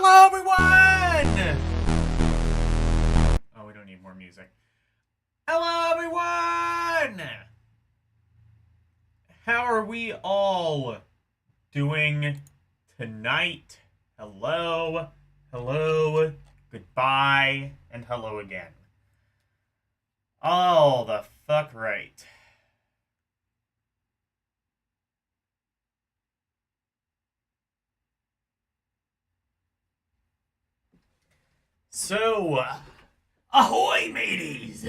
Hello, everyone! Oh, we don't need more music. Hello, everyone! How are we all doing tonight? Hello, hello, goodbye, and hello again. All the fuck right. So, ahoy, mateys!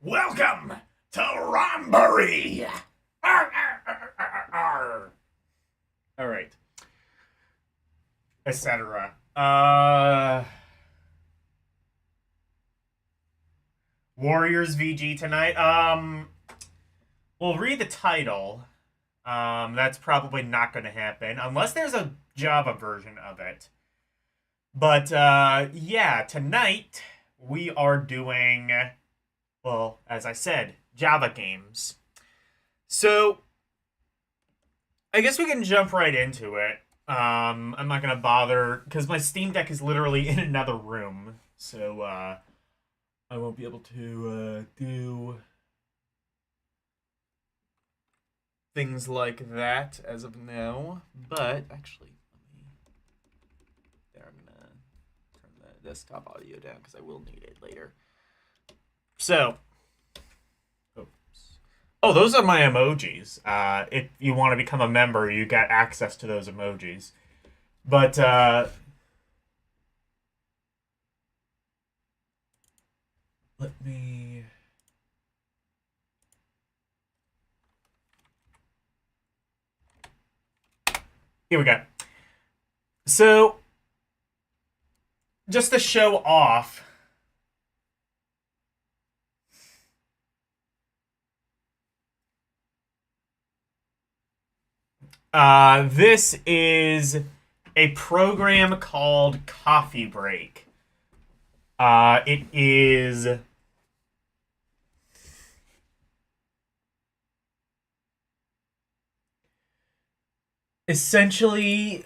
Welcome to ROMpourri! All right, etc. Warriors VG tonight. We'll read the title. That's probably not going to happen unless there's a Java version of it. But yeah, tonight we are doing, well, as I said, Java games. So I guess we can jump right into it. I'm not gonna bother because my Steam Deck is literally in another room, so I won't be able to do things like that as of now. But actually, I'm gonna turn the desktop audio down because I will need it later. So, oh, those are my emojis. If you want to become a member, you got access to those emojis. But, let me... Here we go. So, just to show off... this is a program called Coffee Break. It is essentially,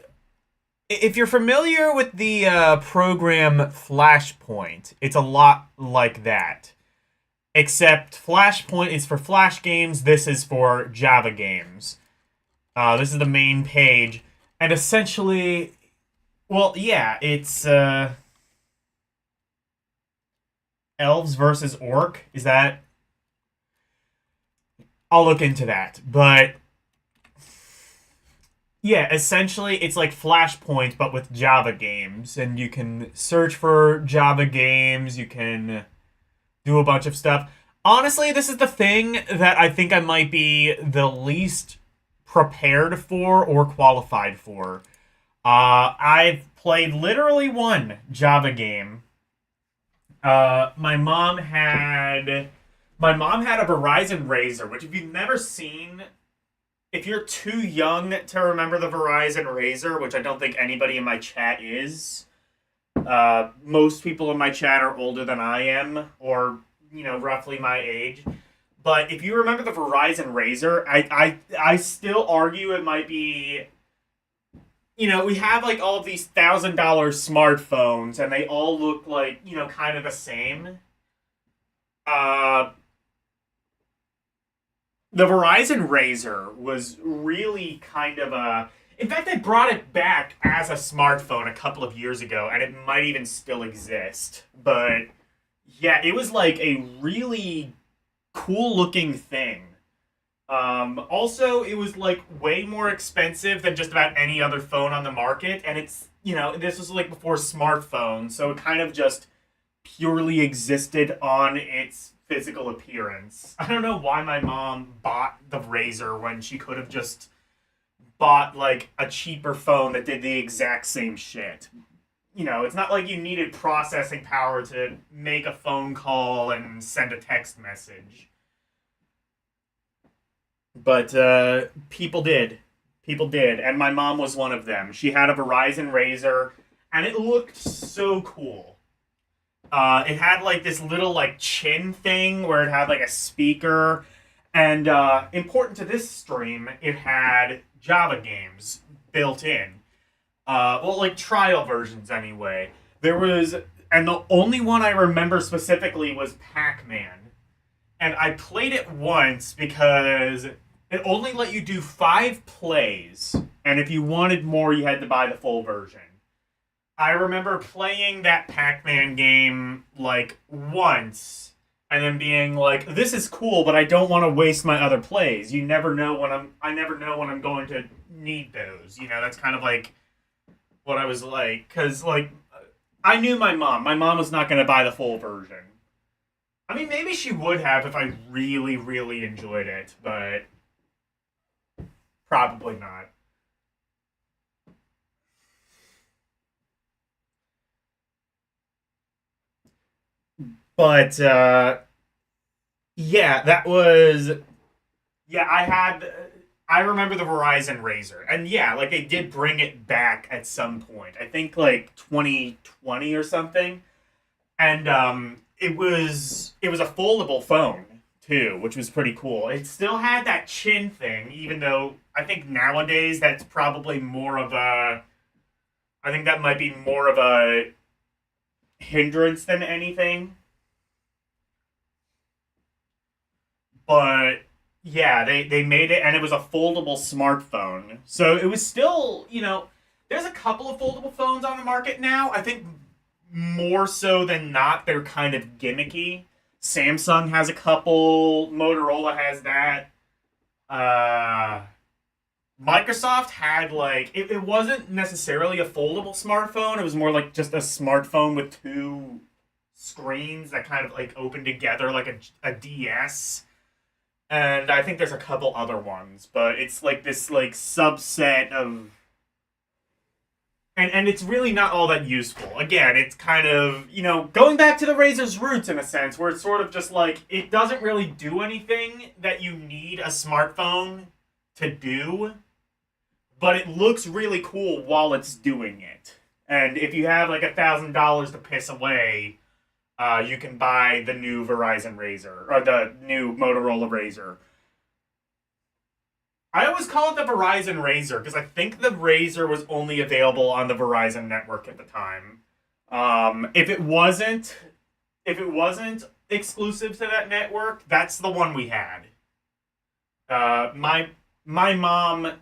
if you're familiar with the program Flashpoint, it's a lot like that. Except Flashpoint is for Flash games, this is for Java games. This is the main page, and essentially, well, yeah, it's elves versus orc. Is that? I'll look into that, but yeah, essentially, it's like Flashpoint, but with Java games, and you can search for Java games. You can do a bunch of stuff. Honestly, this is the thing that I think I might be the least prepared for or qualified for. I've played literally one Java game. My mom had a Verizon Razor, which if you've never seen, if you're too young to remember the Verizon Razor, which I don't think anybody in my chat is, most people in my chat are older than I am, or, you know, roughly my age. But if you remember the Verizon Razor, I still argue it might be, you know, we have like all of these $1,000 smartphones, and they all look like, you know, kind of the same. The Verizon Razor was really kind of a... In fact, they brought it back as a smartphone a couple of years ago, and it might even still exist. But yeah, it was like a really cool-looking thing. Also, it was like way more expensive than just about any other phone on the market, and it's, you know, this was like before smartphones, so it kind of just purely existed on its physical appearance. I don't know why my mom bought the Razor when she could have just bought like a cheaper phone that did the exact same shit. You know, it's not like you needed processing power to make a phone call and send a text message. But people did. People did. And my mom was one of them. She had a Verizon Razor, and it looked so cool. It had like this little like chin thing where it had like a speaker. And important to this stream, it had Java games built in. Well, like trial versions anyway. There was, and the only one I remember specifically was Pac-Man, and I played it once because it only let you do 5 plays, and if you wanted more, you had to buy the full version. I remember playing that Pac-Man game like once and then being like, "This is cool, but I don't want to waste my other plays. You never know when I never know when I'm going to need those." That's kind of like what I was like cuz like I knew my mom. My mom was not going to buy the full version. I mean, maybe she would have if I really really enjoyed it, but probably not. But yeah, that was yeah, I remember the Verizon Razor. And yeah, like they did bring it back at some point. I think like 2020 or something. And it was a foldable phone too, which was pretty cool. It still had that chin thing, even though I think nowadays that's probably more of a I think that might be more of a hindrance than anything. But yeah, they made it, and it was a foldable smartphone. So it was still, there's a couple of foldable phones on the market now. I think more so than not, they're kind of gimmicky. Samsung has a couple. Motorola has that. Uh, Microsoft had like it wasn't necessarily a foldable smartphone. It was more like just a smartphone with two screens that kind of like open together like a DS, and I think there's a couple other ones, but it's like this like subset of, and it's really not all that useful. Again, it's kind of going back to the Razor's roots in a sense, where it's sort of just like it doesn't really do anything that you need a smartphone to do, but it looks really cool while it's doing it. And if you have like $1,000 to piss away, you can buy the new Verizon Razor or the new Motorola Razor. I always call it the Verizon Razor because I think the Razor was only available on the Verizon network at the time. If it wasn't exclusive to that network, that's the one we had. My mom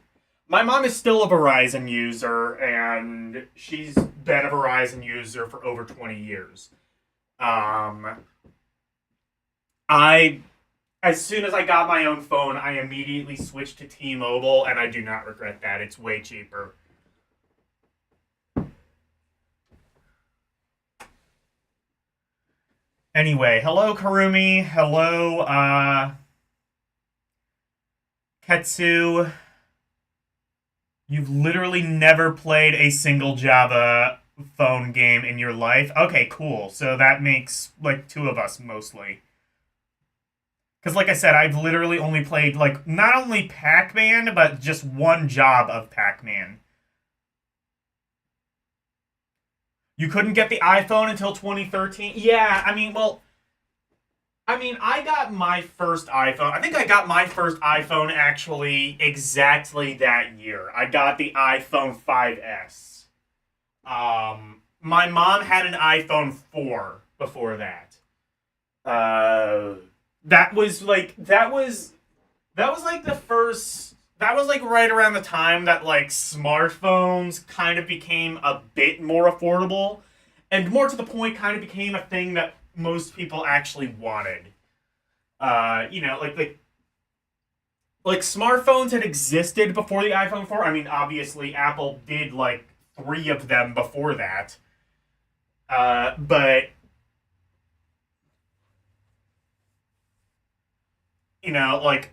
my mom is still a Verizon user, and she's been a Verizon user for over 20 years. Um, I as soon as I got my own phone, I immediately switched to T-Mobile, and I do not regret that. It's way cheaper. Anyway, hello Karumi, hello Ketsu. You've literally never played a single Java phone game in your life. Okay, cool. So that makes like two of us mostly. Because, like I said, I've literally only played like not only Pac-Man, but just one job of Pac-Man. You couldn't get the iPhone until 2013. Yeah, I got my first iPhone. I think I got my first iPhone actually exactly that year. I got the iPhone 5S. My mom had an iPhone 4 before that. Uh, that was like the first. That was like right around the time that like smartphones kind of became a bit more affordable, and more to the point, kind of became a thing that most people actually wanted. Like smartphones had existed before the iPhone 4. I mean, obviously Apple did like 3 of them before that. But like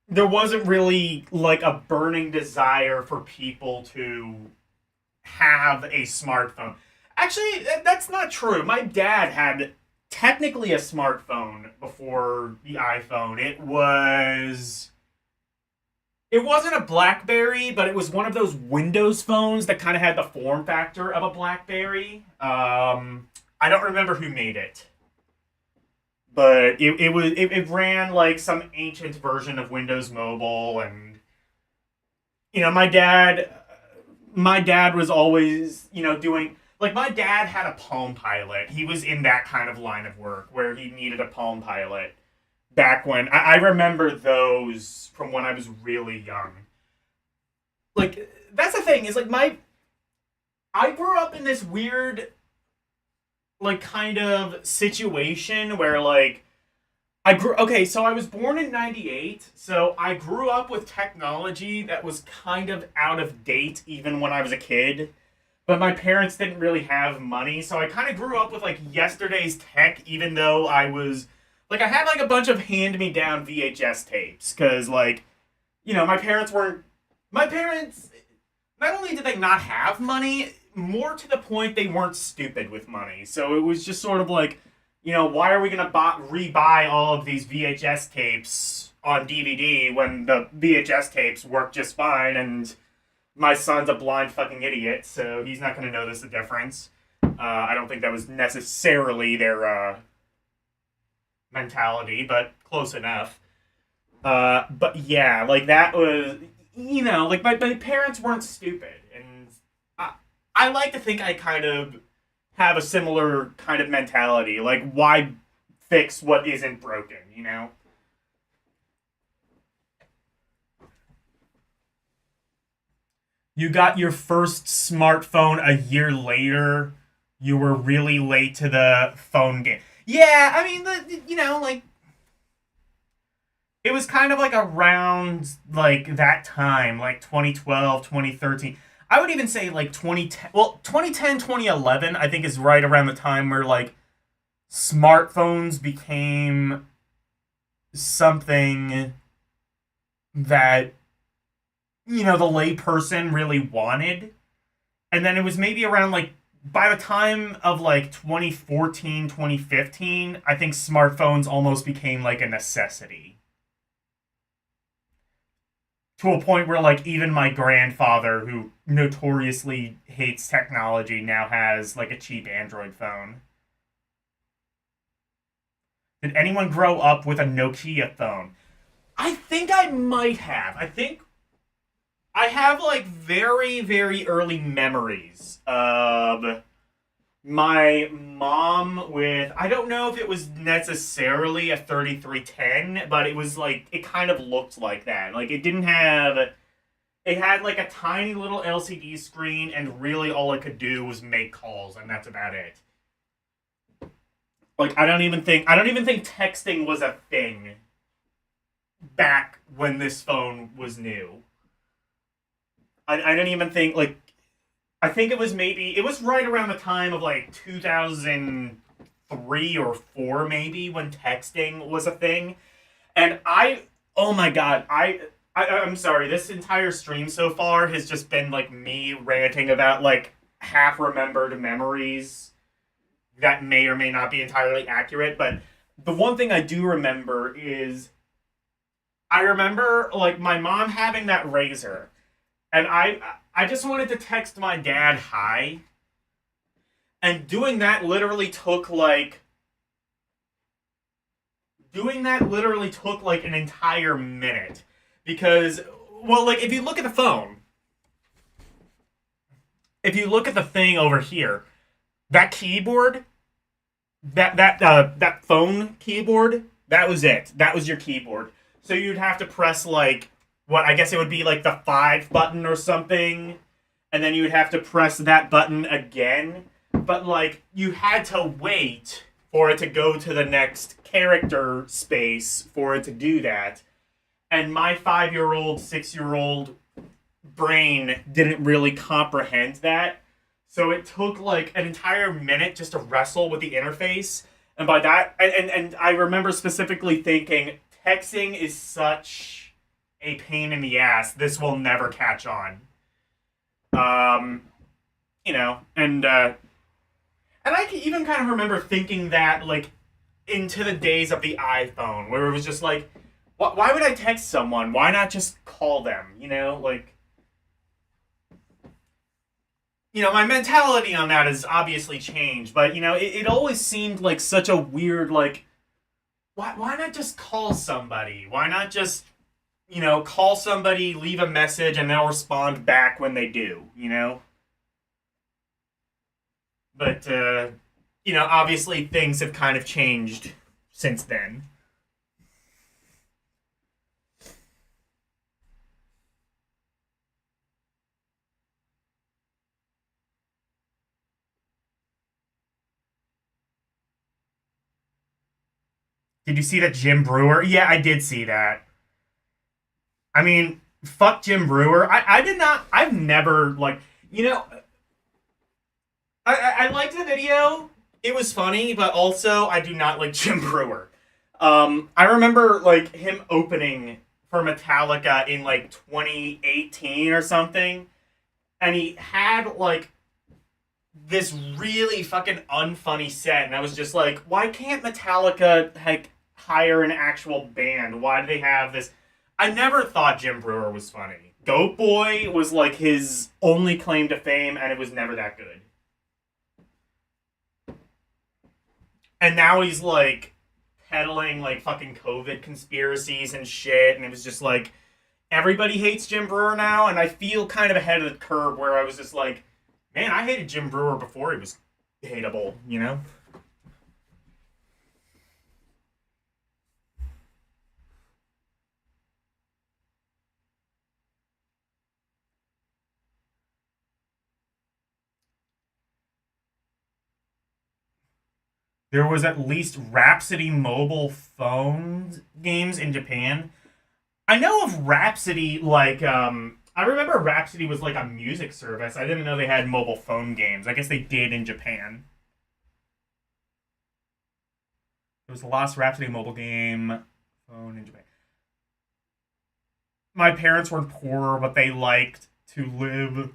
there wasn't really like a burning desire for people to have a smartphone. Actually, that's not true. My dad had technically a smartphone before the iPhone. It wasn't a BlackBerry, but it was one of those Windows phones that kind of had the form factor of a BlackBerry. I don't remember who made it, but it ran like some ancient version of Windows Mobile, and my dad my dad was always, doing like my dad had a Palm Pilot. He was in that kind of line of work where he needed a Palm Pilot back when I remember those from when I was really young. Like that's the thing is like my I grew up in this weird like kind of situation where like so I was born in 98, so I grew up with technology that was kind of out of date even when I was a kid. But my parents didn't really have money, so I kind of grew up with like yesterday's tech even though I was like I had like a bunch of hand-me-down VHS tapes cuz like my parents not only did they not have money, more to the point, they weren't stupid with money. So it was just sort of like, why are we going to rebuy all of these VHS tapes on DVD when the VHS tapes work just fine and my son's a blind fucking idiot, so he's not going to notice the difference. I don't think that was necessarily their mentality, but close enough. But yeah, like that was, like my parents weren't stupid, and I like to think I kind of have a similar kind of mentality. Like, why fix what isn't broken, You got your first smartphone a year later. You were really late to the phone game. Yeah, I mean, like it was kind of like around like that time, like 2012, 2013. I would even say like 2010. Well, 2010, 2011, I think is right around the time where like smartphones became something that the layperson really wanted. And then it was maybe around like by the time of like 2014, 2015, I think smartphones almost became like a necessity. To a point where like even my grandfather, who notoriously hates technology, now has like a cheap Android phone. Did anyone grow up with a Nokia phone? I think I might have. I think I have like very, very early memories of my mom with, I don't know if it was necessarily a 3310, but it was like, it kind of looked like that. Like it didn't have, it had like a tiny little LCD screen, and really all it could do was make calls, and that's about it. Like I don't even think texting was a thing back when this phone was new. I don't even think like I think it was right around the time of like 2003 or 4 maybe when texting was a thing. And oh my god, I'm sorry, this entire stream so far has just been like me ranting about like half remembered memories that may or may not be entirely accurate, but the one thing I do remember is I remember like my mom having that razor, and I just wanted to text my dad hi, and doing that literally took like an entire minute because well like if you look at the thing over here, that keyboard, that phone keyboard, that was it. That was your keyboard. So you'd have to press like what I guess it would be like the 5 button or something, and then you would have to press that button again. But like you had to wait for it to go to the next character space for it to do that. And my 5-year-old, 6-year-old brain didn't really comprehend that. So it took like an entire minute just to wrestle with the interface. And by that, and I remember specifically thinking, texting is such a pain in the ass. This will never catch on. And I can even kind of remember thinking that like into the days of the iPhone, where it was just like, why would I text someone? Why not just call them? My mentality on that has obviously changed, but it always seemed like such a weird like, why not just call somebody? Why not just call somebody, leave a message, and they'll respond back when they do. But, obviously things have kind of changed since then. Did you see that Jim Brewer? Yeah, I did see that. I mean, fuck Jim Brewer. I did not. I've never, like, you know, I liked the video. It was funny, but also I do not like Jim Brewer. I remember like him opening for Metallica in like 2018 or something, and he had like this really fucking unfunny set, and I was just like, why can't Metallica like hire an actual band? Why do they have this? I never thought Jim Brewer was funny. Goat Boy was like his only claim to fame, and it was never that good. And now he's like peddling like fucking COVID conspiracies and shit, and it was just like everybody hates Jim Brewer now, and I feel kind of ahead of the curve where I was just like, man, I hated Jim Brewer before he was hateable. There was at least Rhapsody mobile phone games in Japan. I know of Rhapsody, like, I remember Rhapsody was like a music service. I didn't know they had mobile phone games. I guess they did in Japan. There was the Lost Rhapsody mobile game phone in Japan. My parents were poor, but they liked to live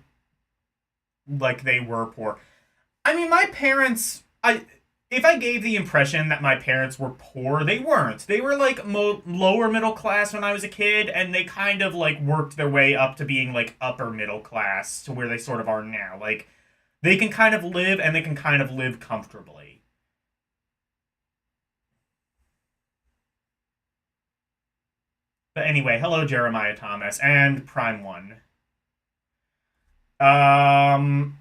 like they were poor. I mean, my parents, I if I gave the impression that my parents were poor, they weren't. They were like lower middle class when I was a kid, and they kind of like worked their way up to being like upper middle class to where they sort of are now. Like they can kind of live and they can kind of live comfortably. But anyway, hello Jeremiah Thomas and Prime One. Um,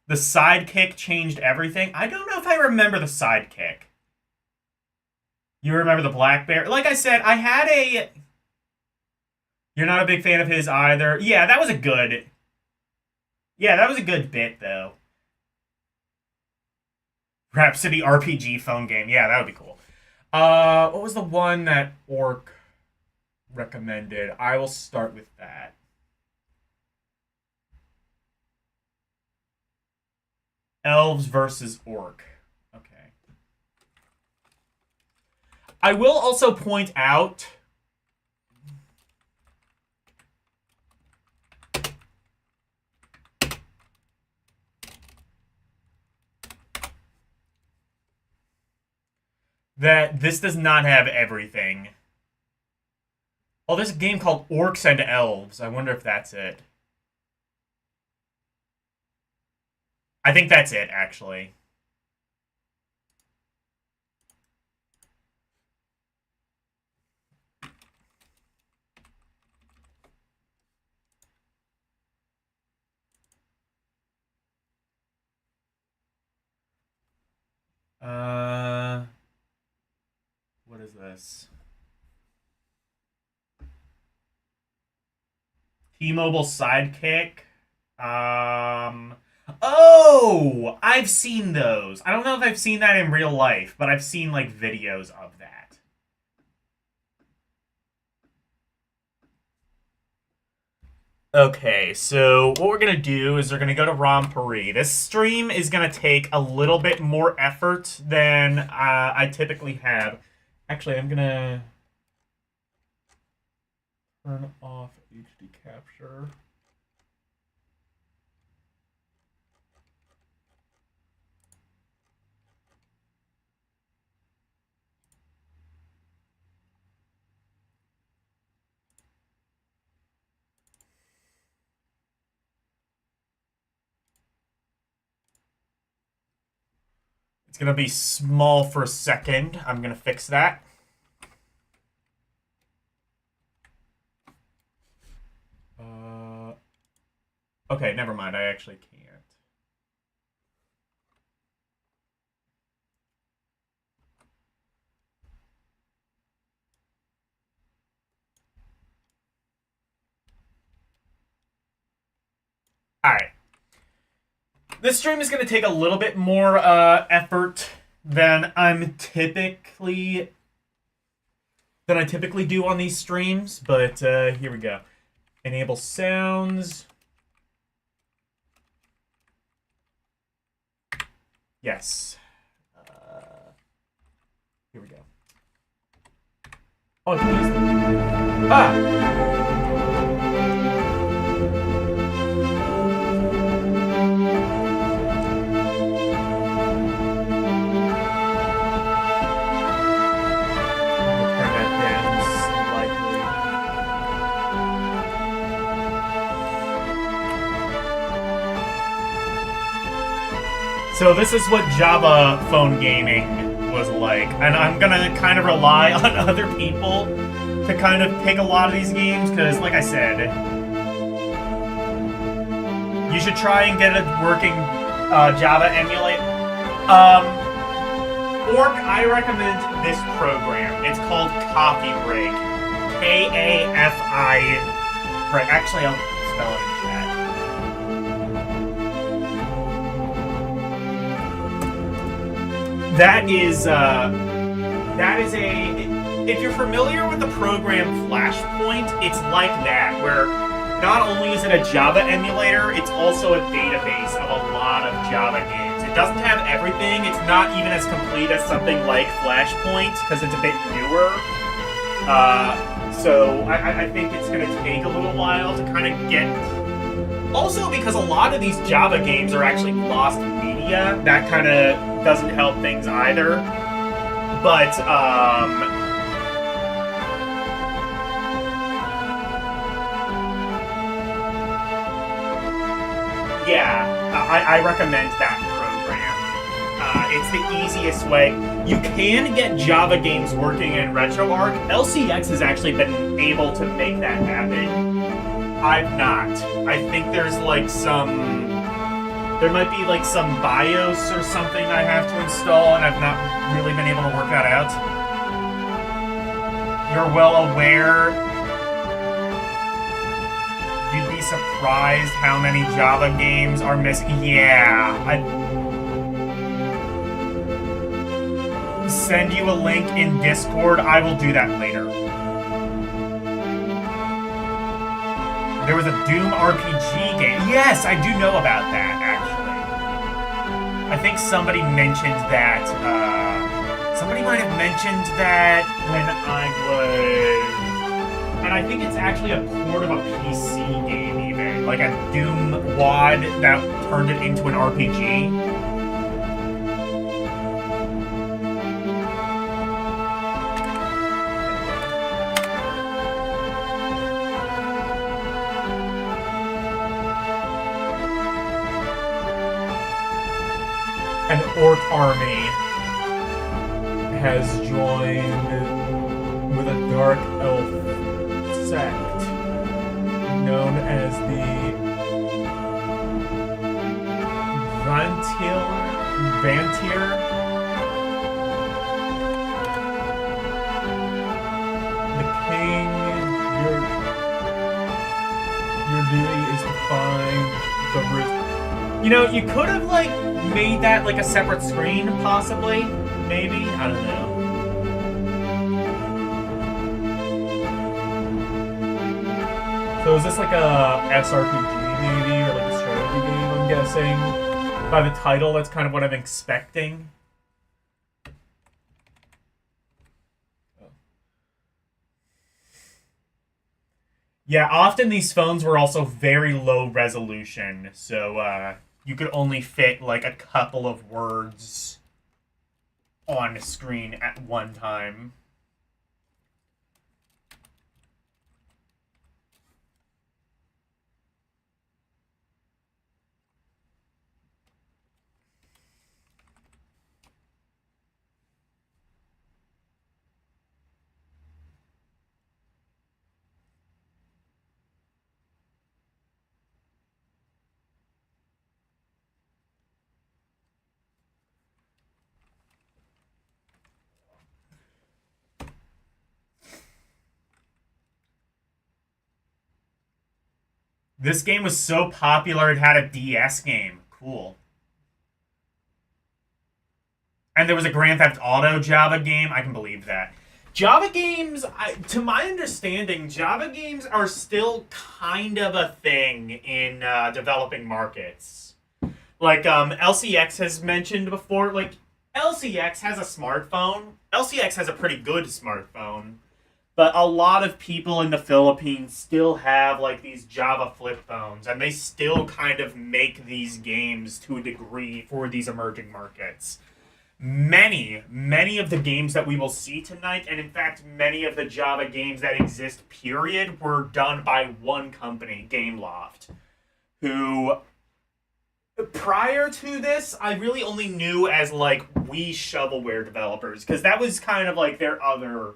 the sidekick changed everything. I don't know if I remember the sidekick. You remember the black bear? Like I said, I had a. You're not a big fan of his either. Yeah, that was a good. Yeah, that was a good bit though. Rhapsody RPG phone game. Yeah, that would be cool. What was the one that Orc recommended? I will start with that. Elves versus Orc. Okay. I will also point out that this does not have everything. Oh, there's a game called Orcs and Elves. I wonder if that's it. I think that's it, actually. Uh, what is this? T-Mobile Sidekick. Um. Oh, I've seen those. I don't know if I've seen that in real life, but I've seen like videos of that. Okay, so what we're gonna do is we're gonna go to ROMpourri. This stream is gonna take a little bit more effort than I typically have. Actually, I'm gonna turn off HD capture. It's gonna be small for a second. I'm gonna fix that. Okay, never mind. I actually can't. All right. This stream is going to take a little bit more effort than I typically do on these streams, but here we go. Enable sounds. Yes. Here we go. Oh, I can use them. Turn that down slightly. So this is what Java phone gaming was like, and I'm gonna kind of rely on other people to kind of pick a lot of these games, because like I said, you should try and get a working Java emulate. Orc, I recommend this program. It's called Coffee Break. Kafi Break. Actually, I'll spell it in chat. That is a. If you're familiar with the program Flashpoint, it's like that, where not only is it a Java emulator, it's also a database of a lot of Java games. It doesn't have everything. It's not even as complete as something like Flashpoint, because it's a bit newer. So I think it's going to take a little while to kind of get... Also, because a lot of these Java games are actually lost media, that kind of doesn't help things either. But, yeah, I recommend that program. It's the easiest way. You can get Java games working in RetroArch. LCX has actually been able to make that happen. I've not. I think there's like some... There might be like some BIOS or something I have to install, and I've not really been able to work that out. You're well aware... You'd be surprised how many Java games are missing. Yeah, send you a link in Discord. I will do that later. There was a Doom RPG game. Yes, I do know about that, actually. I think somebody mentioned that. Somebody might have mentioned that when I was... And I think it's actually a port of a PC game, even. Like a Doom WAD that turned it into an RPG. An orc army has joined with a dark elf sect known as the Vantir. The king, your duty is to find the root. You know, you could have like made that like a separate screen, possibly, maybe. I don't know. So is this like a SRPG maybe, or like a strategy game, I'm guessing? By the title, that's kind of what I'm expecting. Yeah, often these phones were also very low resolution, so you could only fit like a couple of words on screen at one time. This game was so popular it had a DS game. Cool. And there was a Grand Theft Auto Java game. I can believe that. Java games, to my understanding, Java games are still kind of a thing in developing markets. Like LCX has mentioned before, like LCX has a smartphone. LCX has a pretty good smartphone, but a lot of people in the Philippines still have like these Java flip phones, and they still kind of make these games to a degree for these emerging markets. Many of the games that we will see tonight, and in fact, many of the Java games that exist, period, were done by one company, Gameloft, who prior to this, I really only knew as like Wii shovelware developers, because that was kind of like their other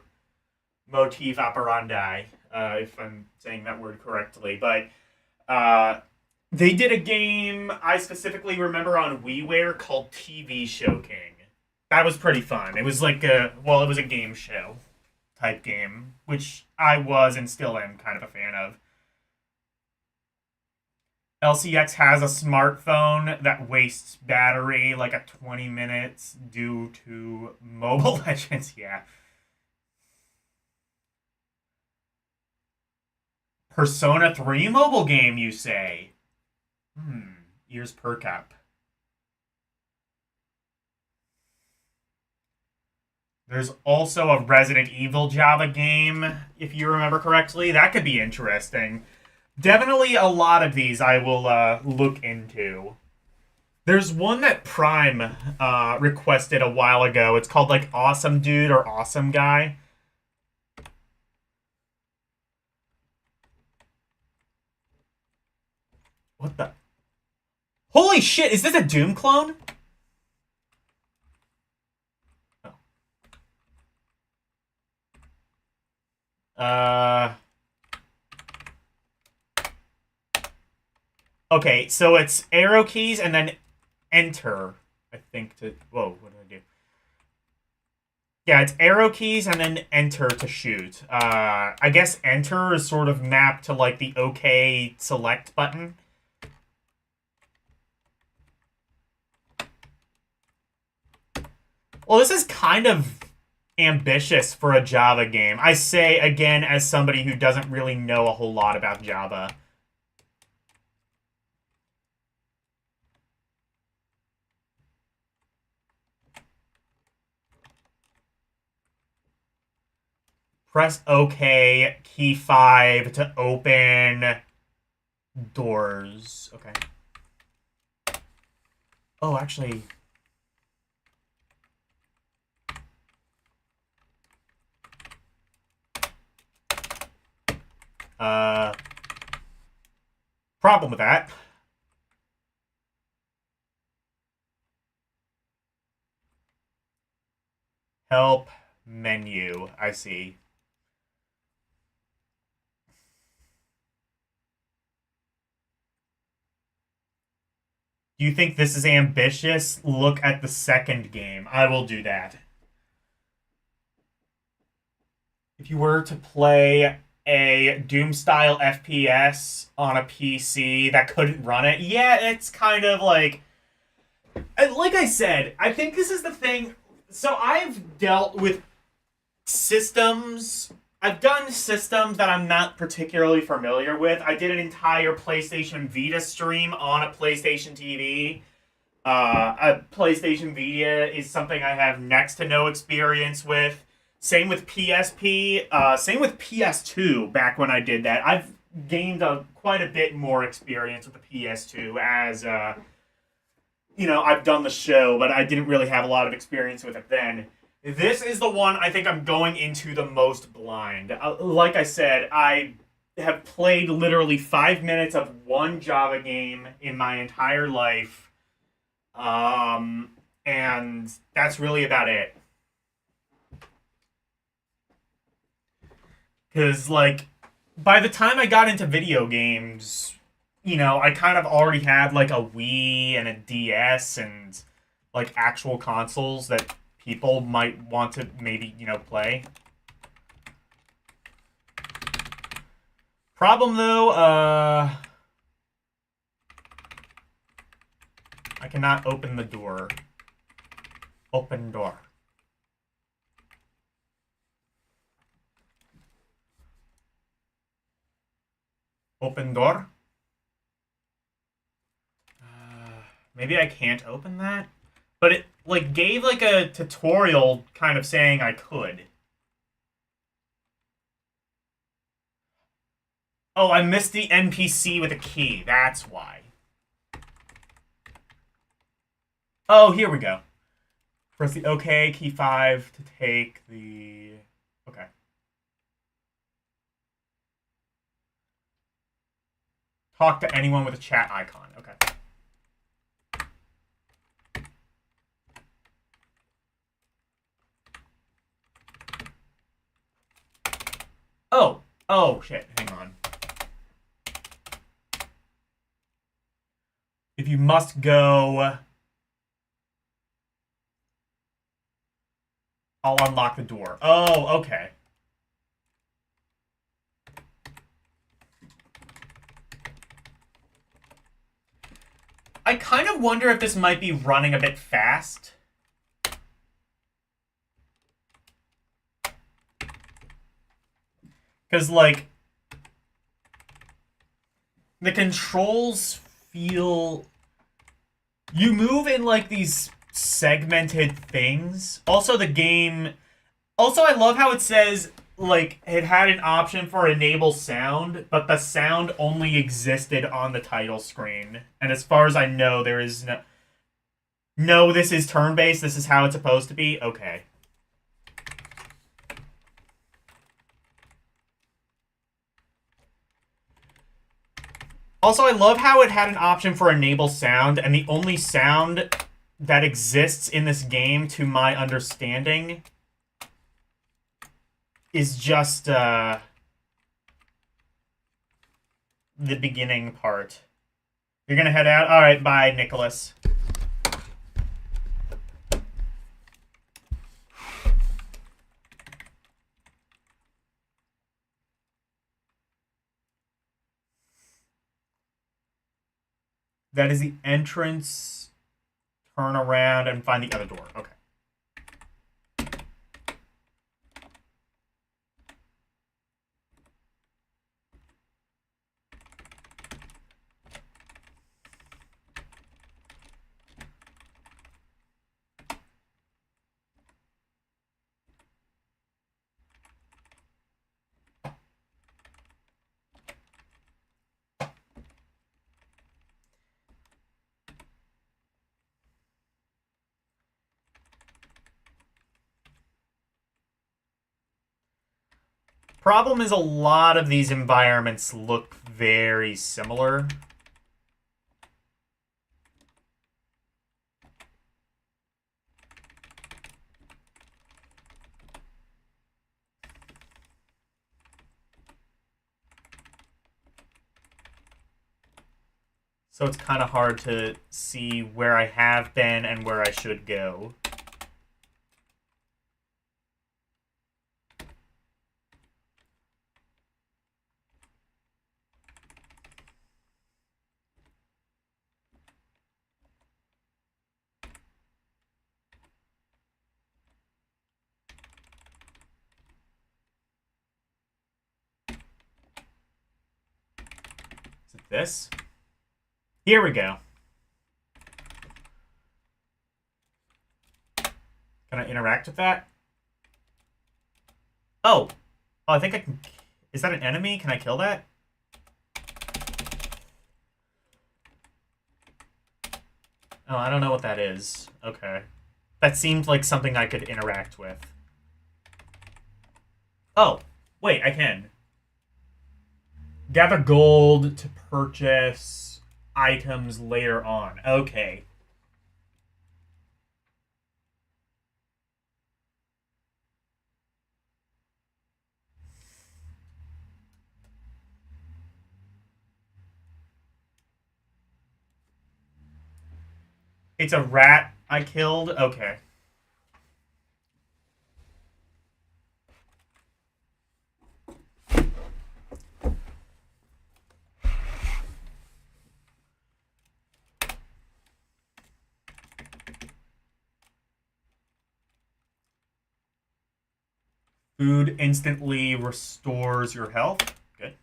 motif operandi, if I'm saying that word correctly. But they did a game I specifically remember on WiiWare called TV Show King. That was pretty fun. It was like it was a game show type game, which I was and still am kind of a fan of. LCX has a smartphone that wastes battery like at 20 minutes due to Mobile Legends. Yeah. Persona 3 mobile game, you say? Ears perk up. There's also a Resident Evil Java game, if you remember correctly. That could be interesting. Definitely a lot of these I will look into. There's one that Prime requested a while ago. It's called like Awesome Dude or Awesome Guy. What the? Holy shit, is this a Doom clone? Oh. Okay, so it's arrow keys and then enter, I think, to... Whoa, what did I do? Yeah, it's arrow keys and then enter to shoot. I guess enter is sort of mapped to, like, the OK select button. Well, this is kind of ambitious for a Java game. I say, again, as somebody who doesn't really know a whole lot about Java. Press OK, key 5 to open doors. Okay. Oh, actually... problem with that. Help menu. I see. Do you think this is ambitious? Look at the second game. I will do that. If you were to play a Doom-style FPS on a PC that couldn't run it, yeah, it's kind of like I said, I think this is the thing. So I've dealt with systems. I've done systems that I'm not particularly familiar with. I did an entire PlayStation Vita stream on a PlayStation TV. A PlayStation Vita is something I have next to no experience with. Same with PSP. Same with PS2. Back when I did that, I've gained quite a bit more experience with the PS2 as I've done the show, but I didn't really have a lot of experience with it then. This is the one I think I'm going into the most blind. Like I said, I have played literally 5 minutes of one Java game in my entire life, and that's really about it. Because, like, by the time I got into video games, I kind of already had, like, a Wii and a DS and, like, actual consoles that people might want to maybe, play. Problem, though, I cannot open the door. Open door. Open door? Maybe I can't open that? But it, like, gave, like, a tutorial kind of saying I could. Oh, I missed the NPC with a key. That's why. Oh, here we go. Press the OK, key 5 to take the... Okay. Talk to anyone with a chat icon. Okay. Oh. Oh, shit. Hang on. If you must go... I'll unlock the door. Oh, okay. I kind of wonder if this might be running a bit fast. Because, like, the controls feel... You move in, like, these segmented things. Also, the game... Also, I love how it says, like, it had an option for enable sound, but the sound only existed on the title screen. And as far as I know, there is no... No, this is turn-based. This is how it's supposed to be. Okay. Also, I love how it had an option for enable sound, and the only sound that exists in this game, to my understanding, is just the beginning part. You're gonna head out? Alright, bye, Nicholas. That is the entrance. Turn around and find the other door. Okay. Problem is, a lot of these environments look very similar. So it's kind of hard to see where I have been and where I should go. Is it this? Here we go. Can I interact with that? Oh. Oh, I think I can... Is that an enemy? Can I kill that? Oh, I don't know what that is. Okay. That seemed like something I could interact with. Oh. Wait, I can. Gather gold to purchase items later on. Okay. It's a rat I killed? Okay. Food instantly restores your health. Good.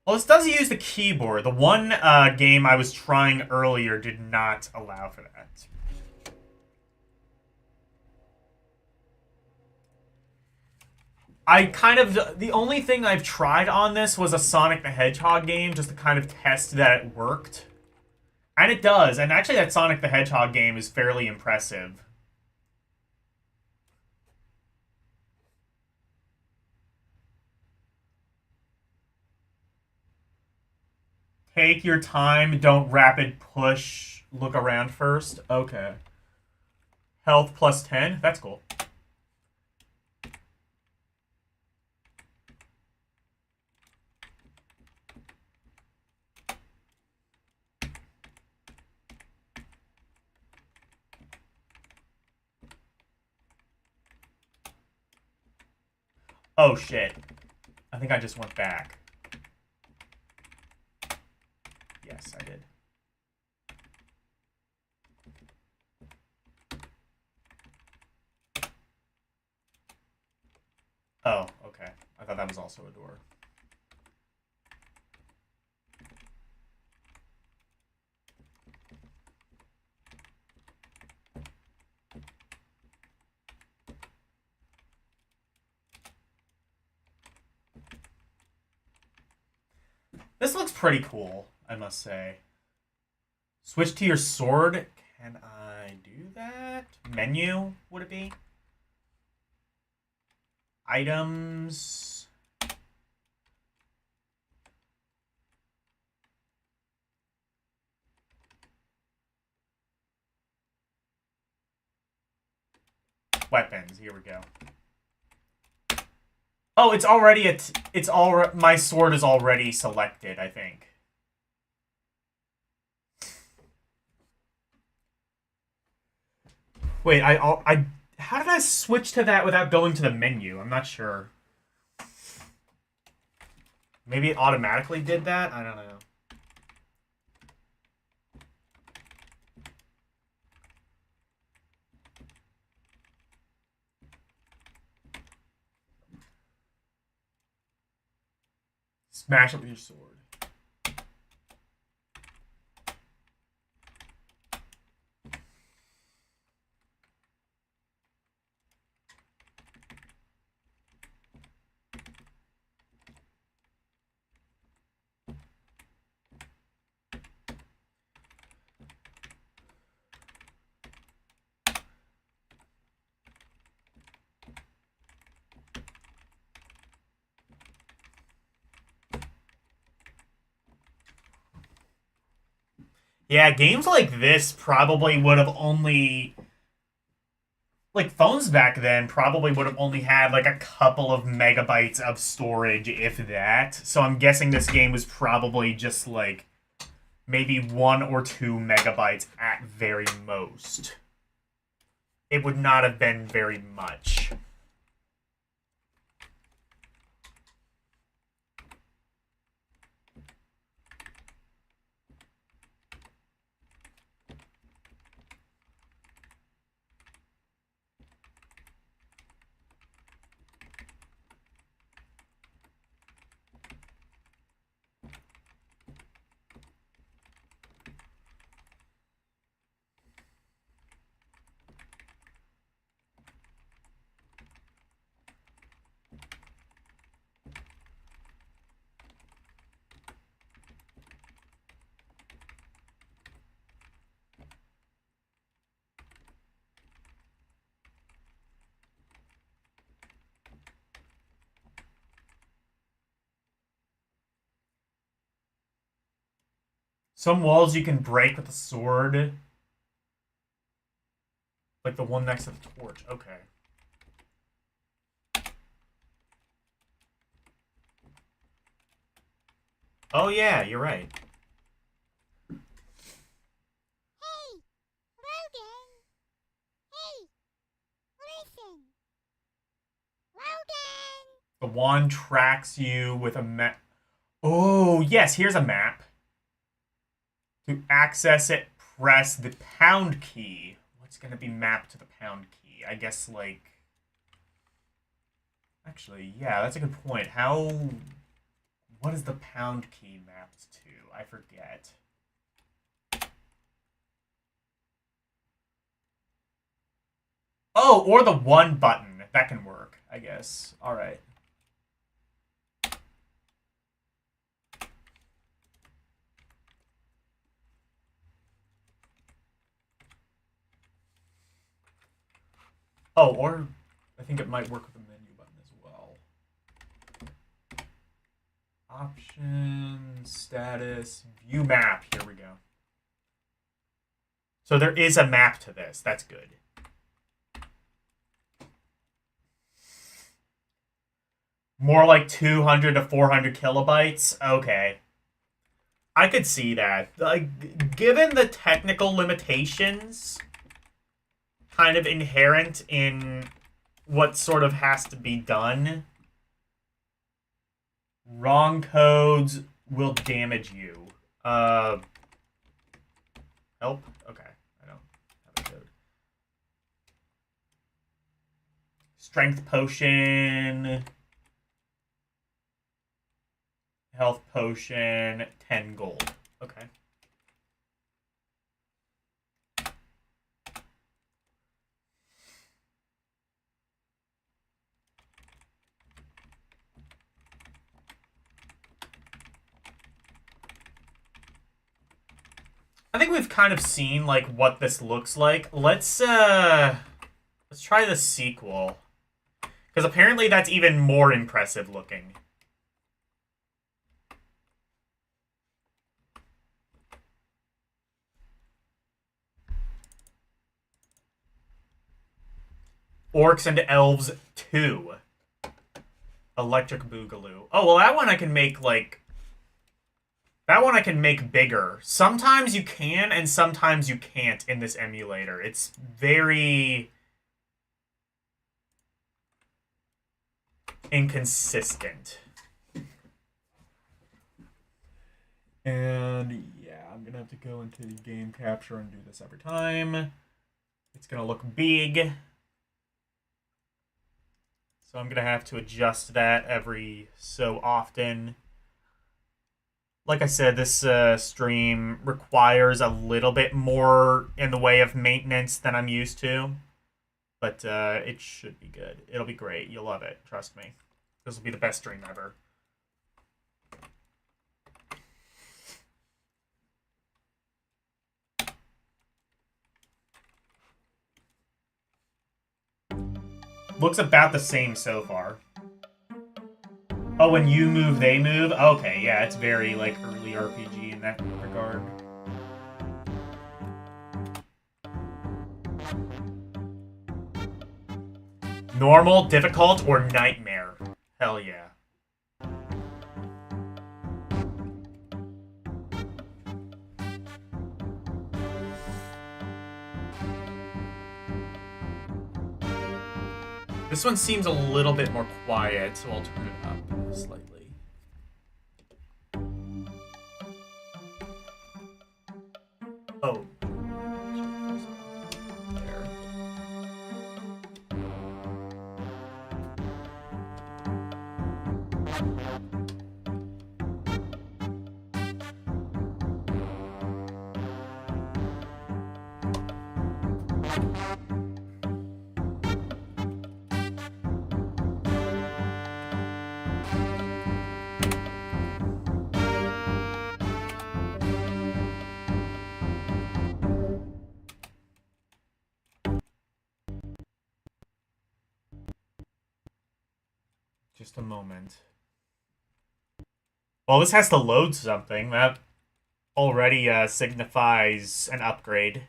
Well, this does use the keyboard. The one game I was trying earlier did not allow for that. The only thing I've tried on this was a Sonic the Hedgehog game just to kind of test that it worked. And it does. And actually, that Sonic the Hedgehog game is fairly impressive. Take your time. Don't rapid push. Look around first. Okay. Health plus 10. That's cool. Oh, shit. I think I just went back. Yes, I did. Oh, okay. I thought that was also a door. This looks pretty cool, I must say. Switch to your sword. Can I do that? Menu, would it be? Items. Weapons, here we go. Oh, it's already my sword is already selected, I think. Wait, how did I switch to that without going to the menu? I'm not sure. Maybe it automatically did that? I don't know. Smash it with your sword. Yeah, games like this probably would have only... Like, phones back then probably would have only had, like, a couple of megabytes of storage, if that. So I'm guessing this game was probably just, like, maybe 1 or 2 megabytes at very most. It would not have been very much. Some walls you can break with a sword. Like the one next to the torch. Okay. Oh yeah, you're right. Hey, Logan. Hey, listen. Logan. The wand tracks you with a map. Oh, yes, here's a map. To access it, press the pound key. What's going to be mapped to the pound key? I guess, like... Actually, yeah, that's a good point. How... What is the pound key mapped to? I forget. Oh, or the one button. That can work, I guess. Alright. Oh, or I think it might work with the menu button as well. Options, status, view map. Here we go. So there is a map to this. That's good. More like 200 to 400 kilobytes? Okay. I could see that. Like, given the technical limitations kind of inherent in what sort of has to be done, wrong codes will damage you. Help? Okay. I don't have a code. Strength potion. Health potion. 10 gold. Okay. I think we've kind of seen like what this looks like. Let's try the sequel. Because apparently that's even more impressive looking. Orcs and Elves 2. Electric Boogaloo. Oh, well, that one I can make, like... That one I can make bigger. Sometimes you can, and sometimes you can't in this emulator. It's very... inconsistent. And, yeah, I'm gonna have to go into the game capture and do this every time. It's gonna look big. So I'm going to have to adjust that every so often. Like I said, this stream requires a little bit more in the way of maintenance than I'm used to. But it should be good. It'll be great. You'll love it. Trust me. This will be the best stream ever. Looks about the same so far. Oh, when you move, they move? Okay, yeah, it's very, like, early RPG in that regard. Normal, difficult, or nightmare? Hell yeah. This one seems a little bit more quiet, so I'll turn it up slightly. Oh. There. Just a moment. Well, this has to load something. That already signifies an upgrade.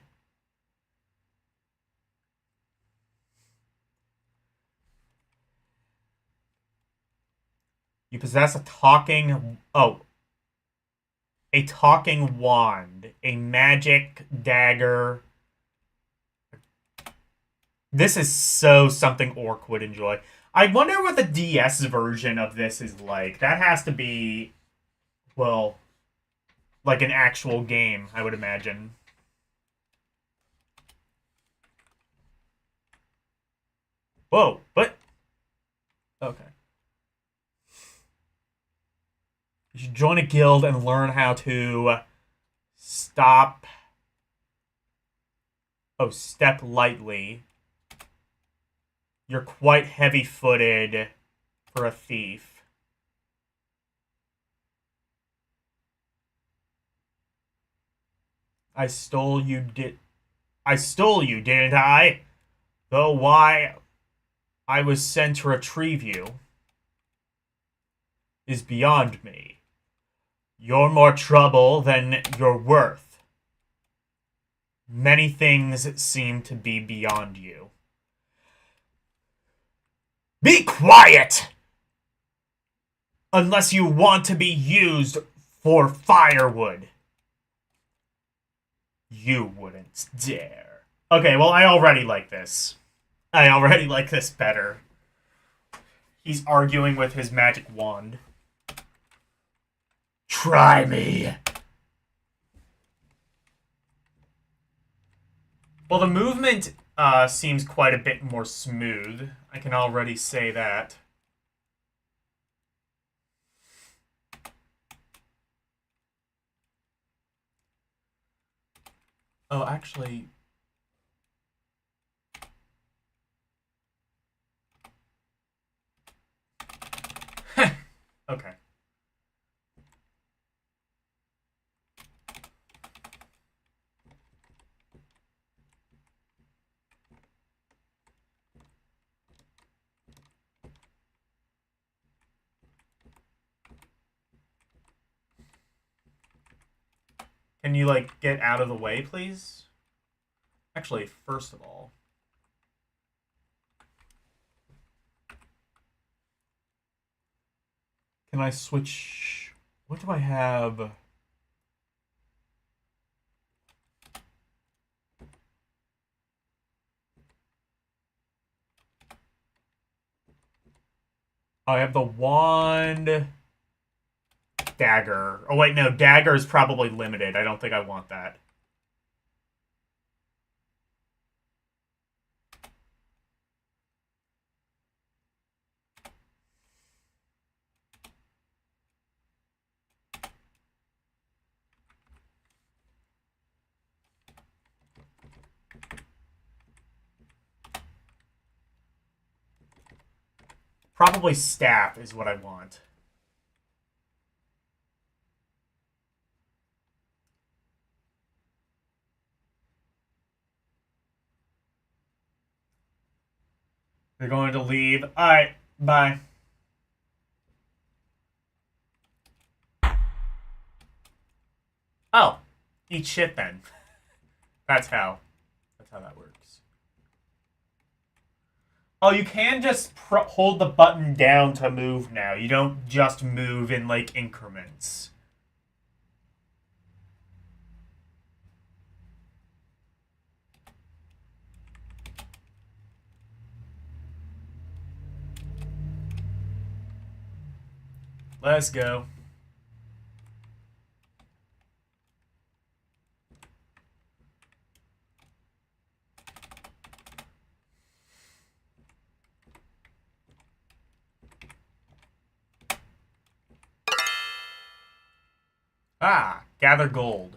You possess a talking... Oh. A talking wand. A magic dagger. This is so something Orc would enjoy. I wonder what the DS version of this is like. That has to be... Well... like an actual game, I would imagine. Whoa, what? Okay. You should join a guild and learn how to stop. Oh, step lightly. You're quite heavy-footed for a thief. I stole you, didn't I? Though why I was sent to retrieve you is beyond me. You're more trouble than you're worth. Many things seem to be beyond you. Be quiet! Unless you want to be used for firewood. You wouldn't dare. Okay, well, I already like this. I already like this better. He's arguing with his magic wand. Try me. Well, the movement seems quite a bit more smooth. I can already say that. Oh, actually... okay. Can you, like, get out of the way, please? Actually, first of all... Can I switch... What do I have? Oh, I have the wand... Dagger. Oh, wait, no. Dagger is probably limited. I don't think I want that. Probably staff is what I want. They're going to leave. Alright, bye. Oh, eat shit then. That's how that works. Oh, you can just hold the button down to move now. You don't just move in, like, increments. Let's go. Ah, gather gold.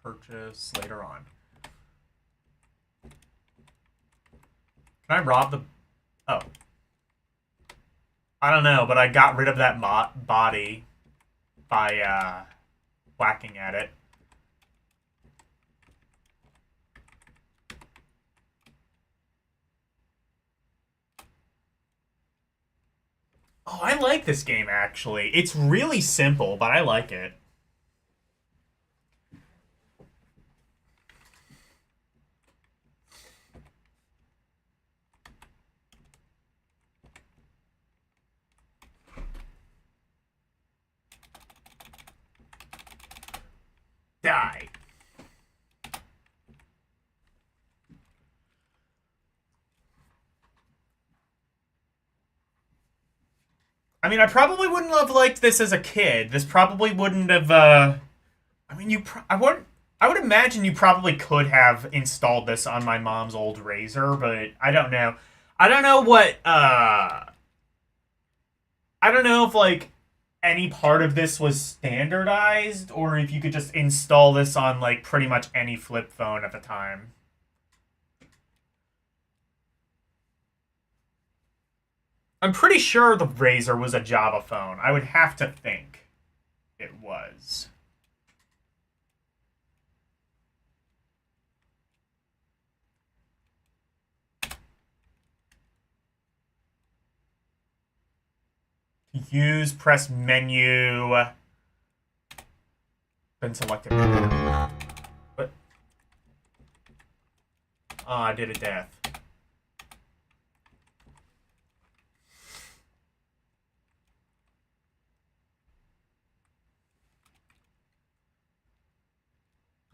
Purchase later on. Can I rob the... Oh. I don't know, but I got rid of that body by whacking at it. Oh, I like this game, actually. It's really simple, but I like it. Die. I mean, I probably wouldn't have liked this as a kid. This probably wouldn't have I mean, I would imagine you probably could have installed this on my mom's old Razor, but I don't know. I don't know what. I don't know if like any part of this was standardized, or if you could just install this on like pretty much any flip phone at the time. I'm pretty sure the Razor was a Java phone. I would have to think it was. Use, press menu. Been selected. What? Oh, I did a death.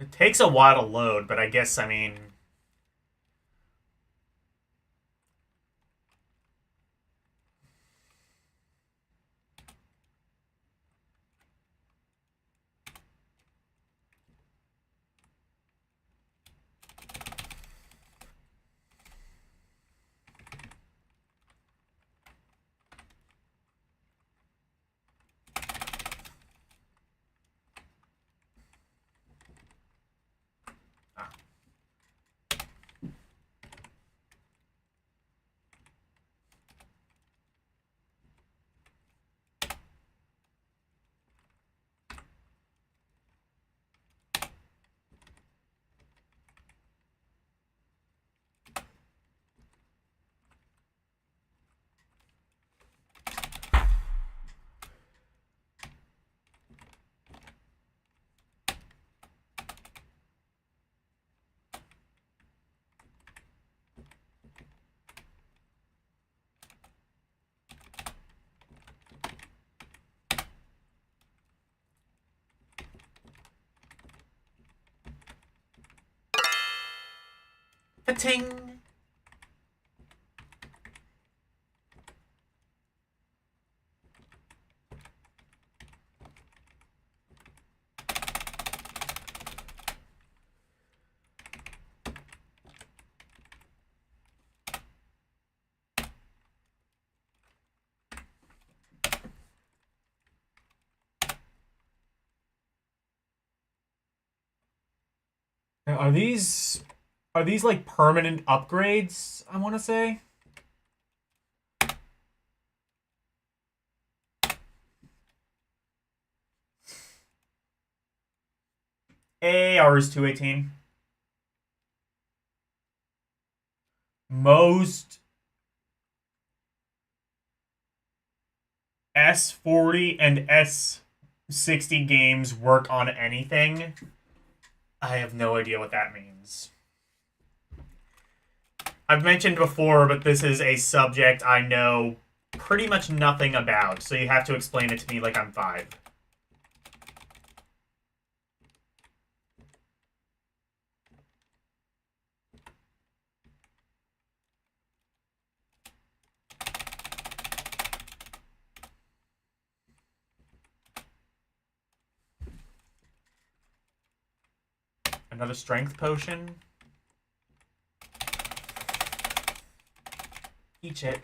It takes a while to load, but I guess, I mean... Ah. Ting. Now, are these like permanent upgrades, I want to say? AR is 218. Most S40 and S60 games work on anything. I have no idea what that means. I've mentioned before, but this is a subject I know pretty much nothing about, so you have to explain it to me like I'm 5. Another strength potion. Eat it.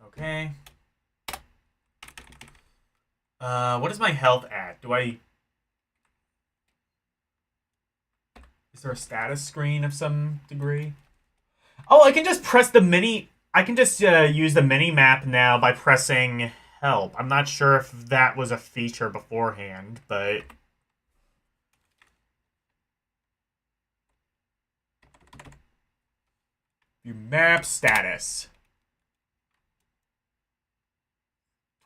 Okay. What is my health at? Is there a status screen of some degree? Oh, I can just press the mini... I can just use the mini map now by pressing help. I'm not sure if that was a feature beforehand, but... View map status.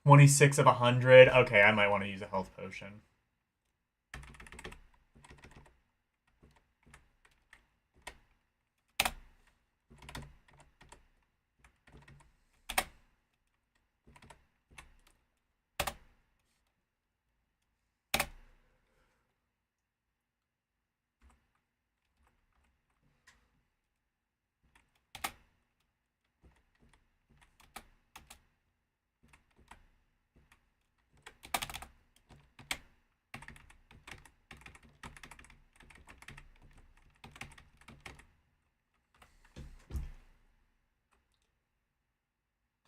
26 of 100. Okay, I might want to use a health potion.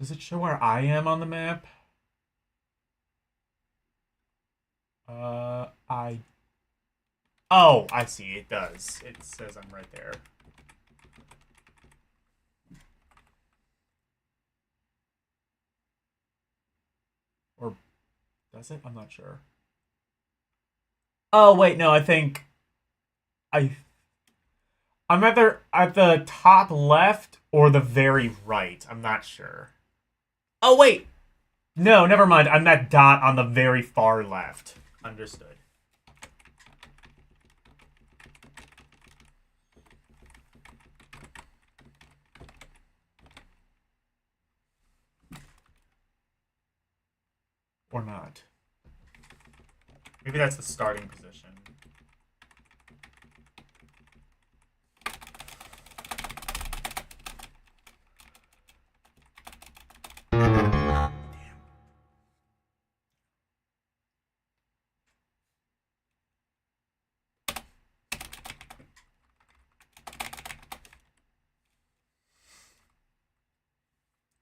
Does it show where I am on the map? I... Oh, I see. It does. It says I'm right there. Or does it? I'm not sure. Oh, wait, no, I think... I... I'm either at the top left or the very right. I'm not sure. Oh, wait! No, never mind. I'm that dot on the very far left. Understood. Or not. Maybe that's the starting position.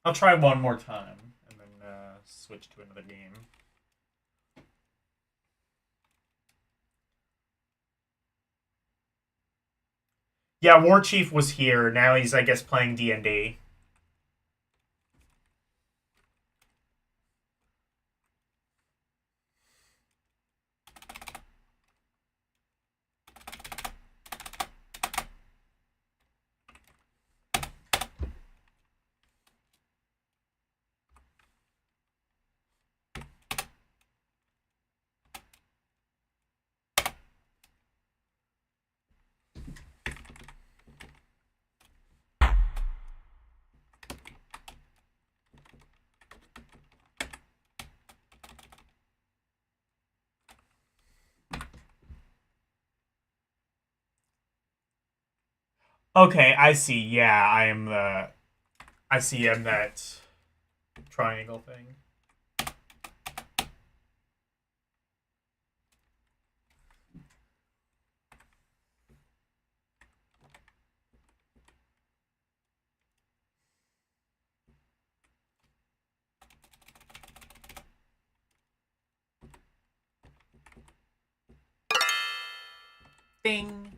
I'll try one more time and then switch to another game. Yeah, War Chief was here. Now he's, I guess, playing D&D. Okay, I see. Yeah, I am the... I see I'm that triangle thing. Ding.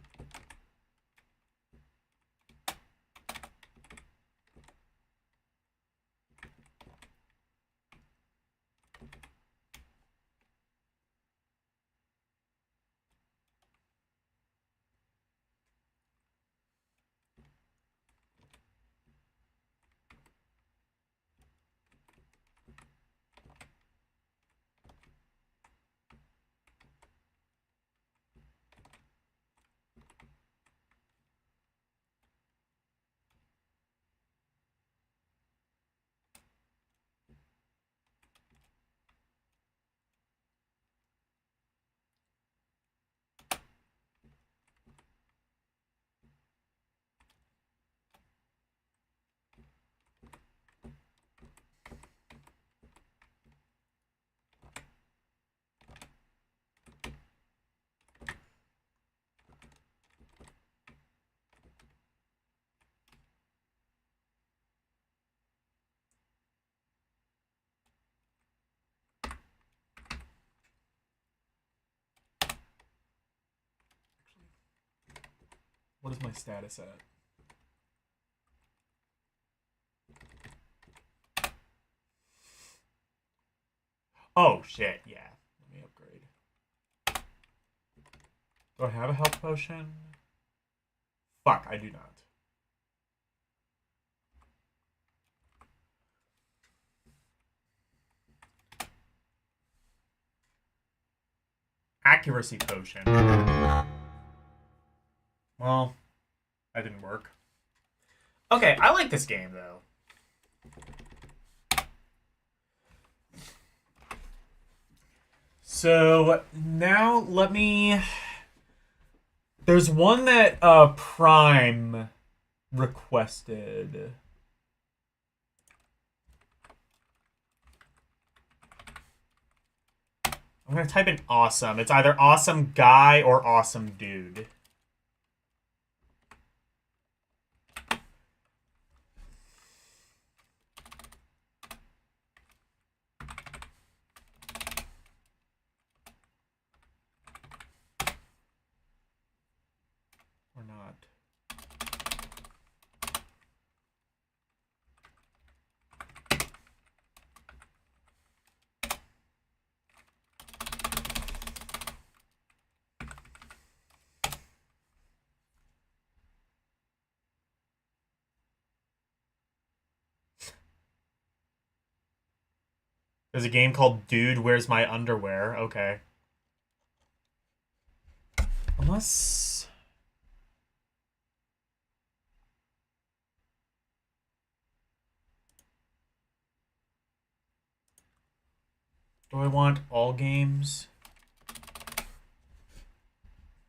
What is my status at? Oh, shit, yeah. Let me upgrade. Do I have a health potion? Fuck, I do not. Accuracy potion. Well, that didn't work. Okay, I like this game, though. So, now let me... There's one that Prime requested. I'm gonna type in awesome. It's either awesome guy or awesome dude. There's a game called Dude, Where's My Underwear? Okay. Unless... Do I want all games?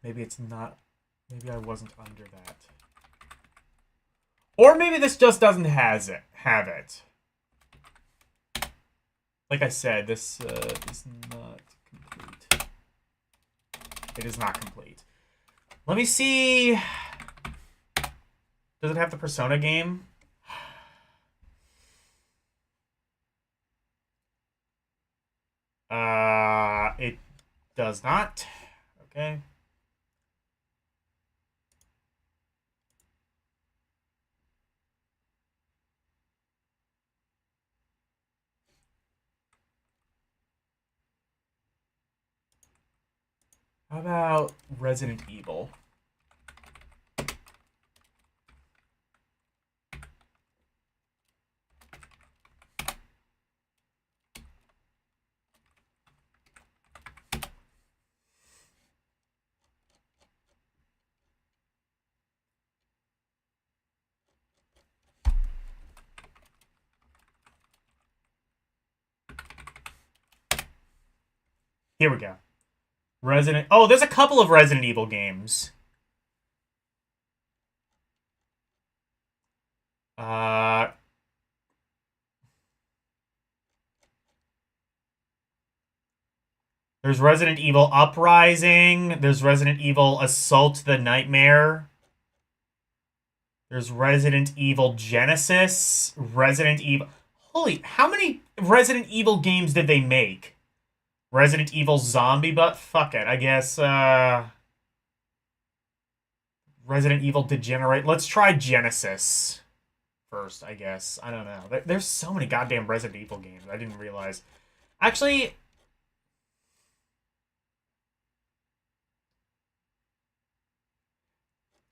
Maybe it's not... Maybe I wasn't under that. Or maybe this just doesn't have it. Like I said, this is not complete. It is not complete. Let me see... Does it have the Persona game? It does not. Okay. How about Resident Evil? Here we go. Resident... Oh, there's a couple of Resident Evil games. Uh... There's Resident Evil Uprising. There's Resident Evil Assault the Nightmare. There's Resident Evil Genesis. Resident Evil... Holy... How many Resident Evil games did they make? Resident Evil Zombie, but fuck it. I guess, Resident Evil Degenerate. Let's try Genesis first, I guess. I don't know. There's so many goddamn Resident Evil games. I didn't realize. Actually...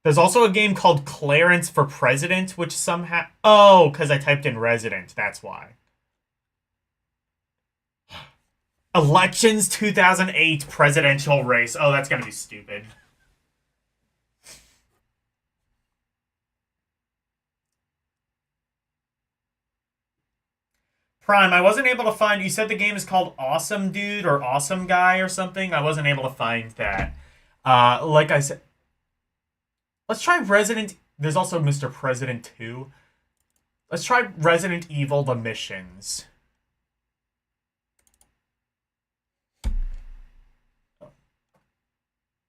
There's also a game called Clarence for President, which somehow... Oh, because I typed in Resident. That's why. Elections 2008 presidential race. Oh, that's gonna be stupid. Prime, I wasn't able to find... You said the game is called Awesome Dude or Awesome Guy or something. I wasn't able to find that. Like I said... Let's try Resident... There's also Mr. President 2. Let's try Resident Evil The Missions. Oh.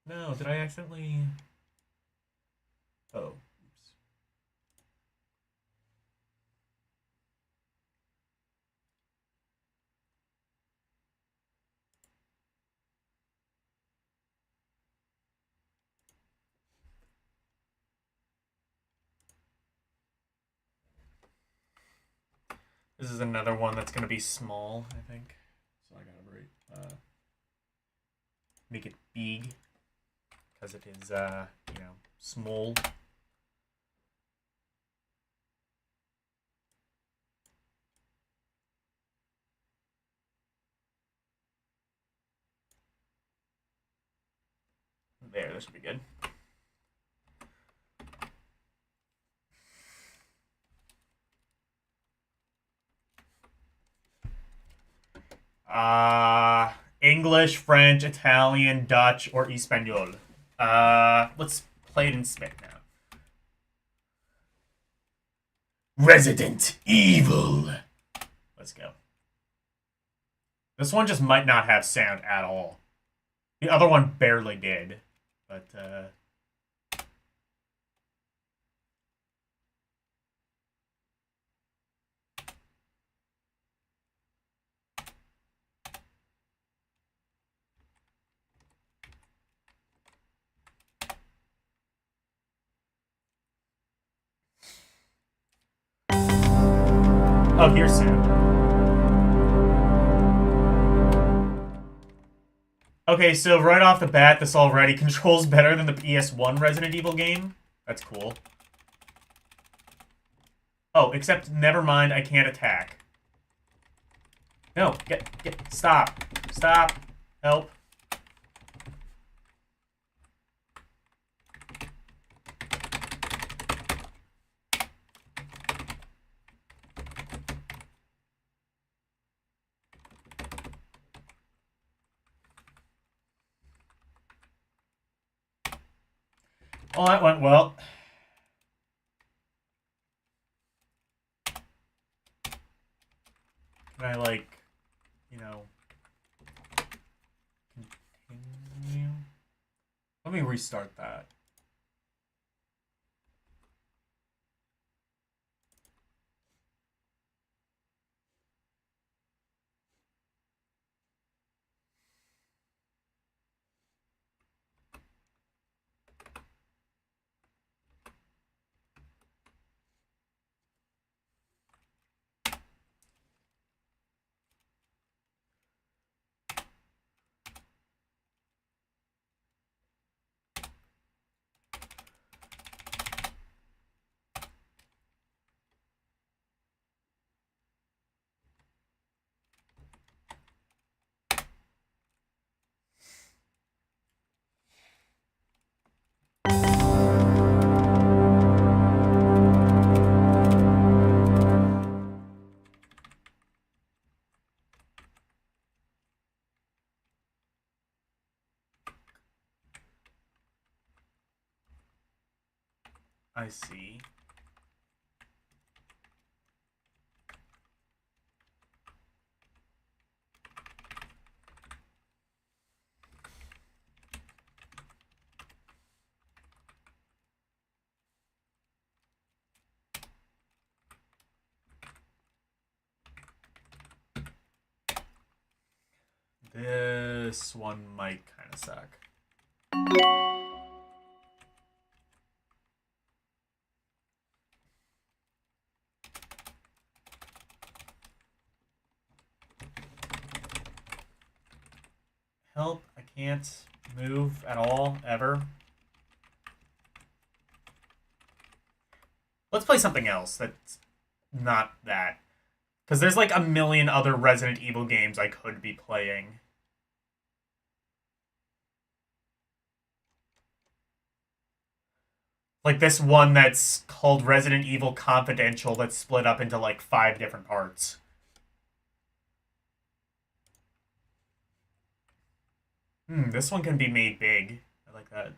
No, did I accidentally... Oh. Oops. This is another one that's going to be small, I think. So I gotta make it big. Because it is, small. There, this should be good. English, French, Italian, Dutch, or Espanol. Let's play it in Spanish now. Resident Evil. Let's go. This one just might not have sound at all. The other one barely did, but oh, here's sound. Okay, so right off the bat, this already controls better than the PS1 Resident Evil game. That's cool. Oh, except, never mind, I can't attack. No, stop. Stop. Help. Well, that went well. Can I, like, you know, continue? Let me restart that. I see. This one might kind of suck. Help, I can't move at all, ever. Let's play something else that's not that. Because there's like a million other Resident Evil games I could be playing. Like this one that's called Resident Evil Confidential that's split up into like 5 different parts. This one can be made big. I like that.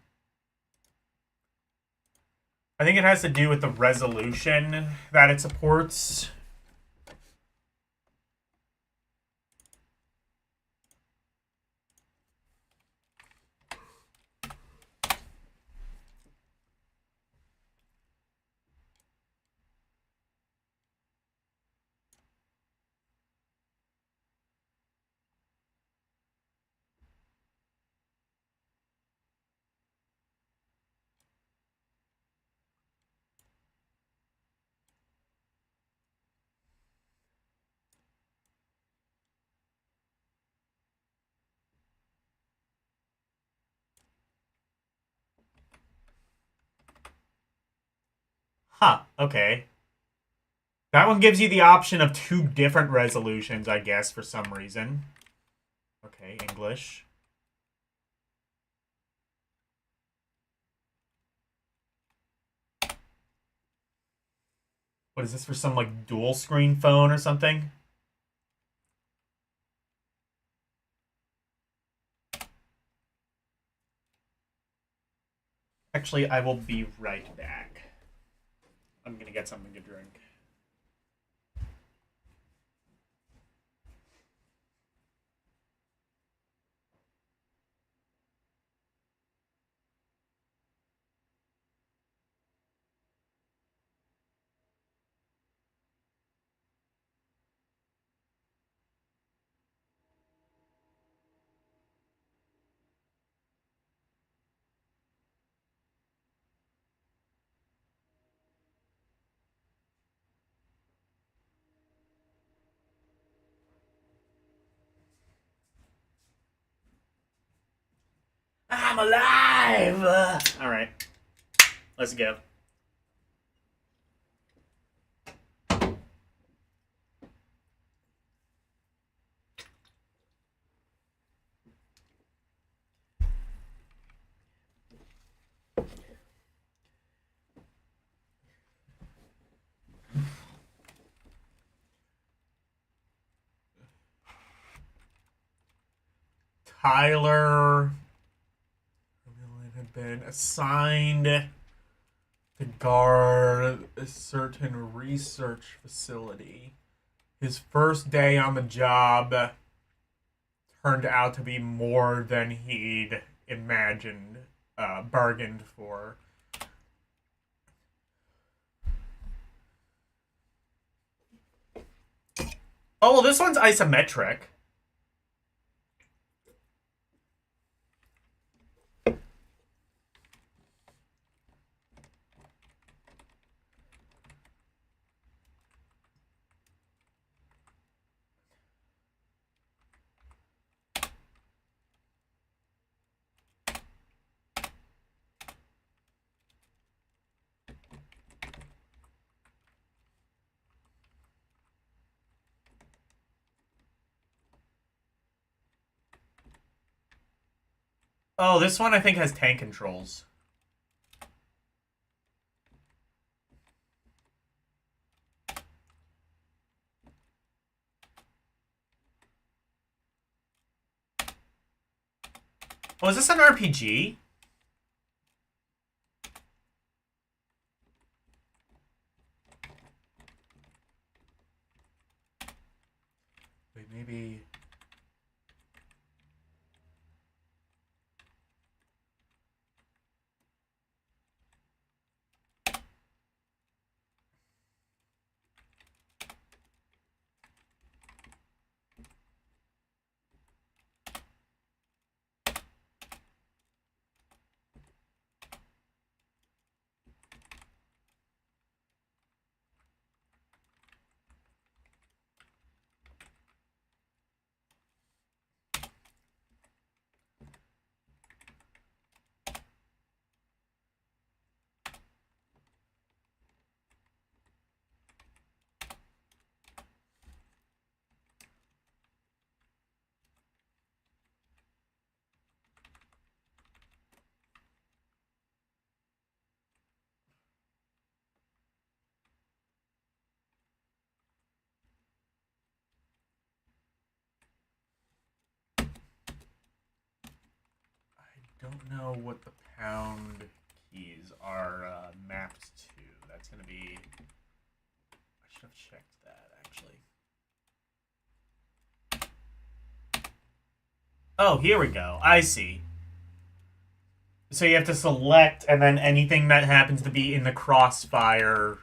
I think it has to do with the resolution that it supports. Huh, okay. That one gives you the option of 2 different resolutions, I guess, for some reason. Okay, English. What is this, for some, like, dual screen phone or something? Actually, I will be right back. I'm gonna get something to drink. I'm alive! Alright. Let's go. Tyler had been assigned to guard a certain research facility. His first day on the job turned out to be more than he'd imagined, bargained for. Oh, well, this one's isometric. Oh, this one I think has tank controls. Oh, is this an RPG? Wait, maybe... don't know what the pound keys are mapped to. That's going to be... I should have checked that, actually. Oh, here we go. I see. So you have to select, and then anything that happens to be in the crossfire...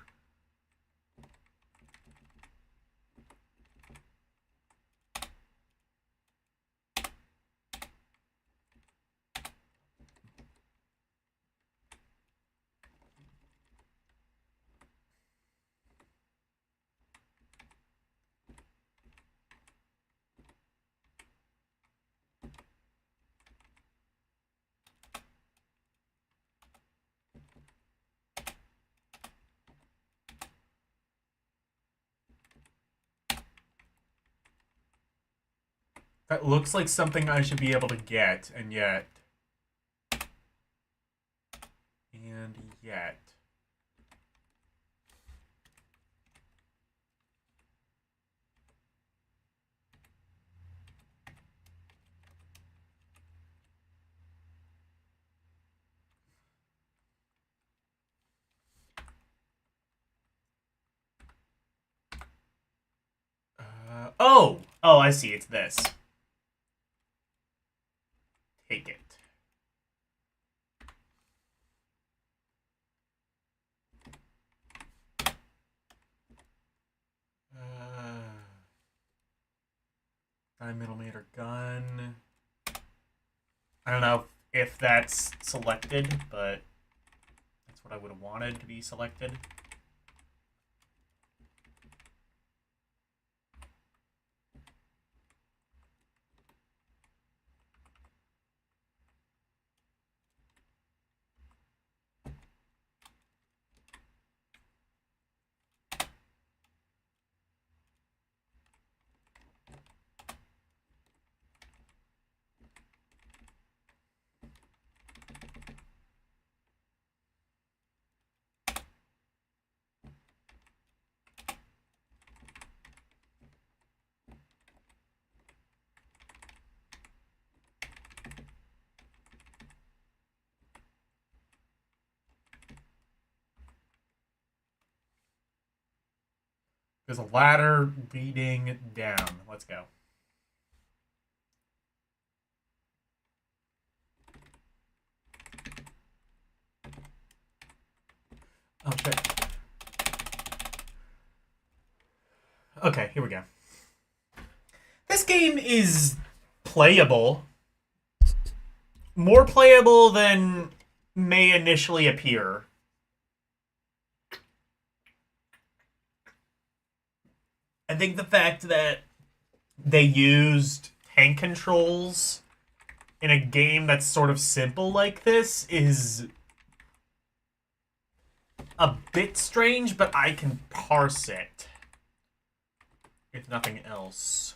That looks like something I should be able to get, and yet... And yet... Oh! Oh, I see. It's this. Take it. Uh, 9mm gun. I don't know if that's selected, but that's what I would have wanted to be selected. There's a ladder leading down. Let's go. Oh, shit. Okay, here we go. This game is playable. More playable than may initially appear. I think the fact that they used tank controls in a game that's sort of simple like this is a bit strange, but I can parse it. If nothing else.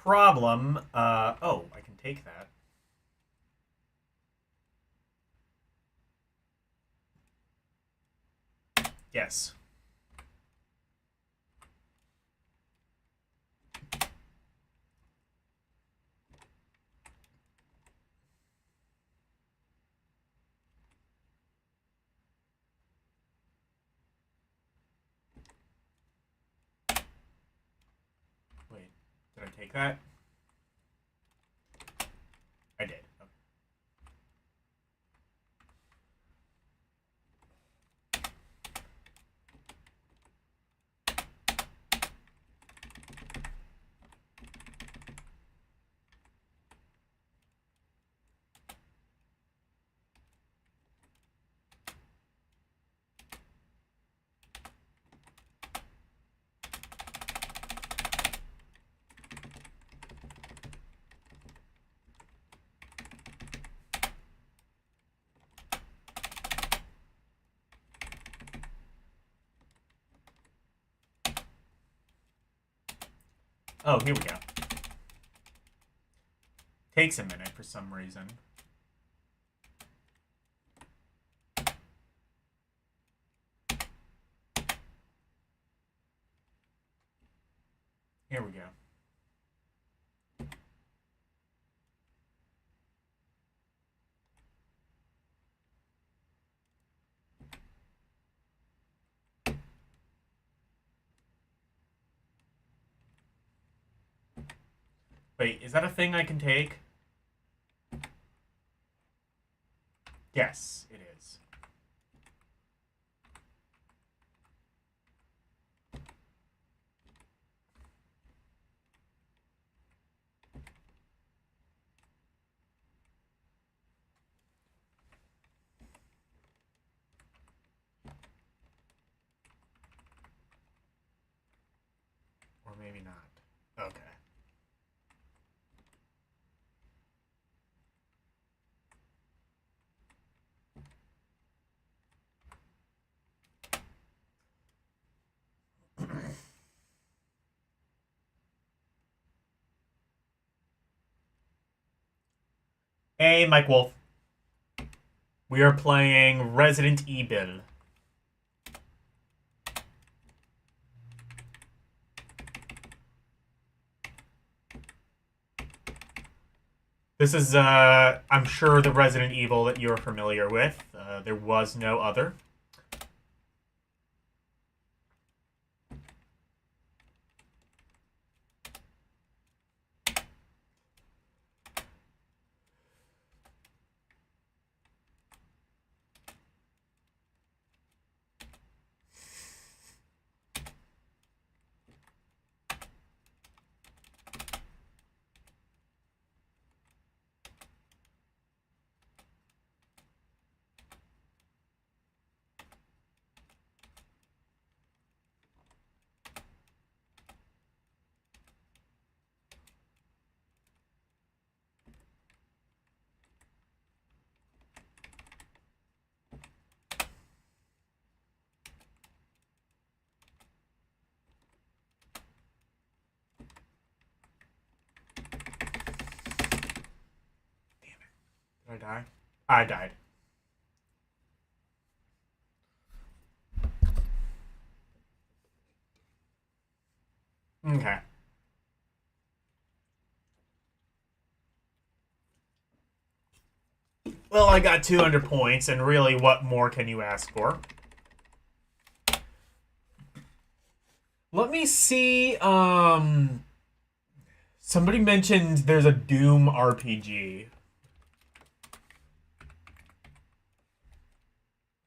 Problem. Oh, I can take that. Yes. Wait, did I take that? I did. Okay. Oh, here we go. Takes a minute for some reason. Here we go. Wait, is that a thing I can take? Yes, it is. Or maybe not. Okay. Hey, Mike Wolf. We are playing Resident Evil. This is, I'm sure, the Resident Evil that you're familiar with. There was no other. die? I died. Okay. Well, I got 200 points, and really, what more can you ask for? Let me see, somebody mentioned there's a Doom RPG.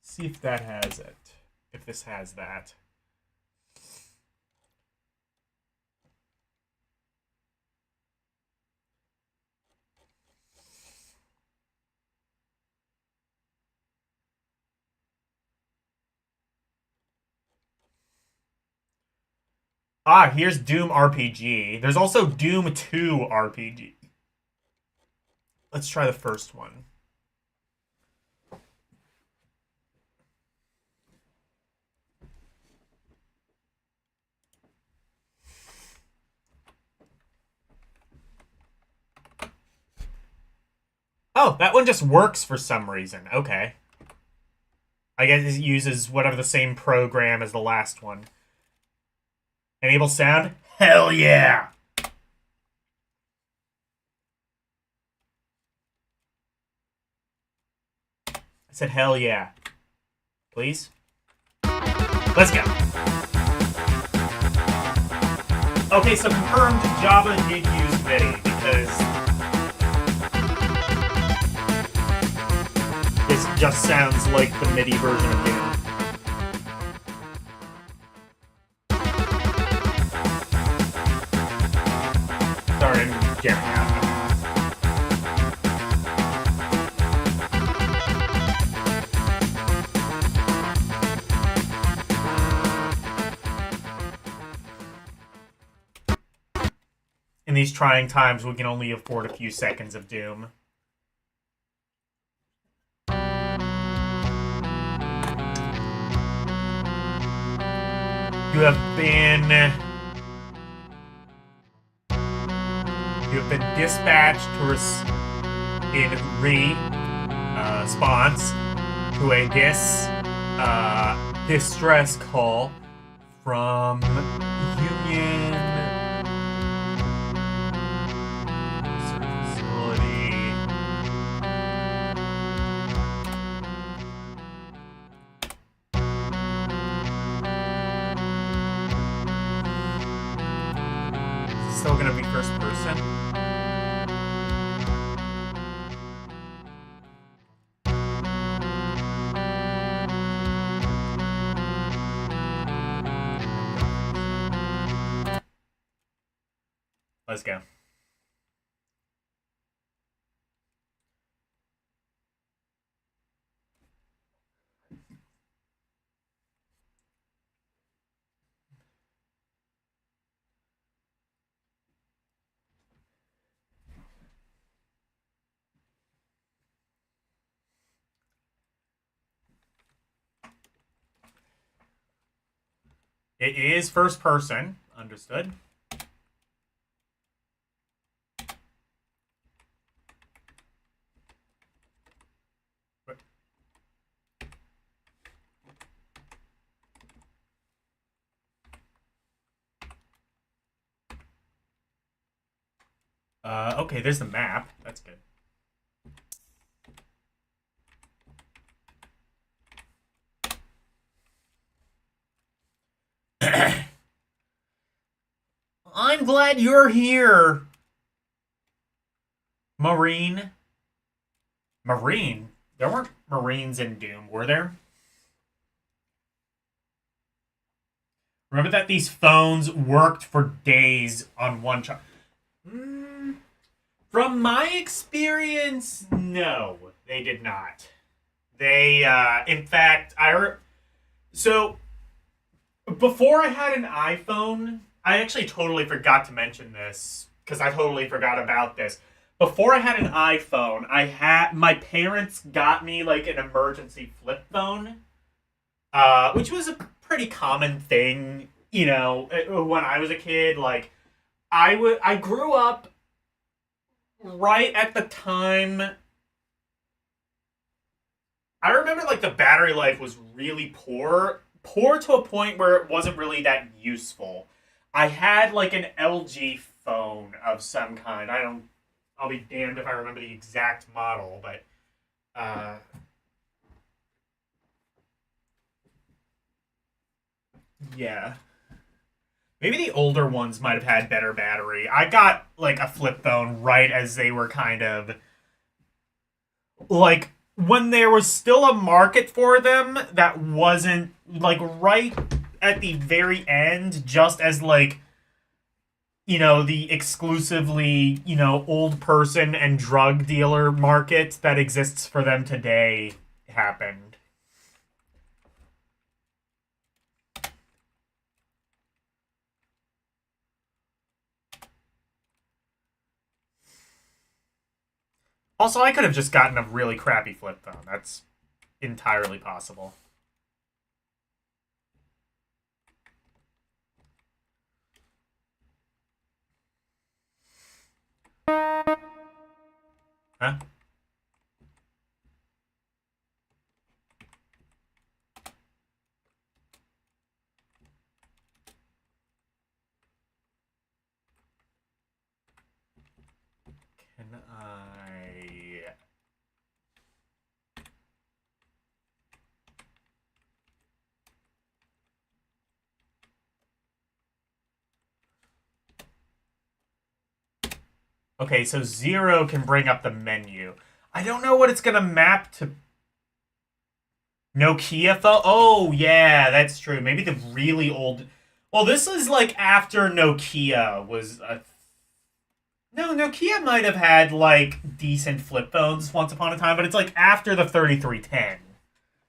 See if that has it. If this has that. Ah, here's Doom RPG. There's also Doom 2 RPG. Let's try the first one. Oh, that one just works for some reason. Okay. I guess it uses whatever the same program as the last one. Enable sound? Hell yeah! I said hell yeah. Please? Let's go. Okay, so confirmed Java did use MIDI because this just sounds like the MIDI version of Doom. Sorry, I'm jamming out. In these trying times, we can only afford a few seconds of Doom. You have been dispatched in response to a distress call from Union Facility. Is it still gonna be first person? Let's go. It is first person. Understood. Okay, there's the map. That's good. I'm glad you're here, Marine. Marine? There weren't Marines in Doom, were there? Remember that these phones worked for days on one charge? From my experience, no, they did not. They, in fact, so before I had an iPhone, I actually totally forgot to mention this because I totally forgot about this. Before I had an iPhone, my parents got me like an emergency flip phone, which was a pretty common thing, when I was a kid. Like, I grew up right at the time I remember like the battery life was really poor to a point where it wasn't really that useful. I had like an LG phone of some kind. I'll be damned if I remember the exact model, but yeah. Maybe the older ones might have had better battery. I got like a flip phone right as they were kind of like when there was still a market for them that wasn't like right at the very end, just as like the exclusively old person and drug dealer market that exists for them today happened. Also, I could have just gotten a really crappy flip phone. That's entirely possible. Huh? Can I? Okay, so 0 can bring up the menu. I don't know what it's gonna map to. Nokia phone. Oh yeah, that's true. Maybe the really old. Well, this is like after Nokia was a. No, Nokia might have had like decent flip phones once upon a time, but it's like after the 3310.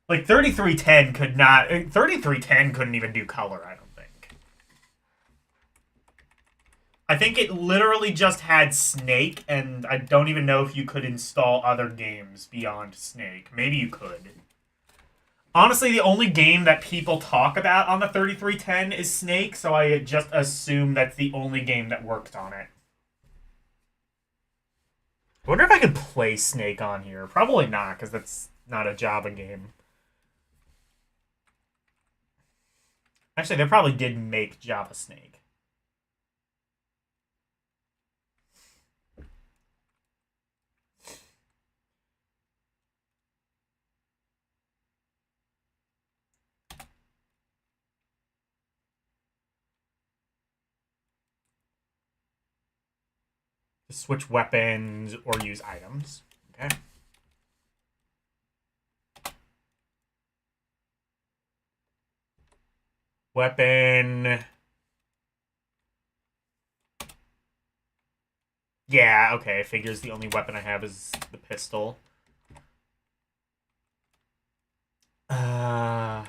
Like 3310 could not. 3310 couldn't even do color. I don't think. I think it literally just had Snake, and I don't even know if you could install other games beyond Snake. Maybe you could. Honestly, the only game that people talk about on the 3310 is Snake, so I just assume that's the only game that worked on it. I wonder if I could play Snake on here. Probably not, because that's not a Java game. Actually, they probably did make Java Snake. To switch weapons or use items. Okay. Weapon. Yeah, okay. Figures the only weapon I have is the pistol. Uh,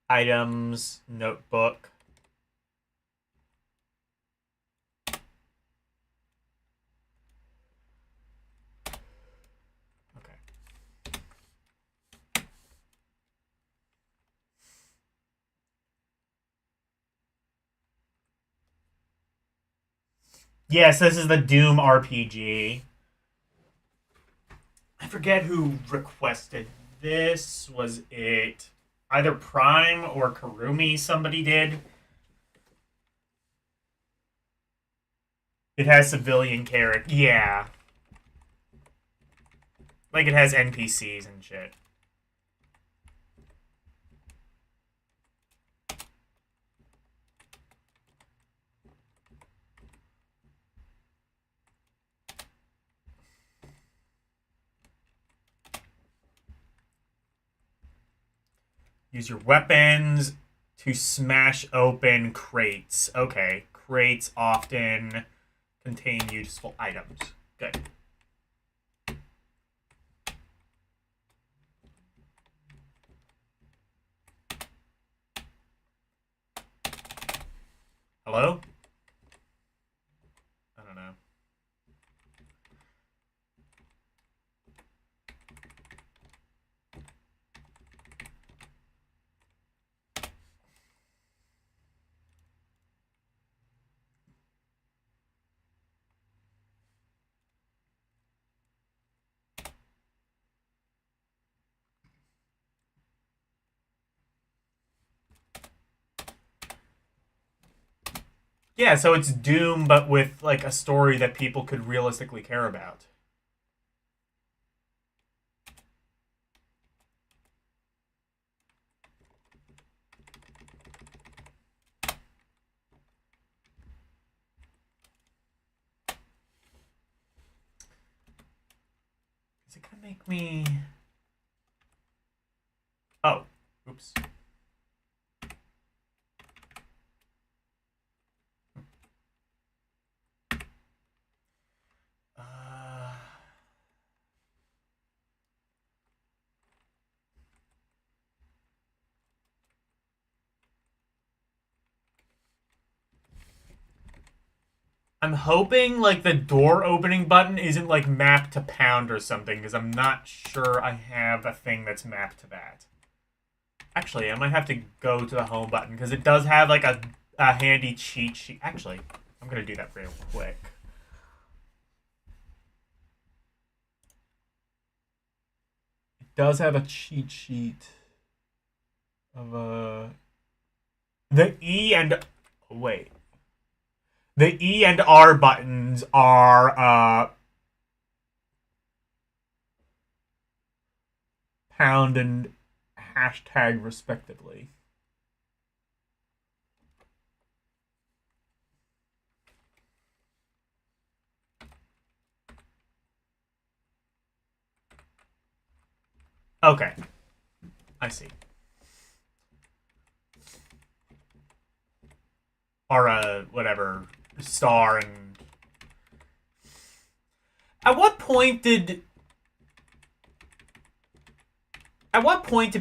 items, notebook. Okay. Yes, this is the Doom RPG. I forget who requested this. Was it either Prime or Karumi? Somebody did. It has civilian character. Yeah, like it has NPCs and shit. Use your weapons to smash open crates. Okay, crates often contain useful items. Good. Hello? I don't know. Yeah, so it's Doom, but with like a story that people could realistically care about. Is it gonna make me? Oh, oops. Uh, I'm hoping like the door opening button isn't like mapped to pound or something because I'm not sure I have a thing that's mapped to that. Actually, I might have to go to the home button because it does have like a handy cheat sheet. Actually, I'm gonna do that real quick. It does have a cheat sheet of the E and wait. The E and R buttons are pound and hashtag respectively. Okay, I see. Or whatever star and at what point did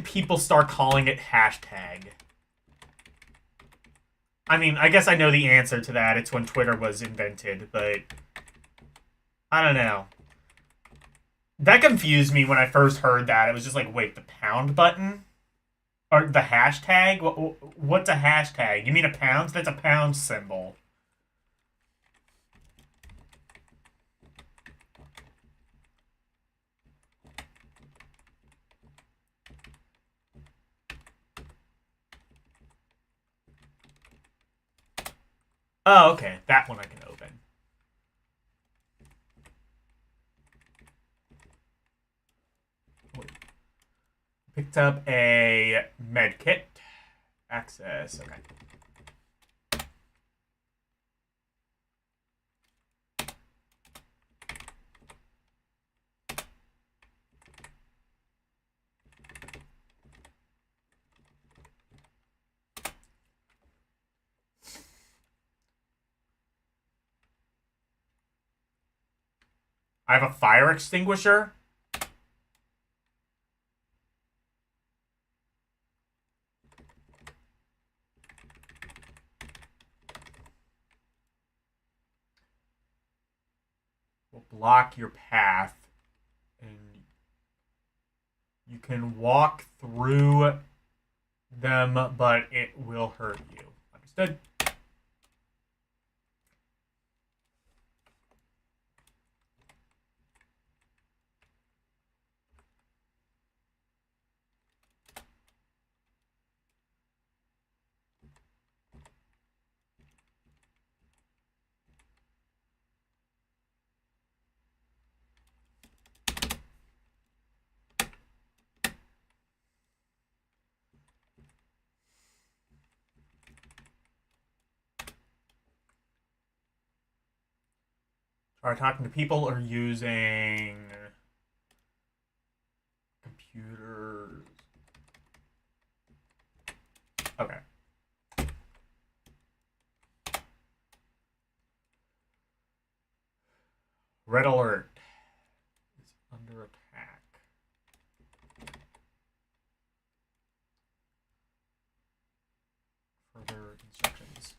people start calling it hashtag? I mean, I guess I know the answer to that. It's when Twitter was invented, but I don't know. That confused me when I first heard that. It was just like, wait, the pound button? Or the hashtag? What's a hashtag? You mean a pound? That's a pound symbol. Oh, okay. That one I can open. Picked up a med kit. Access. Okay. I have a fire extinguisher. Will block your path. And you can walk through them, but it will hurt you. Understood? Try talking to people or using computers. Okay. Red alert is under attack. Further instructions.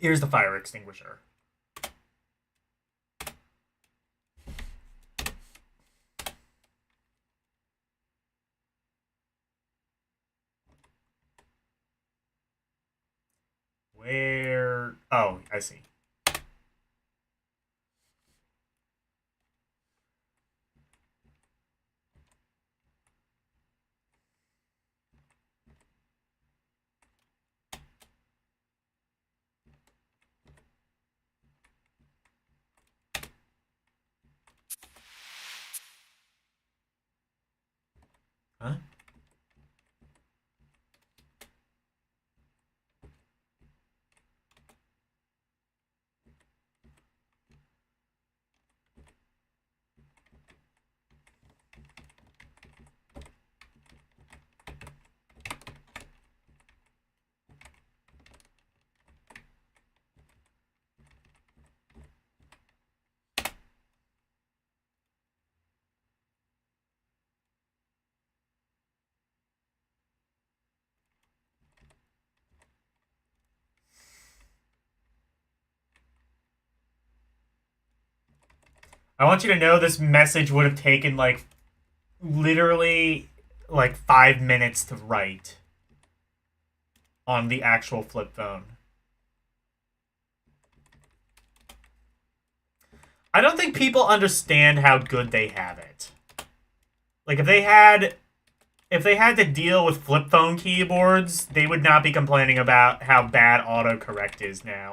Here's the fire extinguisher. Where? Oh, I see. Huh? I want you to know this message would have taken like literally like 5 minutes to write on the actual flip phone. I don't think people understand how good they have it. Like if they had to deal with flip phone keyboards, they would not be complaining about how bad autocorrect is now.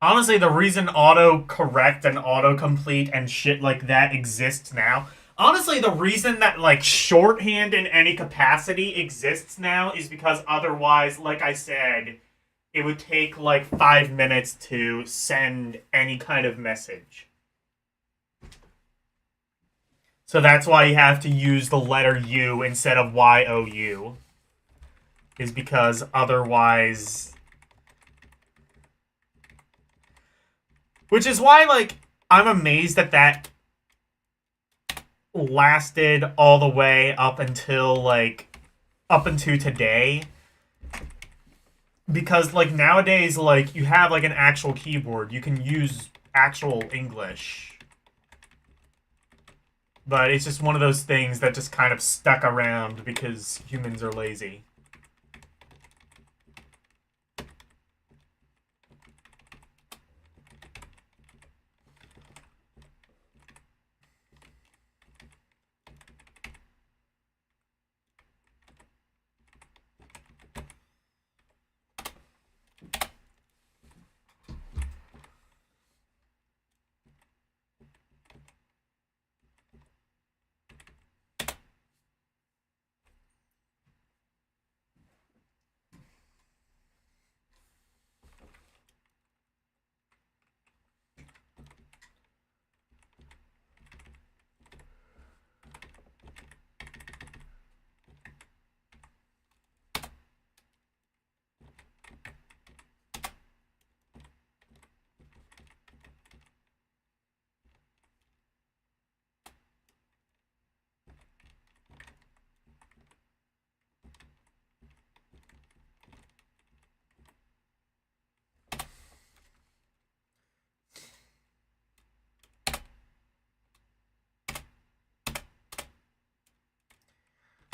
Honestly, the reason autocorrect and autocomplete and shit like that exists now, honestly, the reason that, like, shorthand in any capacity exists now is because otherwise, like I said, it would take, like, 5 minutes to send any kind of message. So that's why you have to use the letter U instead of YOU. Is because otherwise. Which is why, like, I'm amazed that that lasted all the way up until, like, up until today. Because, like, nowadays, like, you have, like, an actual keyboard. You can use actual English. But it's just one of those things that just kind of stuck around because humans are lazy.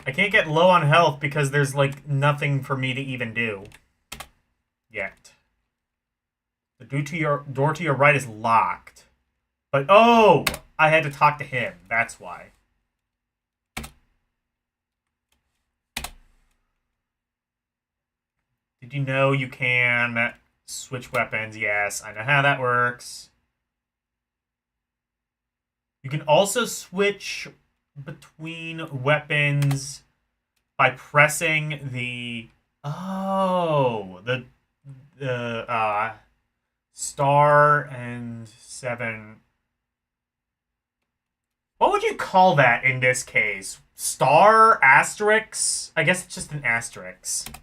I can't get low on health because there's, like, nothing for me to even do. Yet. The door to your right is locked. But, oh! I had to talk to him. That's why. Did you know you can switch weapons? Yes, I know how that works. You can also switch between weapons by pressing the the star and 7. What would you call that in this case? Star asterisk? I guess it's just an asterisk.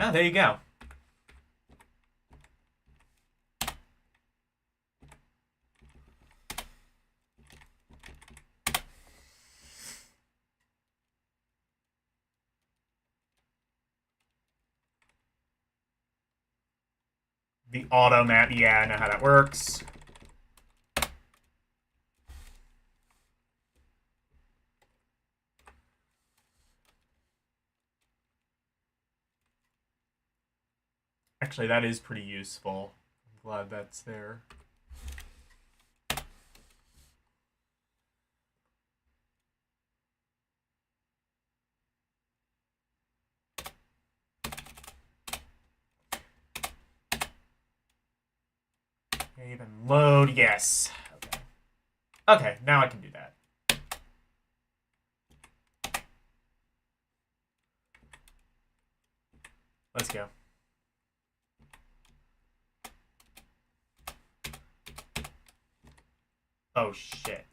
Oh, there you go. The auto map, yeah, I know how that works. Actually, that is pretty useful. I'm glad that's there. Okay, then load, yes. Okay. Okay, now I can do that. Let's go. Oh, shit.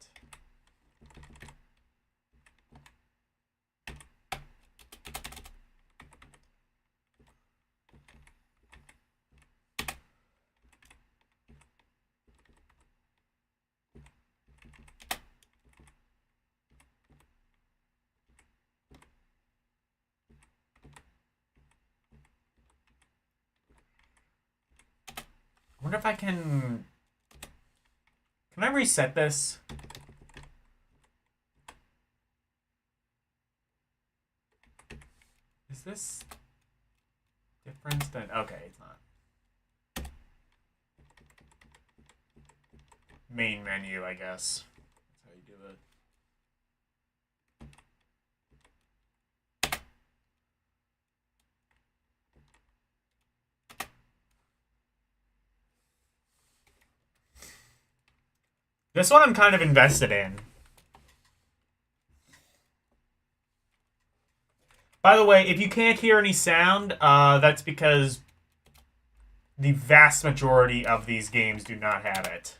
I wonder if I can... Can I reset this? Is this different than... Okay, it's not. Main menu, I guess. That's how you do it. This one I'm kind of invested in. By the way, if you can't hear any sound, that's because the vast majority of these games do not have it.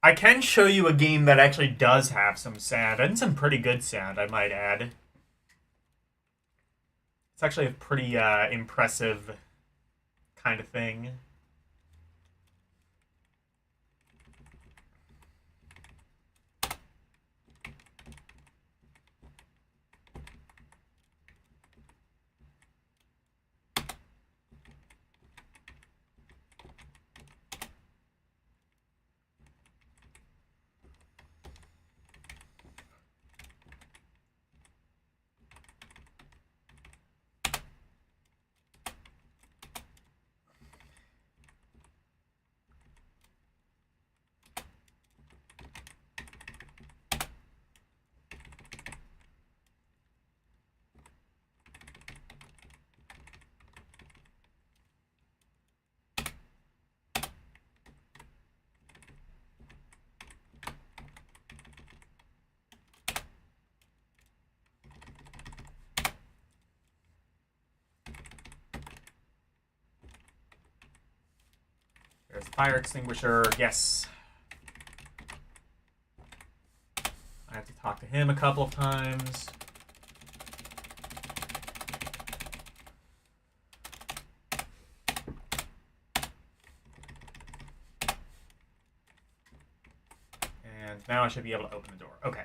I can show you a game that actually does have some sound, and some pretty good sound, I might add. It's actually a pretty impressive kind of thing. There's the fire extinguisher, yes. I have to talk to him a couple of times. And now I should be able to open the door. Okay.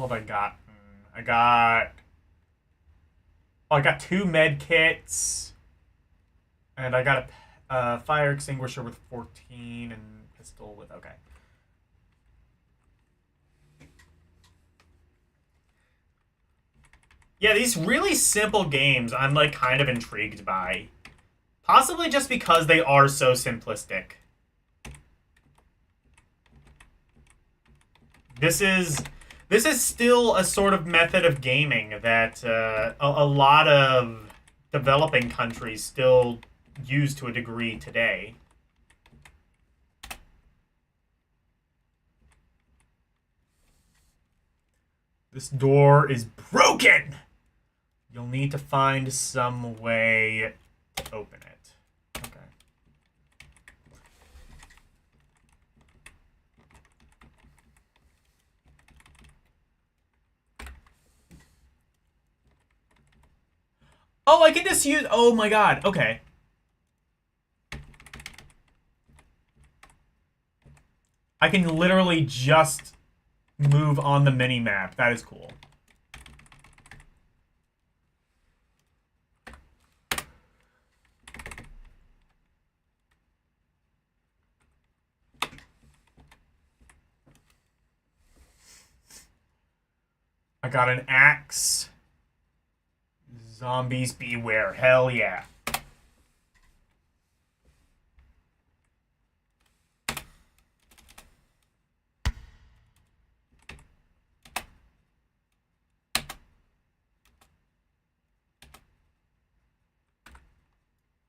all have I got? I got... Oh, I got 2 med kits. And I got a fire extinguisher with 14 and pistol with... Okay. Yeah, these really simple games I'm, like, kind of intrigued by. Possibly just because they are so simplistic. This is still a sort of method of gaming that a lot of developing countries still use to a degree today. This door is broken! You'll need to find some way to open it. Okay. Oh, I can just use... Oh my god, okay. I can literally just move on the mini-map. That is cool. I got an axe. Zombies beware. Hell yeah.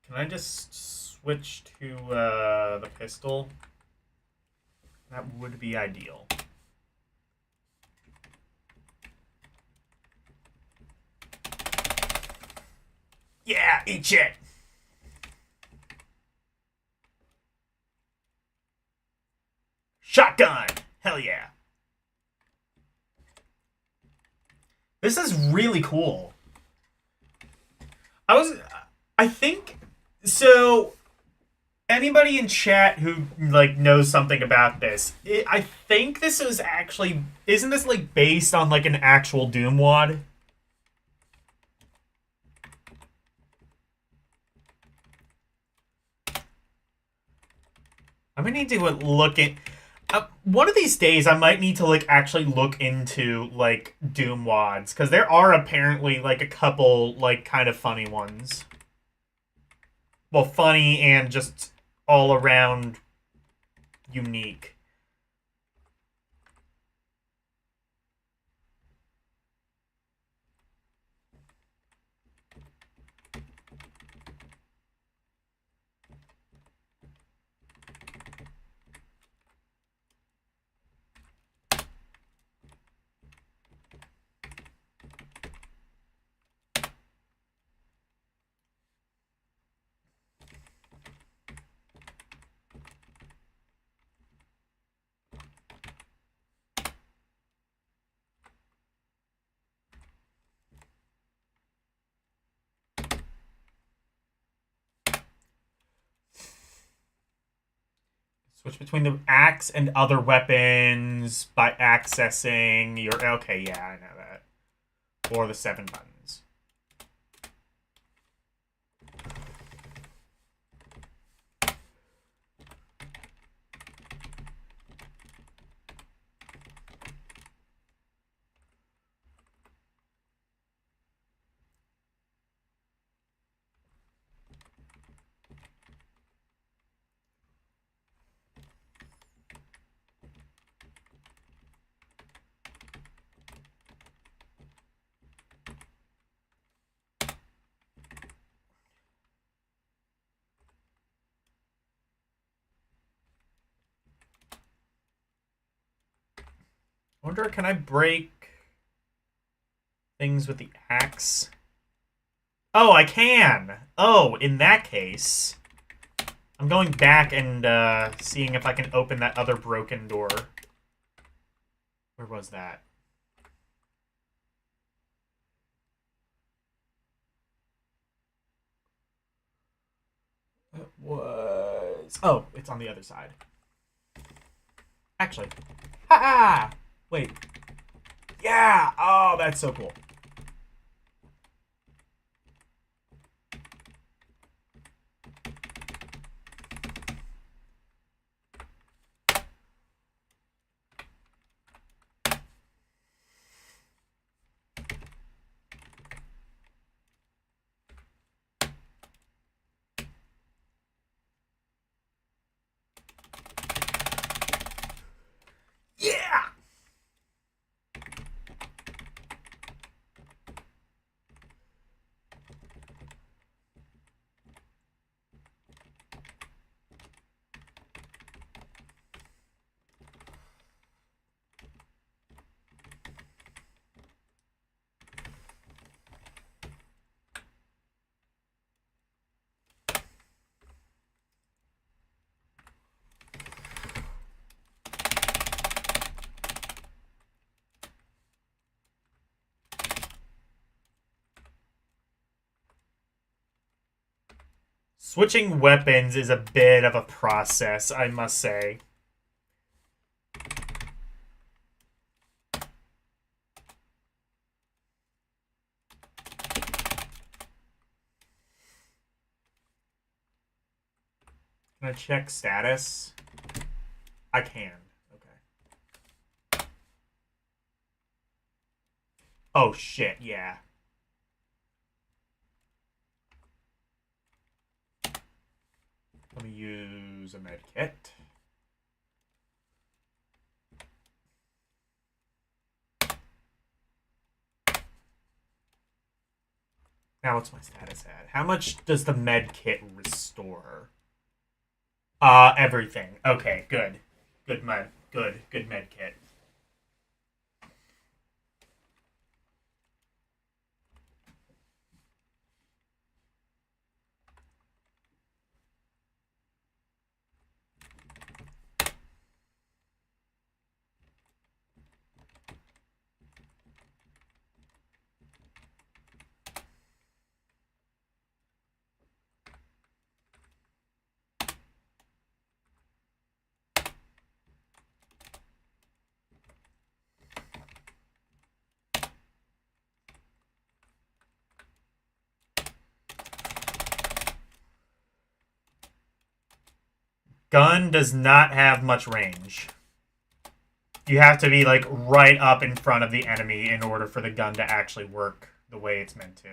Can I just switch to the pistol? That would be ideal. Yeah, eat shit! Shotgun! Hell yeah. This is really cool. I think, so, anybody in chat who, like, knows something about this, I think this is actually, isn't this, like, based on, like, an actual Doom WOD? I'm gonna need to look at... one of these days, I might need to, like, actually look into, like, Doom WODs. Because there are apparently, like, a couple, like, kind of funny ones. Well, funny and just all around unique. Switch between the axe and other weapons by accessing your... Okay, yeah, I know that. Or the 7 buttons. I wonder, can I break things with the axe? Oh, I can! Oh, in that case... I'm going back and seeing if I can open that other broken door. Where was that? It was... Oh, it's on the other side. Actually. Ha-ha! Wait. Yeah! Oh, that's so cool. Yeah! Switching weapons is a bit of a process, I must say. Can I check status? I can. Okay. Oh, shit, yeah. Let me use a med kit. Now what's my status at? How much does the med kit restore? Everything. Okay, good. Good med kit. Gun does not have much range. You have to be, like, right up in front of the enemy in order for the gun to actually work the way it's meant to.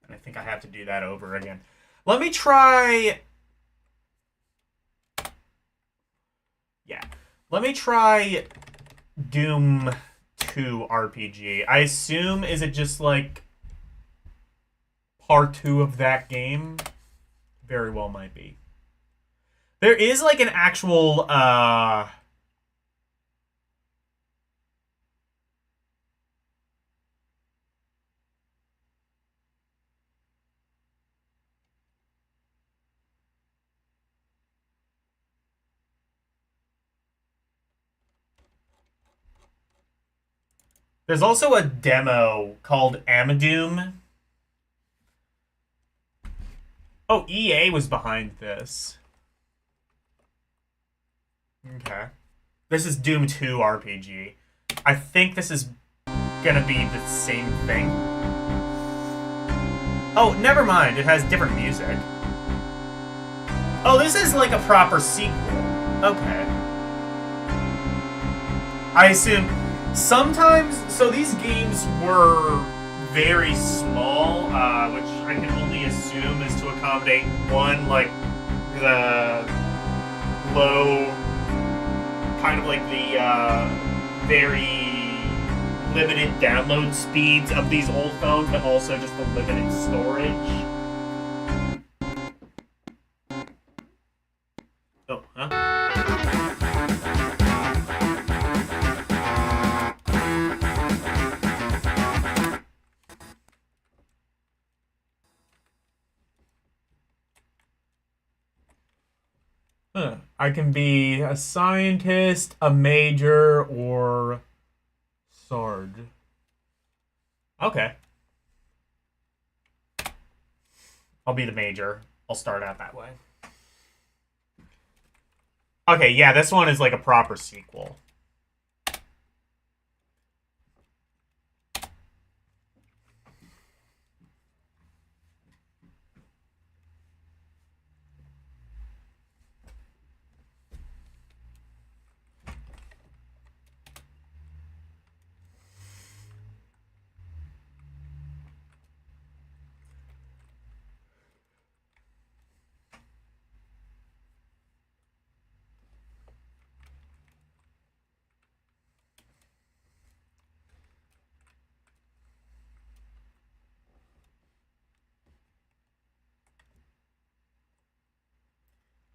And I think I have to do that over again. Let me try... Yeah. Let me try Doom 2 RPG. I assume, is it just, like, part 2 of that game? Very well might be. There is, like, an actual, there's also a demo called Amadoom. Oh, EA was behind this. Okay. This is Doom 2 RPG. I think this is gonna be the same thing. Oh, never mind. It has different music. Oh, this is like a proper sequel. Okay. I assume sometimes... So these games were very small, which I can only assume is to accommodate, one, like, the low... kind of like the very limited download speeds of these old phones, but also just the limited storage. Oh, huh? Huh. I can be a scientist, a major, or Sarge. Okay. I'll be the major. I'll start out that way. Okay, yeah, this one is like a proper sequel.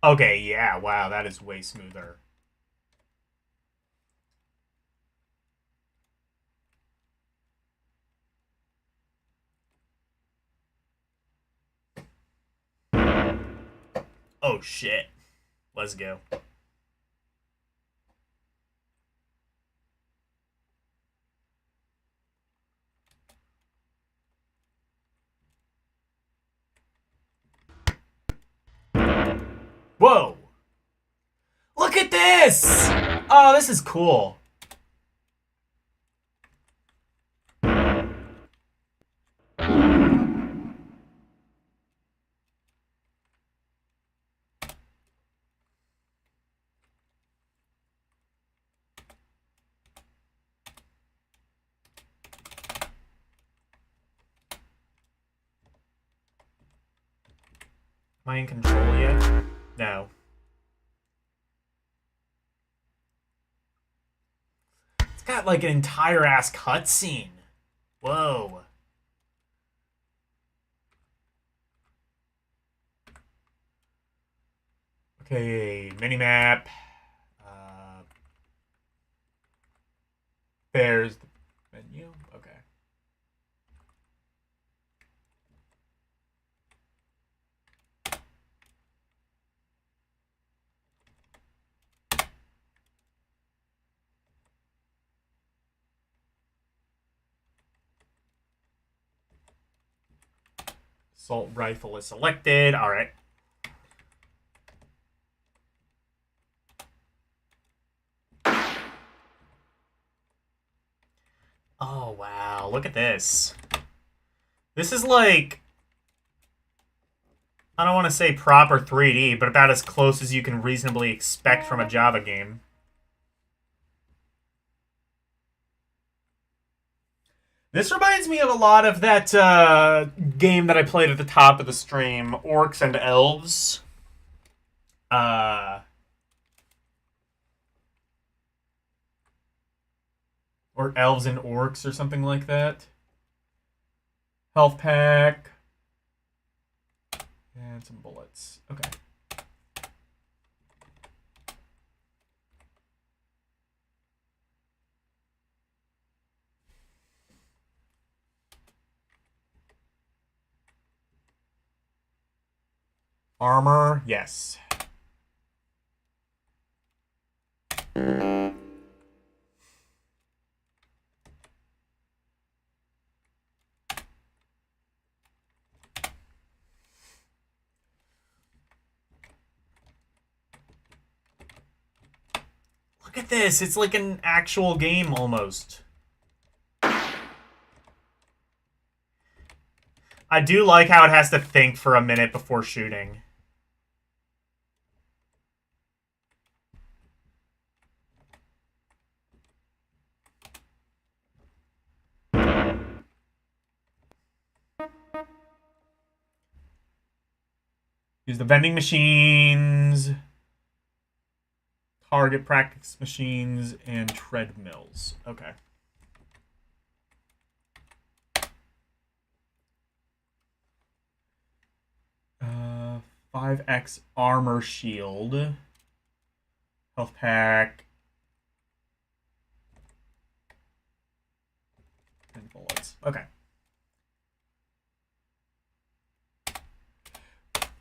Okay, yeah, wow, that is way smoother. Oh shit. Let's go. Whoa! Look at this! Oh, this is cool. Am I in control yet? No. It's got like an entire ass cutscene. Whoa. Okay, minimap. There's the menu. Okay. Assault rifle is selected. All right. Oh, wow. Look at this. This is like, I don't want to say proper 3D, but about as close as you can reasonably expect from a Java game. This reminds me of a lot of that game that I played at the top of the stream, Orcs and Elves. Uh, or Elves and Orcs or something like that. Health pack. And some bullets. Okay. Armor, yes. Look at this. It's like an actual game almost. I do like how it has to think for a minute before shooting. Use the vending machines, target practice machines, and treadmills. Okay. 5x armor shield. Health pack. And bullets. Okay.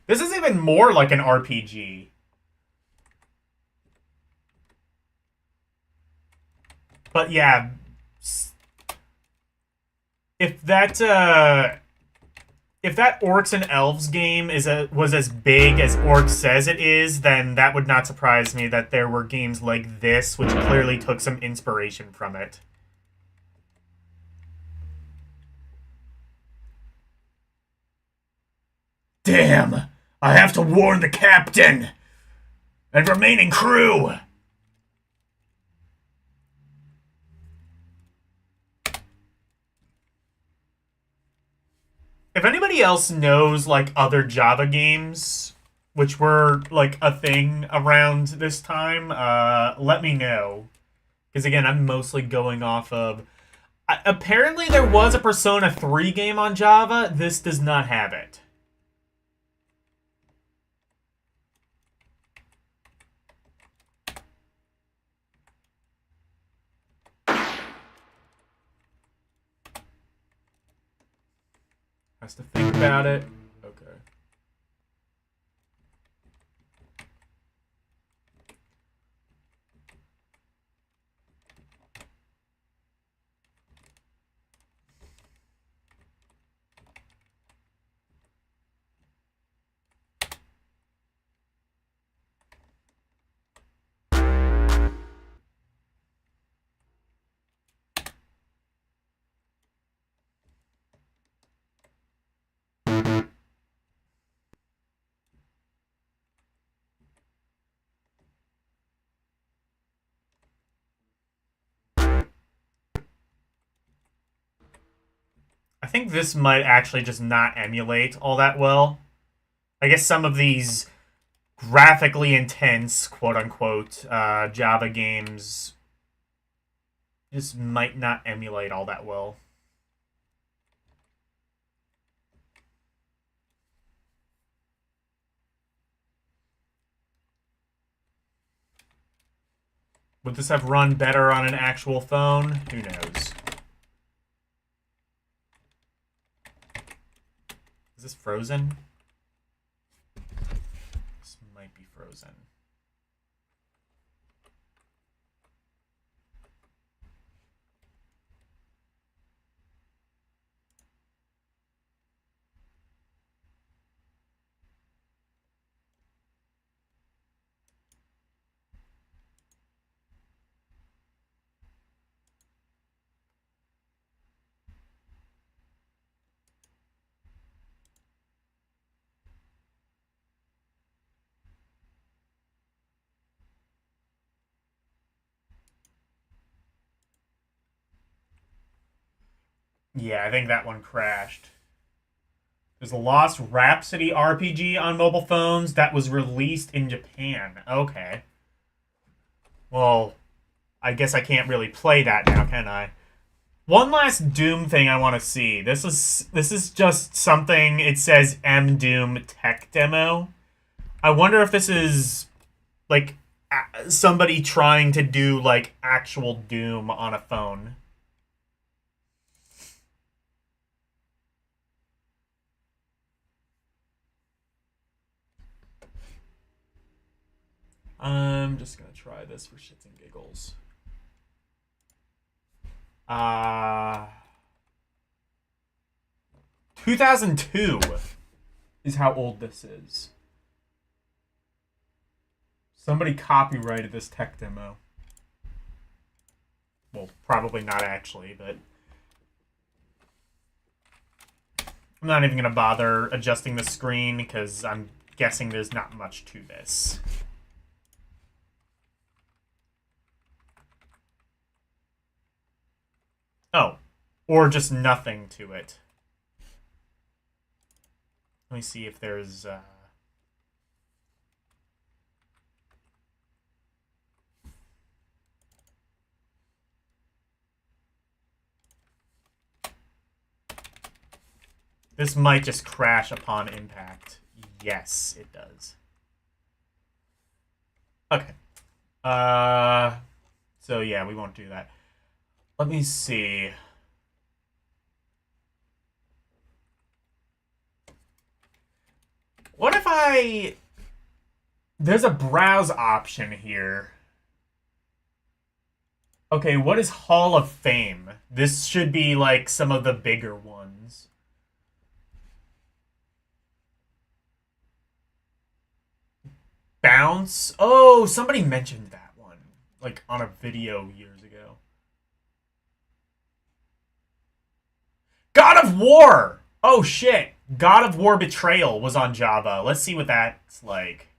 This is even more like an RPG. But yeah. if that Orcs and Elves game was as big as Orcs says it is, then that would not surprise me that there were games like this, which clearly took some inspiration from it. Damn! I have to warn the captain and remaining crew! If anybody else knows, like, other Java games, which were, like, a thing around this time, let me know. Because, again, I'm mostly going off of... Apparently there was a Persona 3 game on Java. This does not have it. Has to think about it. Okay. I think this might actually just not emulate all that well. I guess some of these graphically intense, quote-unquote, Java games just might not emulate all that well. Would this have run better on an actual phone? Who knows? Is this frozen? This might be frozen. Yeah, I think that one crashed. There's a Lost Rhapsody RPG on mobile phones that was released in Japan. Okay. Well, I guess I can't really play that now, can I? One last Doom thing I want to see. This is just something. It says M Doom tech demo. I wonder if this is like somebody trying to do like actual Doom on a phone. I'm just gonna try this for shits and giggles. Uh 2002 is how old this is. Somebody copyrighted this tech demo. Well, probably not actually, but I'm not even going to bother adjusting the screen because I'm guessing there's not much to this. Oh, or just nothing to it. Let me see if there's... This might just crash upon impact. Yes, it does. Okay. So yeah, we won't do that. Let me see. What if I... There's a browse option here. Okay, what is Hall of Fame? This should be like some of the bigger ones. Bounce? Oh, somebody mentioned that one. Like on a video years ago. God of War! Oh shit. God of War Betrayal was on Java. Let's see what that's like.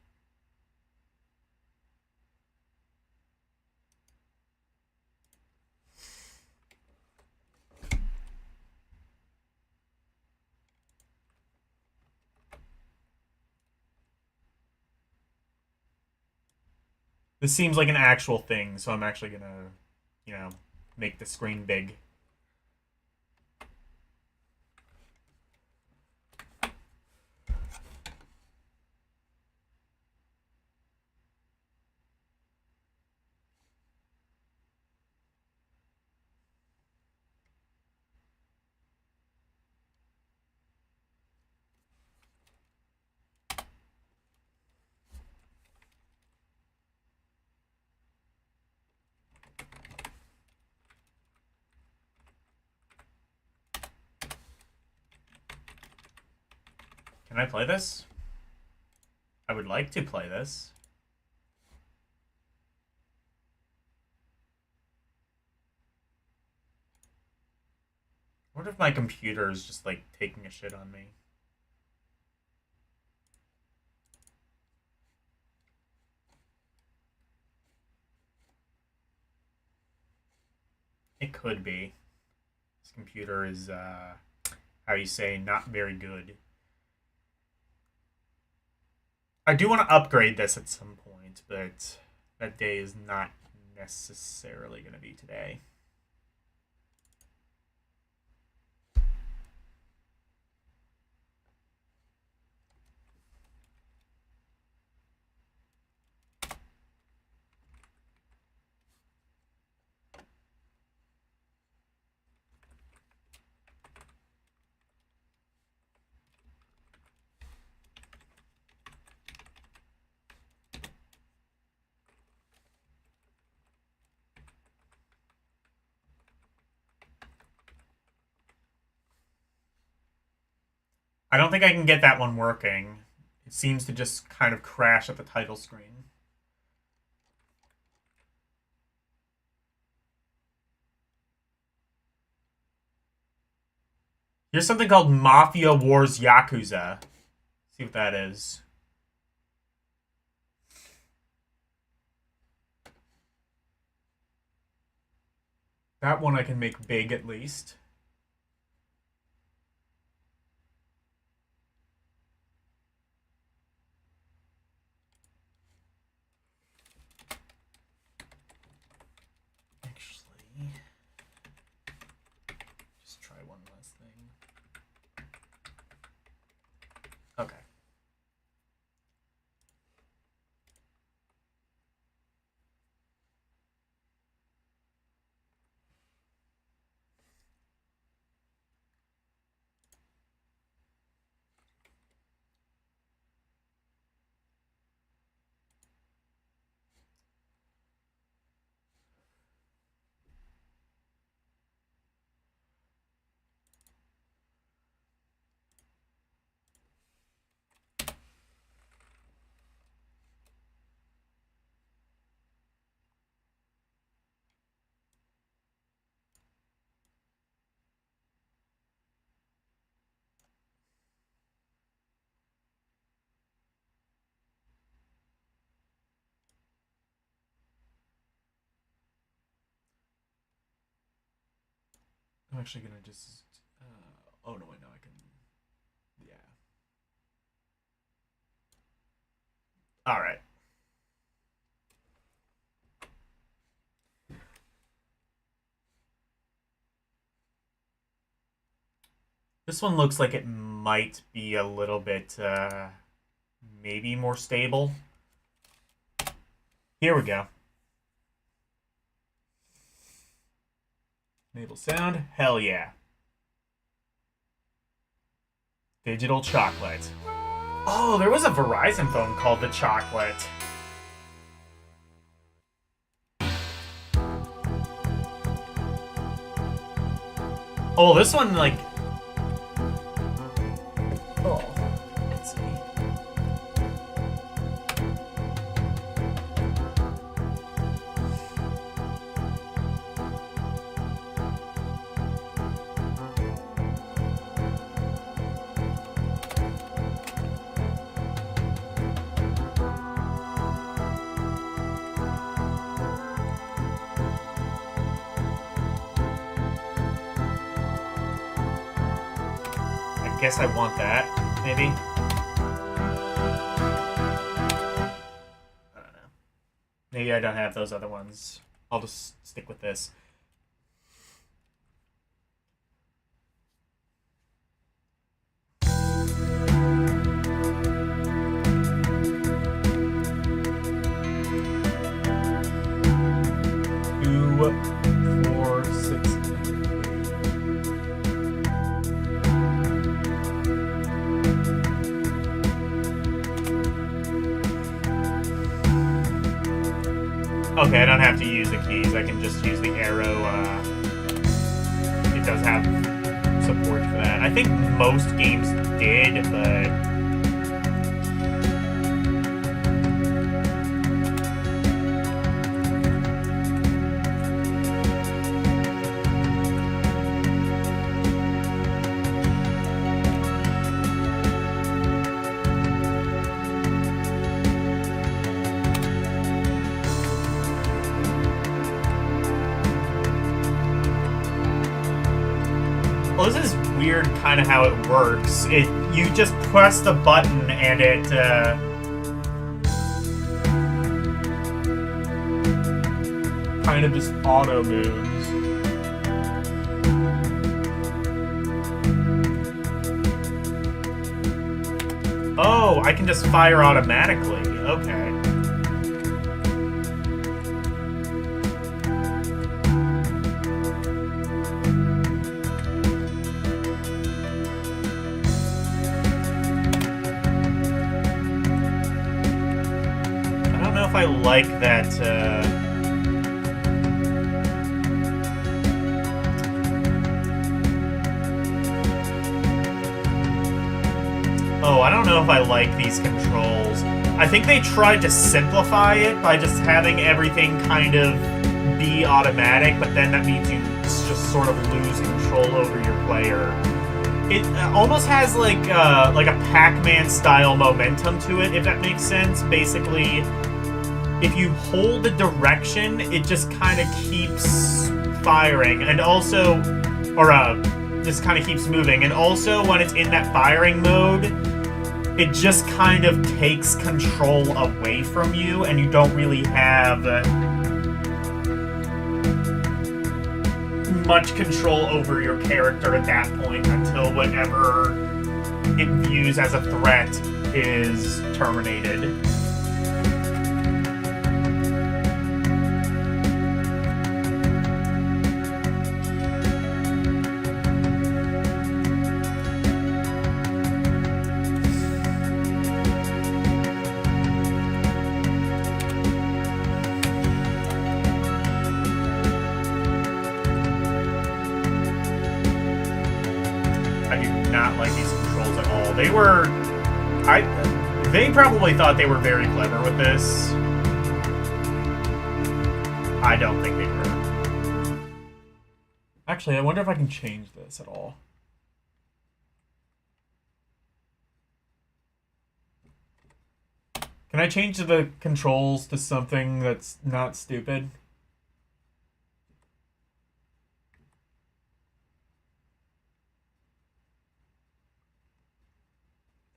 This seems like an actual thing, so I'm actually gonna, you know, make the screen big. Can I play this? I would like to play this. What if my computer is just like taking a shit on me? It could be. This computer is, how you say, not very good. I do want to upgrade this at some point, but that day is not necessarily going to be today. I don't think I can get that one working. It seems to just kind of crash at the title screen. Here's something called Mafia Wars Yakuza. See what that is. That one I can make big at least. Actually, just try one last thing. Okay. I'm actually gonna just. Oh no! Wait, no, I can. Yeah. All right. This one looks like it might be a little bit, maybe more stable. Here we go. Enable sound. Hell yeah. Digital chocolate. Oh, there was a Verizon phone called the Chocolate. Oh, this one, like... Oh, let's see. I guess I want that, maybe. I don't know. Maybe I don't have those other ones. I'll just stick with this. Two, 4, 6. Okay, I don't have to use the keys. I can just use the arrow. It does have support for that. I think most games did, but... Well, this is weird kind of how it works. You just press the button and it kind of just auto moves. Oh, I can just fire automatically. Okay. I like that. Oh, I don't know if I like these controls. I think they tried to simplify it by just having everything kind of be automatic, but then that means you just sort of lose control over your player. It almost has like a Pac-Man style momentum to it, if that makes sense. Basically, if you hold the direction, it just kind of keeps firing, and also, or just kind of keeps moving. And also, when it's in that firing mode, it just kind of takes control away from you, and you don't really have much control over your character at that point until whatever it views as a threat is terminated. Not like these controls at all. They probably thought they were very clever with this. I don't think they were. Actually, I wonder if I can change this at all. Can I change the controls to something that's not stupid?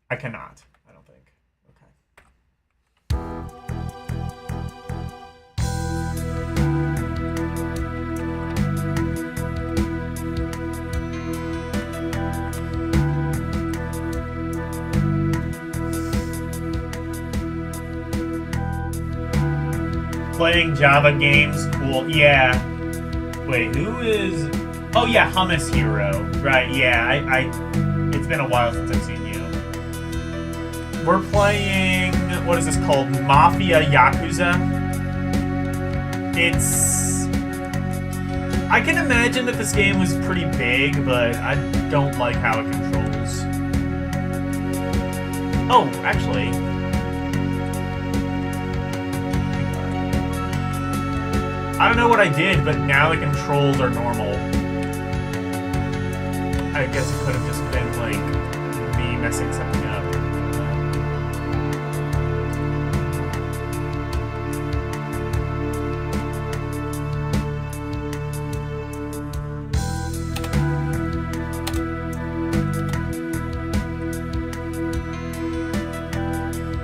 I cannot, I don't think. Okay. Playing Java games, cool. Yeah. Wait, who is... Oh yeah, Hummus Hero. Right, yeah, it's been a while since I've seen you. We're playing, what is this called? Mafia Yakuza. I can imagine that this game was pretty big, but I don't like how it controls. Oh, actually. I don't know what I did, but now the controls are normal. I guess it could have just been, like, me messing something up.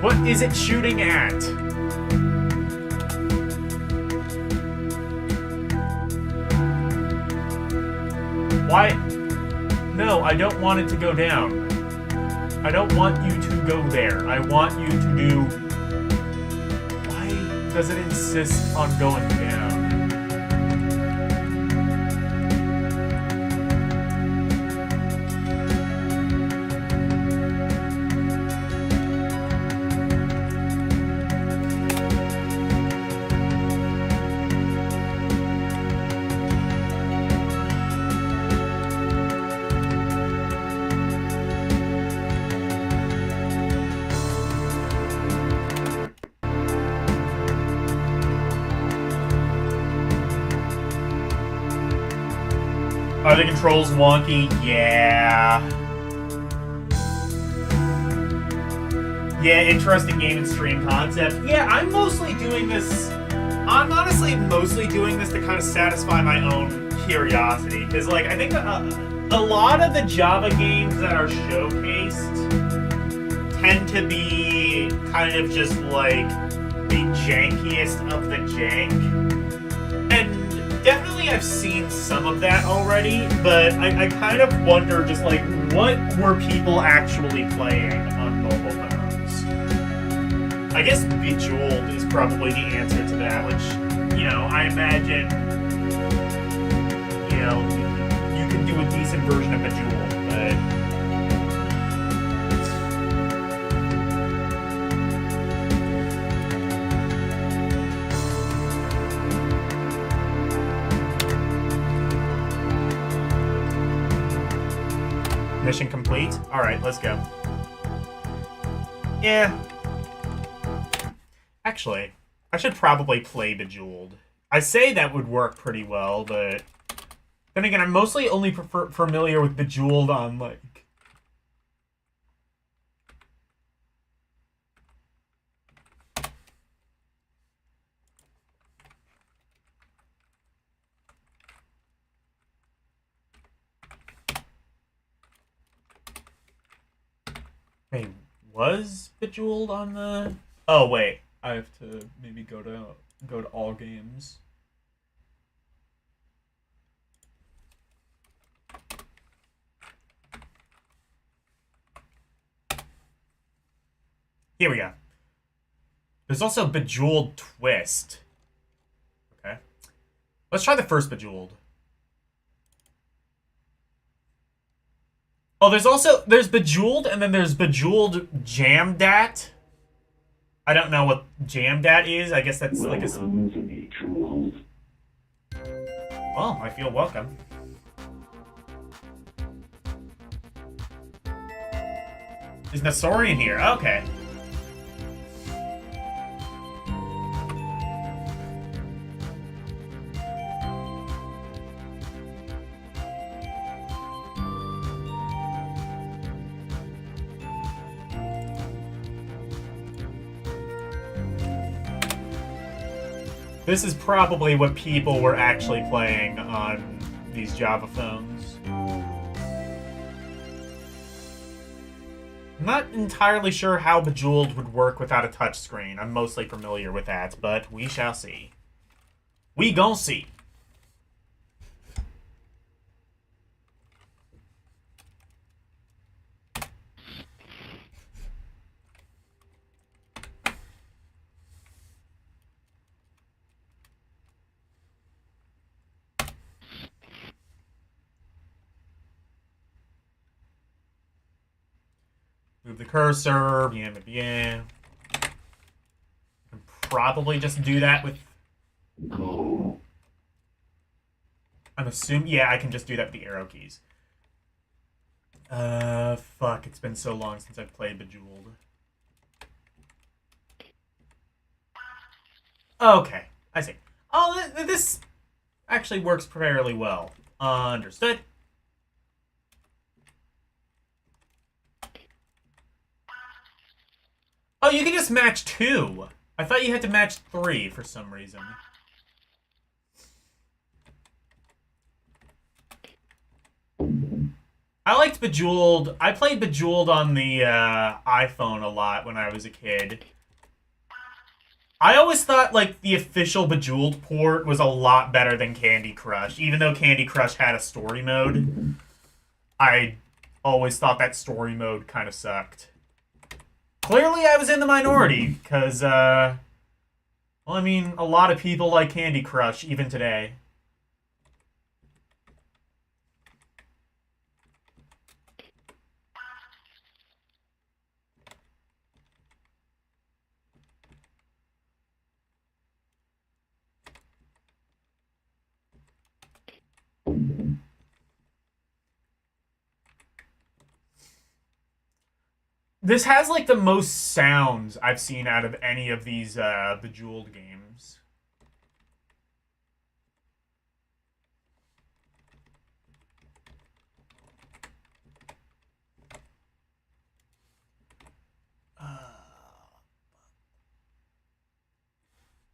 What is it shooting at? Why? No, I don't want it to go down. I don't want you to go there. I want you to do... Why does it insist on going down? Are the controls wonky? Yeah. Yeah, interesting game and stream concept. Yeah, I'm mostly doing this... I'm honestly mostly doing this to kind of satisfy my own curiosity. Because, like, I think a lot of the Java games that are showcased tend to be kind of just, like, the jankiest of the jank. And definitely I've seen some of that already, but I kind of wonder just, like, what were people actually playing on mobile phones? I guess Bejeweled is probably the answer to that, which, you know, I imagine, you know, you can do a decent version of Bejeweled, but... Mission complete? Alright, let's go. Yeah. Actually, I should probably play Bejeweled. I say that would work pretty well, but... Then again, I'm mostly only familiar with Bejeweled on, like... Wait, was Bejeweled on the... Oh, wait. I have to maybe go to all games. Here we go. There's also Bejeweled Twist. Okay. Let's try the first Bejeweled. Oh, there's Bejeweled, and then there's Bejeweled Jamdat. I don't know what Jamdat is. I guess that's like a... Well, I feel welcome. Is Nasorian here? Okay. This is probably what people were actually playing on these Java phones. I'm not entirely sure how Bejeweled would work without a touchscreen. I'm mostly familiar with that, but we shall see. We gon' see. Move the cursor. Yeah. I can probably just do that with... I'm assuming... Yeah, I can just do that with the arrow keys. Fuck. It's been so long since I've played Bejeweled. Okay, I see. Oh, this actually works fairly well. Understood. Oh, you can just match 2. I thought you had to match 3 for some reason. I liked Bejeweled. I played Bejeweled on the iPhone a lot when I was a kid. I always thought, like, the official Bejeweled port was a lot better than Candy Crush. Even though Candy Crush had a story mode, I always thought that story mode kind of sucked. Clearly, I was in the minority, because, well, I mean, a lot of people like Candy Crush, even today. This has, like, the most sounds I've seen out of any of these Bejeweled games.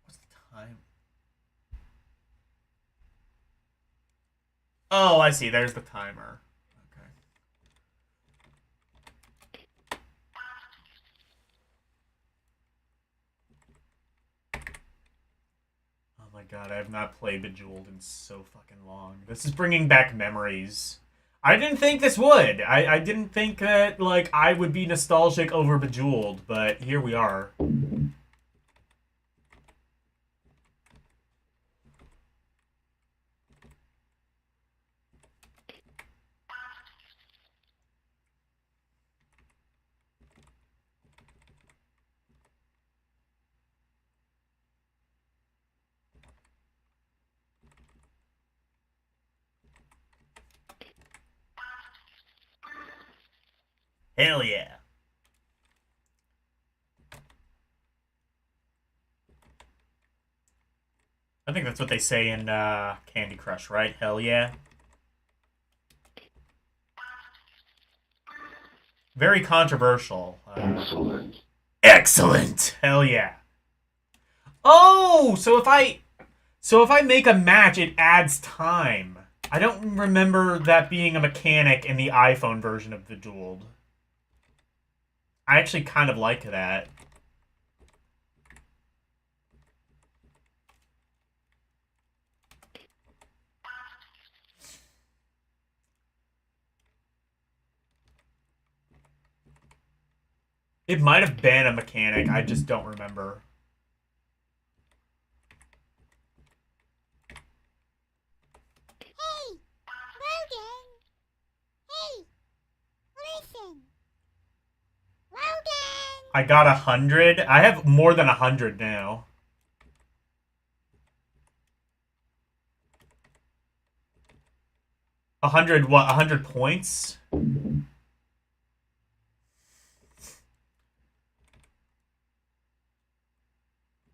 What's the time? Oh, I see. There's the timer. Okay. Oh my god, I have not played Bejeweled in so fucking long. This is bringing back memories. I didn't think this would. I didn't think that, like, I would be nostalgic over Bejeweled, but here we are. Hell yeah. I think that's what they say in Candy Crush, right? Hell yeah. Very controversial. Excellent. Excellent. Hell yeah. Oh, so if I make a match, it adds time. I don't remember that being a mechanic in the iPhone version of Bejeweled. I actually kind of like that. It might have been a mechanic, I just don't remember. Hey, Logan. Hey, listen. Logan. I got 100. I have more than 100 now. 100 what? 100 points?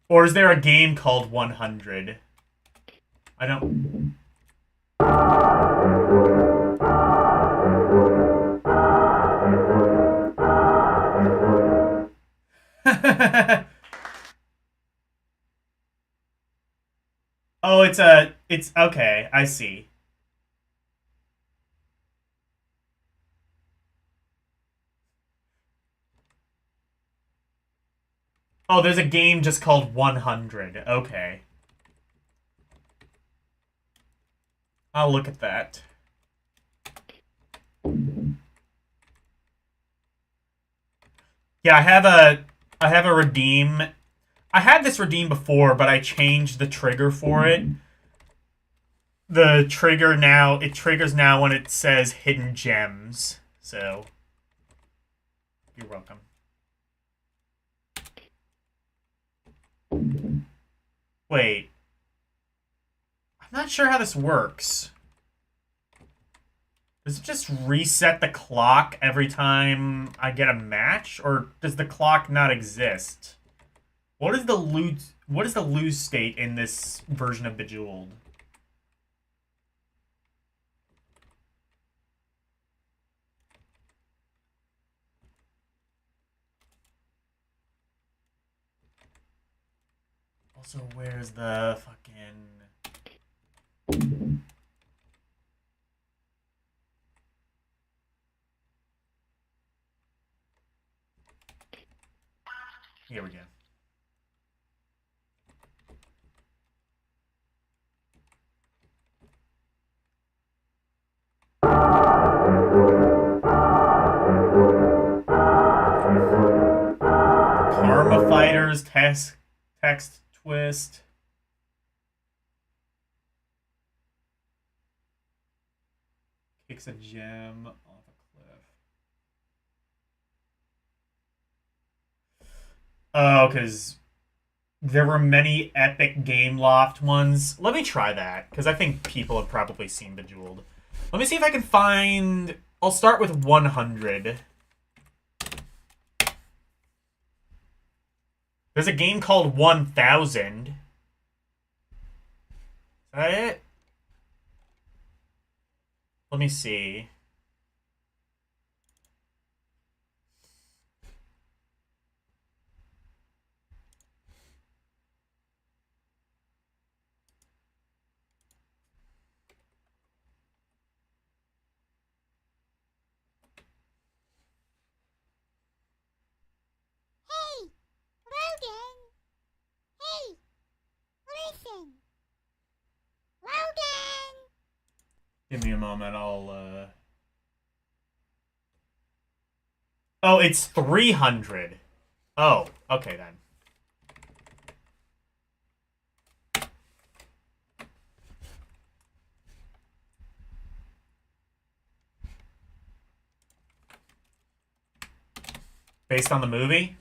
Or is there a game called 100? I don't... Oh, it's okay, I see. Oh, there's a game just called 100. Okay. I'll look at that. Yeah, I have a redeem. I had this redeem before, but I changed the trigger for it. The trigger now, it triggers now when it says hidden gems. So, you're welcome. Wait. I'm not sure how this works. Does it just reset the clock every time I get a match, or does the clock not exist? What is the lose state in this version of Bejeweled? Also, where's the fucking... Here we go. Karma Fighters, text twist. Kicks a gem off a cliff. Oh, because there were many epic Game Loft ones. Let me try that, because I think people have probably seen Bejeweled. Let me see if I can find... I'll start with 100. There's a game called 1000. Is that it? Let me see. Hey, Logan. Hey, listen. Logan. Give me a moment, I'll, Oh, it's 300. Oh, okay then. Based on the movie?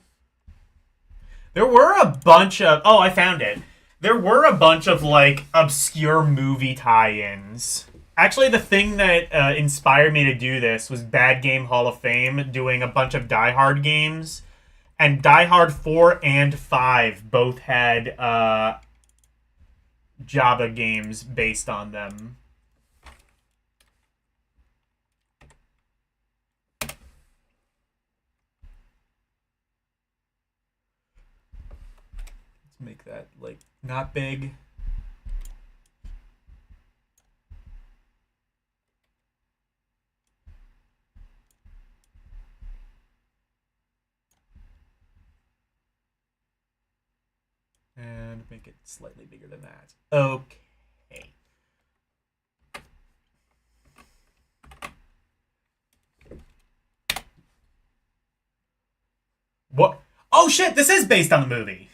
There were a bunch of... Oh, I found it. There were a bunch of, like, obscure movie tie-ins. Actually, the thing that inspired me to do this was Bad Game Hall of Fame doing a bunch of Die Hard games. And Die Hard 4 and 5 both had Java games based on them. Let's make that, like, not big. And make it slightly bigger than that. Okay. What? Oh shit, this is based on the movie.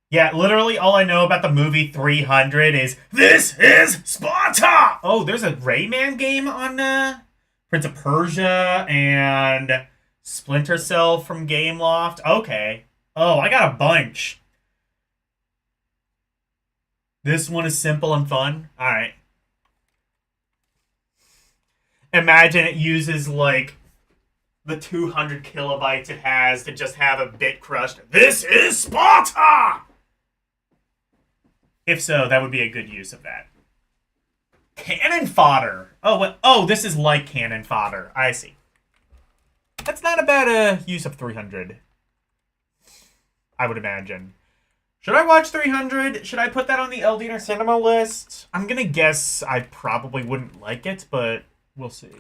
Yeah, literally all I know about the movie 300 is this is Sparta. Oh, there's a Rayman game on Prince of Persia and Splinter Cell from Gameloft. Okay. Oh, I got a bunch. This one is simple and fun. All right. Imagine it uses like the 200 kilobytes it has to just have a bit crushed. This is Sparta! If so, that would be a good use of that. Cannon fodder. Oh, what? Oh, this is like cannon fodder. I see. That's not a bad use of 300. I would imagine. Should I watch 300? Should I put that on the Eldiner Cinema list? I'm gonna guess I probably wouldn't like it, but we'll see.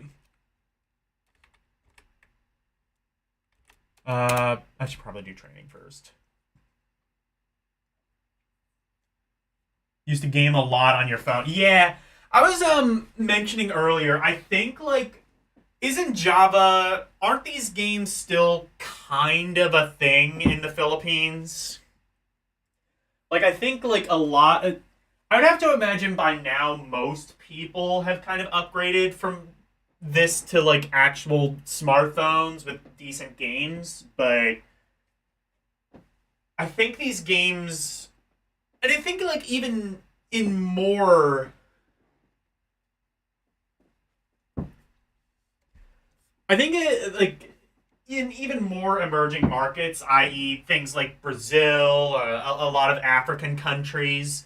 I should probably do training first. Used to game a lot on your phone. Yeah, I was mentioning earlier, I think like isn't Java aren't these games still kind of a thing in the Philippines? Like I think like a lot I would have to imagine by now most people have kind of upgraded from this to like actual smartphones with decent games, but I think these games and I think like even in more, I think like in even more emerging markets, i.e., things like Brazil, a lot of African countries.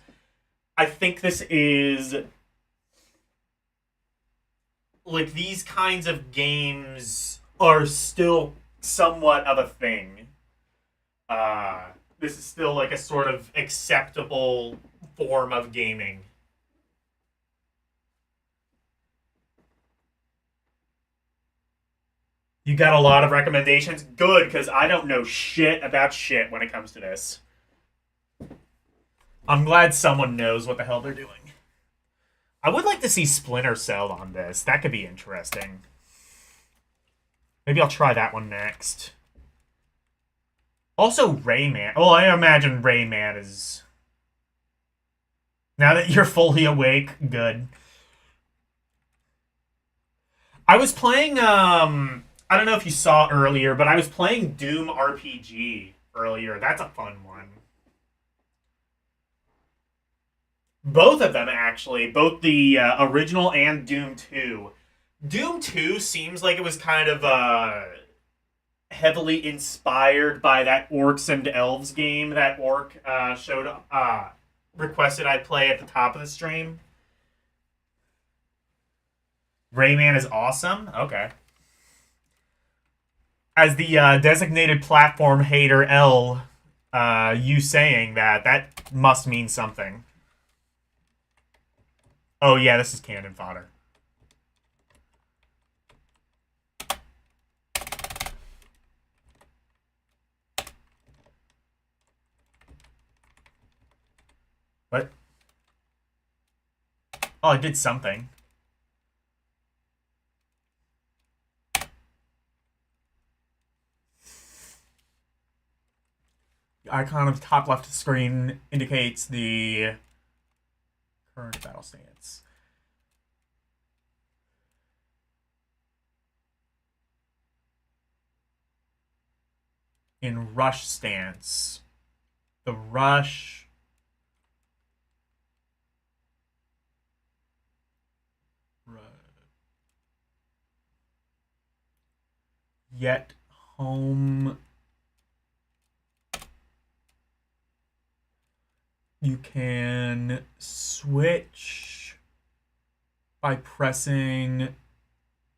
I think this is like these kinds of games are still somewhat of a thing. Uh, this is still like a sort of acceptable form of gaming. You got a lot of recommendations? Good, because I don't know shit about shit when it comes to this. I'm glad someone knows what the hell they're doing. I would like to see Splinter Cell on this. That could be interesting. Maybe I'll try that one next. Also, Rayman. Well, I imagine Rayman is. Now that you're fully awake, good. I was playing. I don't know if you saw earlier, but I was playing Doom RPG earlier. That's a fun one. Both of them, actually. Both the original and Doom 2. Doom 2 seems like it was kind of heavily inspired by that Orcs and Elves game that Orc showed requested I play at the top of the stream. Rayman is awesome. Okay. As the designated platform hater L, you saying that must mean something. Oh yeah, this is cannon fodder. What? Oh, I did something. The icon of the top left of the screen indicates the current battle stance. In rush stance, the rush. Yet home. You can switch by pressing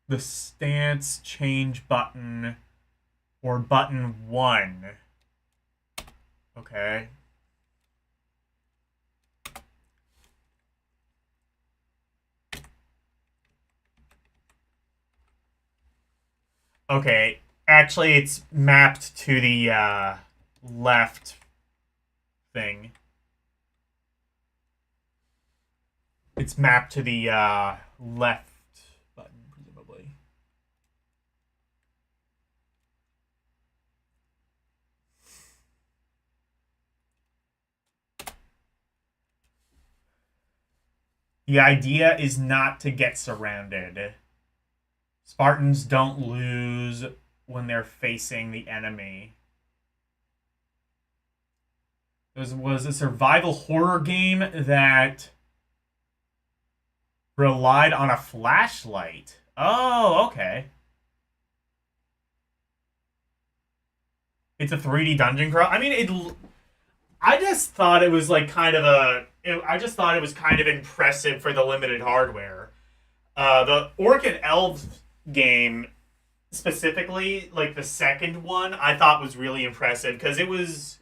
the stance change button or button 1. Okay. Okay. Actually, it's mapped to the left thing. It's mapped to the left button, presumably. The idea is not to get surrounded. Spartans don't lose when they're facing the enemy. It was a survival horror game that relied on a flashlight. Oh, okay. It's a 3D dungeon crawl. I mean, I just thought it was like kind of I just thought it was kind of impressive for the limited hardware. The Orc and Elves game specifically, like the second one, I thought was really impressive because it was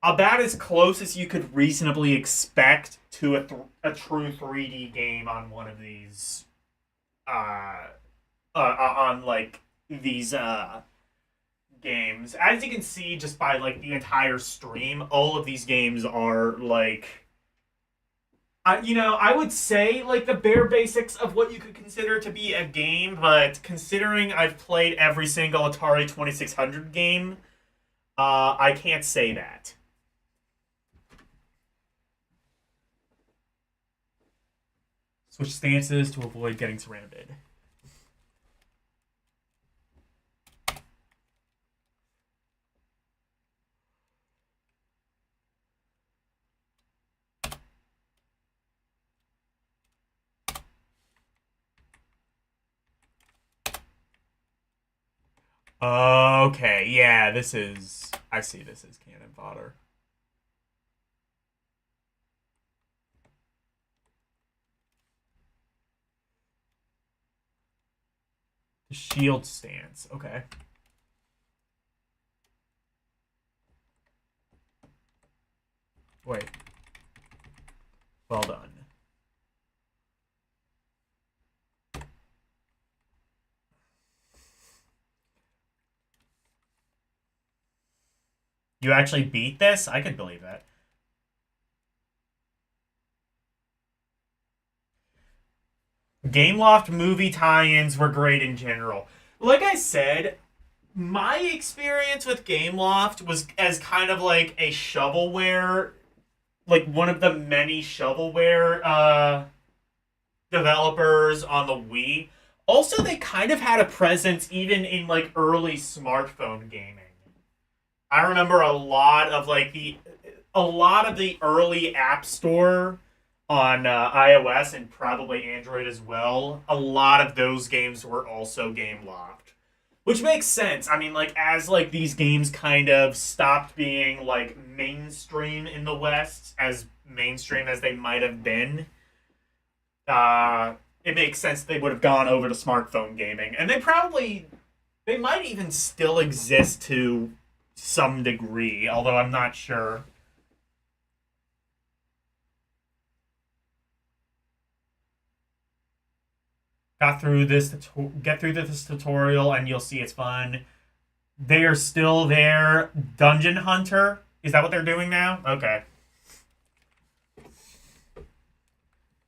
about as close as you could reasonably expect to a true 3D game on one of these, on like these games. As you can see, just by like the entire stream, all of these games are like, I would say like the bare basics of what you could consider to be a game, but considering I've played every single Atari 2600 game, I can't say that. Switch stances to avoid getting surrounded. Okay, yeah, this is. I see this is cannon fodder. Shield stance. Okay. Wait. Well done. You actually beat this? I could believe that. Gameloft movie tie-ins were great in general. Like I said, my experience with Gameloft was as kind of like a shovelware, like one of the many shovelware developers on the Wii. Also, they kind of had a presence even in like early smartphone gaming. I remember a lot of the early App Store on iOS and probably Android as well. A lot of those games were also game locked, which makes sense. I mean, like as like these games kind of stopped being like mainstream in the West, as mainstream as they might have been, it makes sense they would have gone over to smartphone gaming, and they might even still exist to some degree, although I'm not sure. Got through this Get through this tutorial and you'll see it's fun. They are still there. Dungeon Hunter, is that what they're doing now? Okay,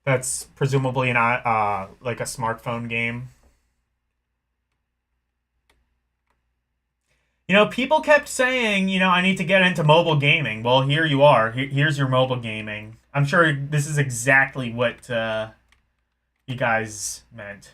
that's presumably not like a smartphone game. People kept saying, I need to get into mobile gaming. Well, here you are. Here's your mobile gaming. I'm sure this is exactly what you guys meant.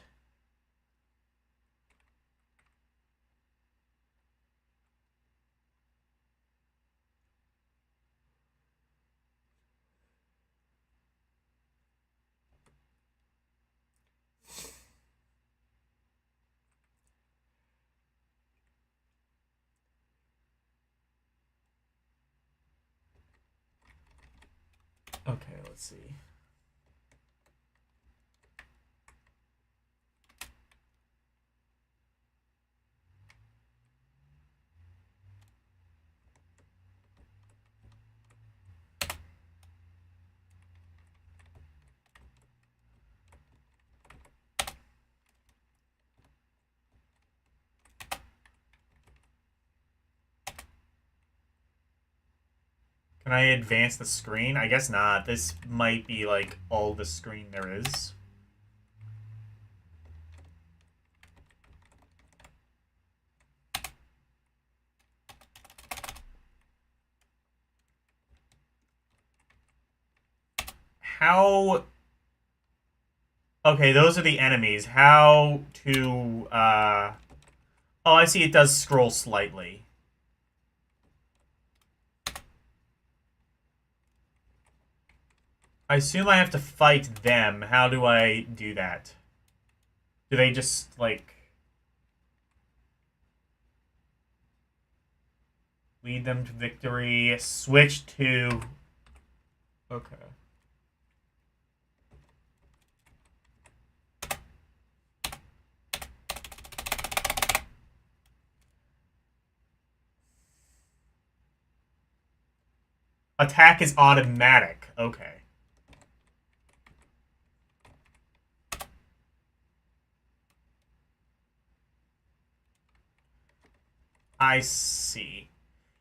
Okay, let's see. Can I advance the screen? I guess not. This might be like all the screen there is. How Okay, those are the enemies. How to Oh, I see it does scroll slightly. I assume I have to fight them. How do I do that? Do they just like lead them to victory? Switch to Okay. Attack is automatic. Okay. I see.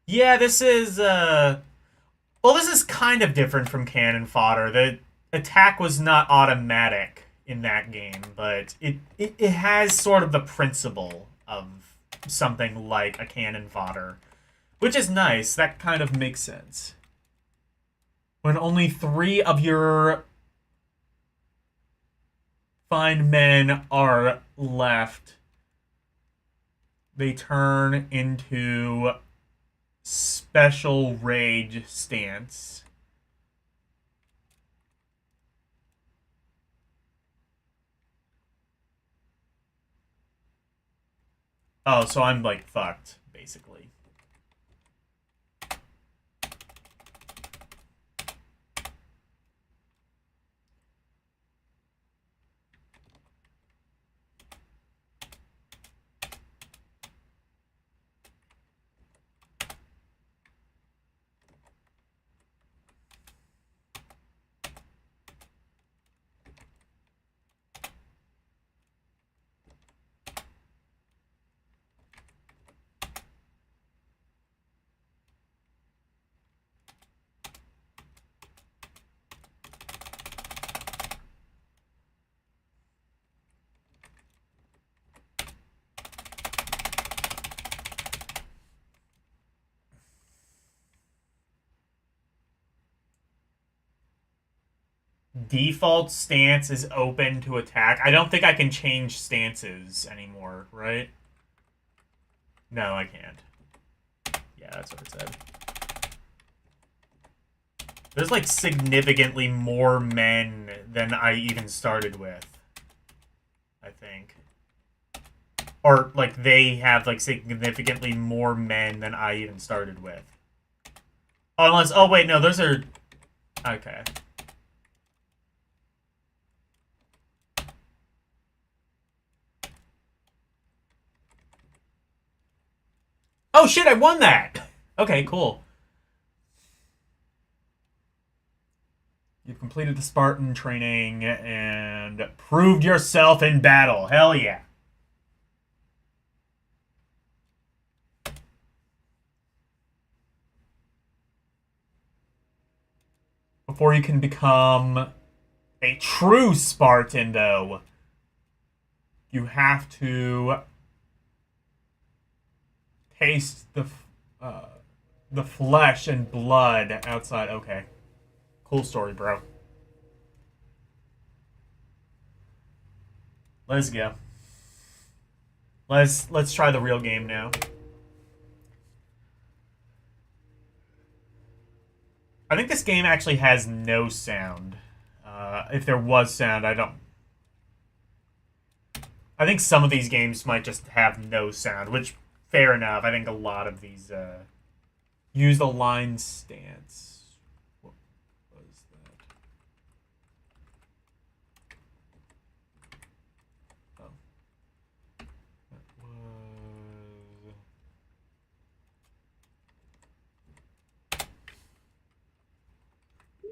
Yeah, this is well, this is kind of different from Cannon Fodder. The attack was not automatic in that game, but it has sort of the principle of something like a Cannon Fodder, which is nice. That kind of makes sense. When only 3 of your fine men are left, they turn into special rage stance. Oh, so I'm like fucked, basically. Default stance is open to attack. I don't think I can change stances anymore, right? No, I can't. Yeah, that's what it said. There's like significantly more men than I even started with, I think. Or like they have like significantly more men than I even started with. Unless, oh wait, no, those are okay. Oh shit, I won that. Okay, cool. You've completed the Spartan training and proved yourself in battle. Hell yeah. Before you can become a true Spartan, though, you have to taste uh, the flesh and blood outside. Okay, cool story, bro. Let's go. Let's try the real game now. I think this game actually has no sound. If there was sound, I don't. I think some of these games might just have no sound, which fair enough. I think a lot of these use the line stance. What was that? Oh, that was.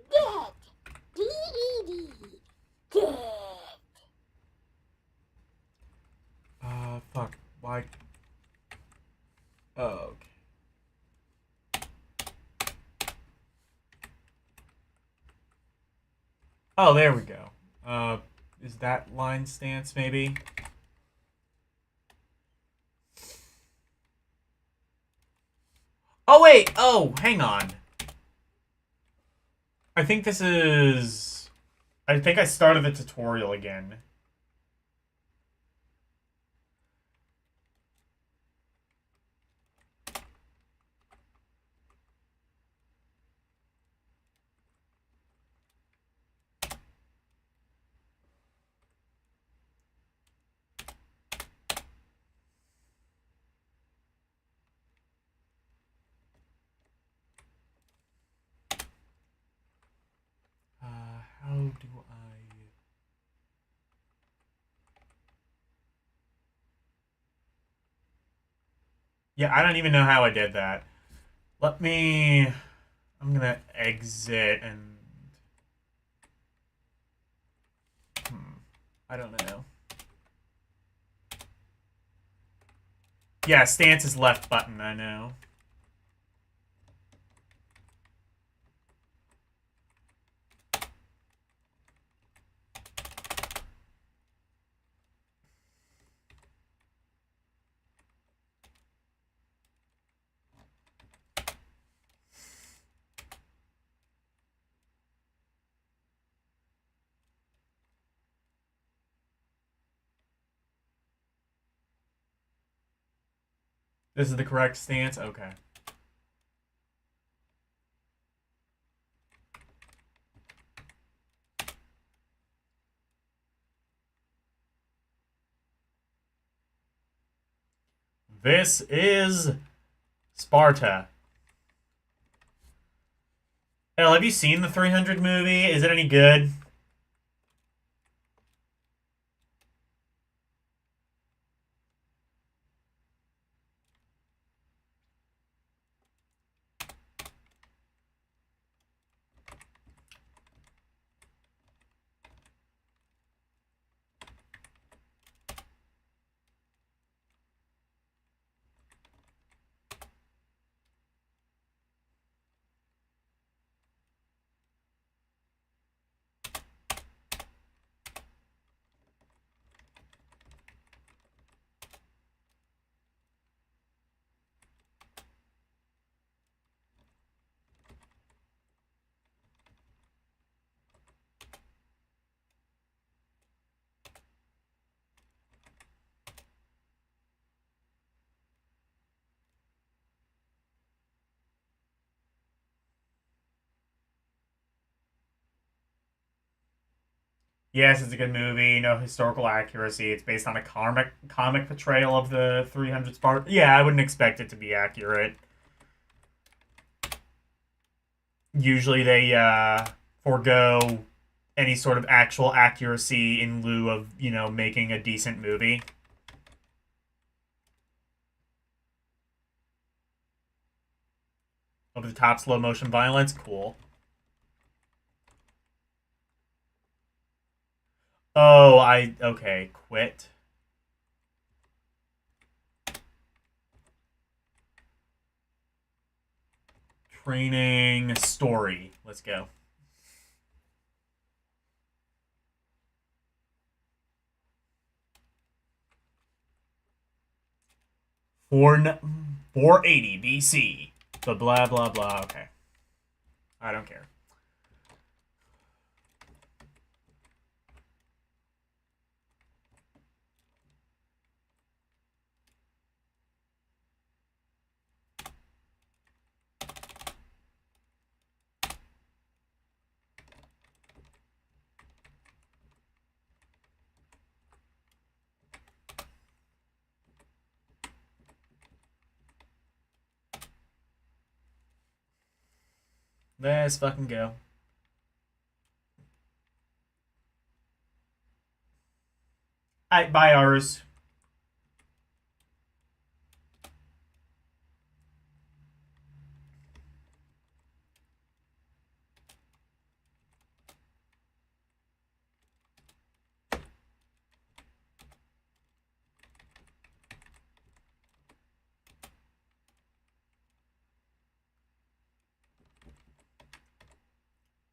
Dead. D-E-D. Dead. Fuck. Why? Oh, okay. Oh, there we go. Is that line stance maybe? Oh wait. Oh, hang on. I think this is. I think I started the tutorial again. How do I? Yeah, I don't even know how I did that. Let me. I'm gonna exit and. Hmm. I don't know. Yeah, stance is left button. I know. This is the correct stance. Okay. This is Sparta. Elle, have you seen the 300 movie? Is it any good? Yes, it's a good movie. No historical accuracy. It's based on a comic portrayal of the 300 Spartans. Yeah, I wouldn't expect it to be accurate. Usually they forego any sort of actual accuracy in lieu of, making a decent movie. Over the top slow motion violence, cool. Oh, okay, quit. Training story. Let's go. Four 480 BC. The blah blah blah. Okay. I don't care. Let's fucking go. I buy ours.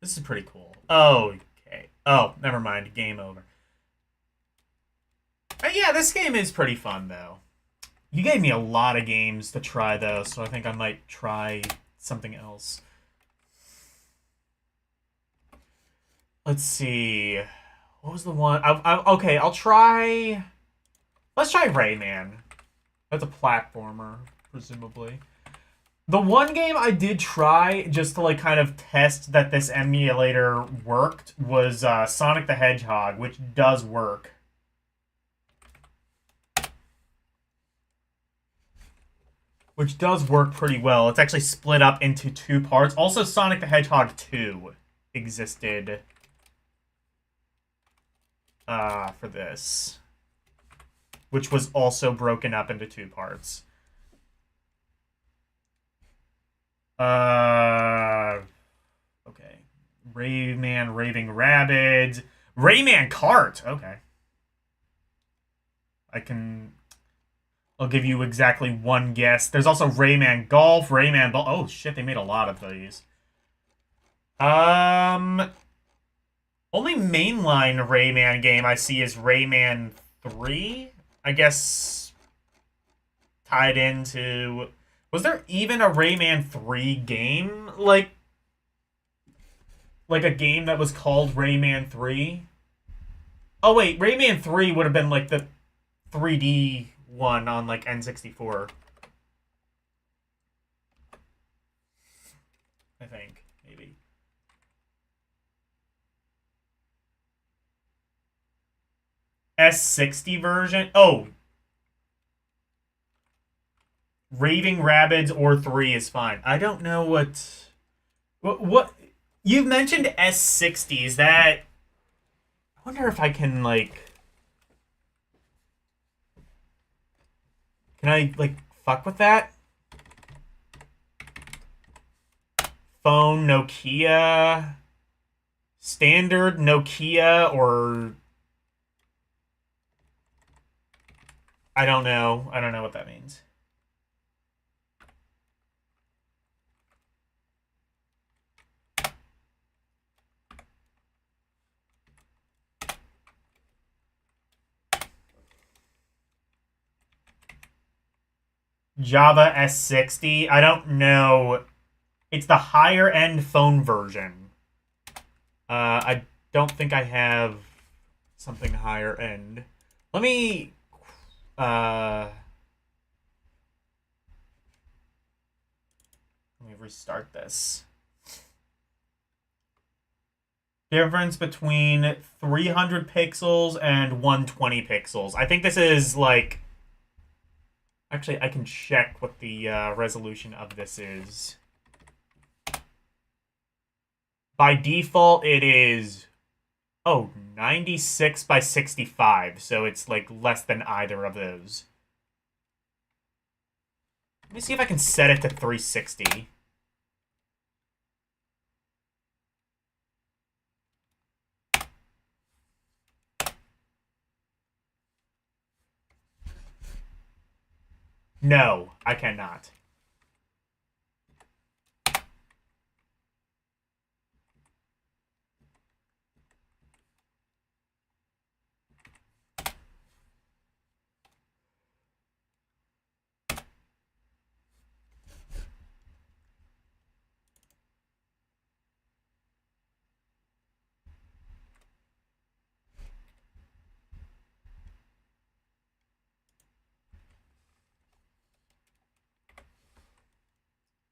This is pretty cool. Oh, okay. Oh, never mind. Game over. Yeah, this game is pretty fun though. You gave me a lot of games to try though, so I think I might try something else. Let's see. What was the one? Okay, I'll try. Let's try Rayman. That's a platformer, presumably. The one game I did try just to like kind of test that this emulator worked was Sonic the Hedgehog, which does work. Which does work pretty well. It's actually split up into two parts. Also, Sonic the Hedgehog 2 existed for this, which was also broken up into two parts. Okay. Rayman, Raving Rabbids, Rayman Kart. Okay. I'll give you exactly one guess. There's also Rayman Golf, Rayman Ball. Oh shit, they made a lot of these. Only mainline Rayman game I see is Rayman 3. I guess tied into. Was there even a Rayman 3 game? Like a game that was called Rayman 3? Oh wait, Rayman 3 would have been like the 3D one on like N64. I think, maybe. S60 version? Oh, Raving Rabbids or 3 is fine. I don't know what you've mentioned S60. Is that? I wonder if I can like. Can I like fuck with that? Phone Nokia, standard Nokia, or I don't know. I don't know what that means. Java S60. I don't know. It's the higher end phone version. I don't think I have something higher end. Let me uh let me restart this. Difference between 300 pixels and 120 pixels. I think this is like actually I can check what the resolution of this is. By default it is 96 by 65, so it's like less than either of those. Let me see if I can set it to 360. No, I cannot.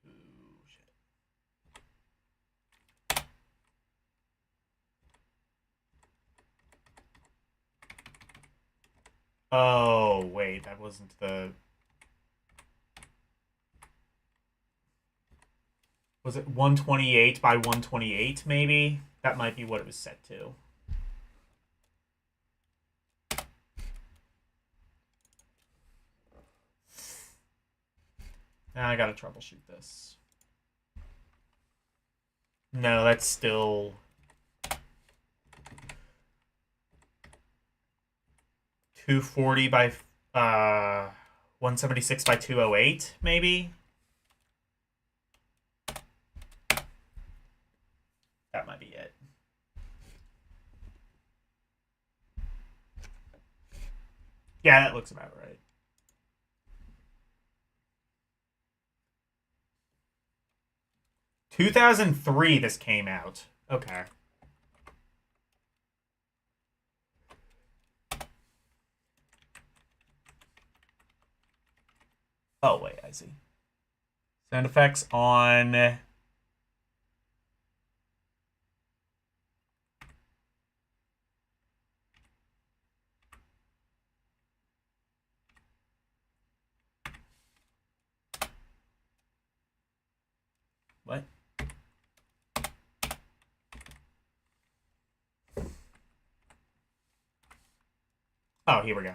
Ooh, shit. Oh, wait, that wasn't the... Was it 128 by 128, maybe? That might be what it was set to. Now I gotta troubleshoot this. No, that's still... 240 by 176 by 208, maybe? That might be it. Yeah, that looks about right. 2003 this came out. Okay. Oh, wait, I see. Sound effects on... What? Oh, here we go.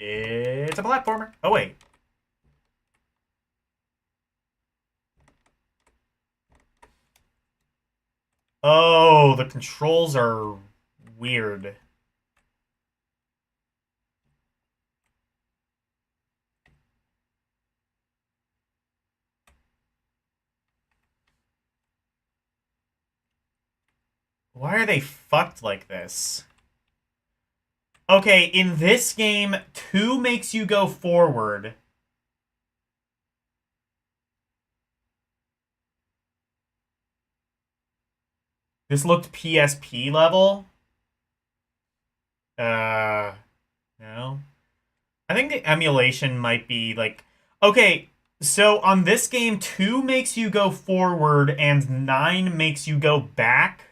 It's a platformer. Oh, wait. Oh, the controls are weird. Why are they fucked like this? Okay, in this game, 2 makes you go forward. This looked PSP level. No. I think the emulation might be like... Okay, so on this game, 2 makes you go forward and 9 makes you go back.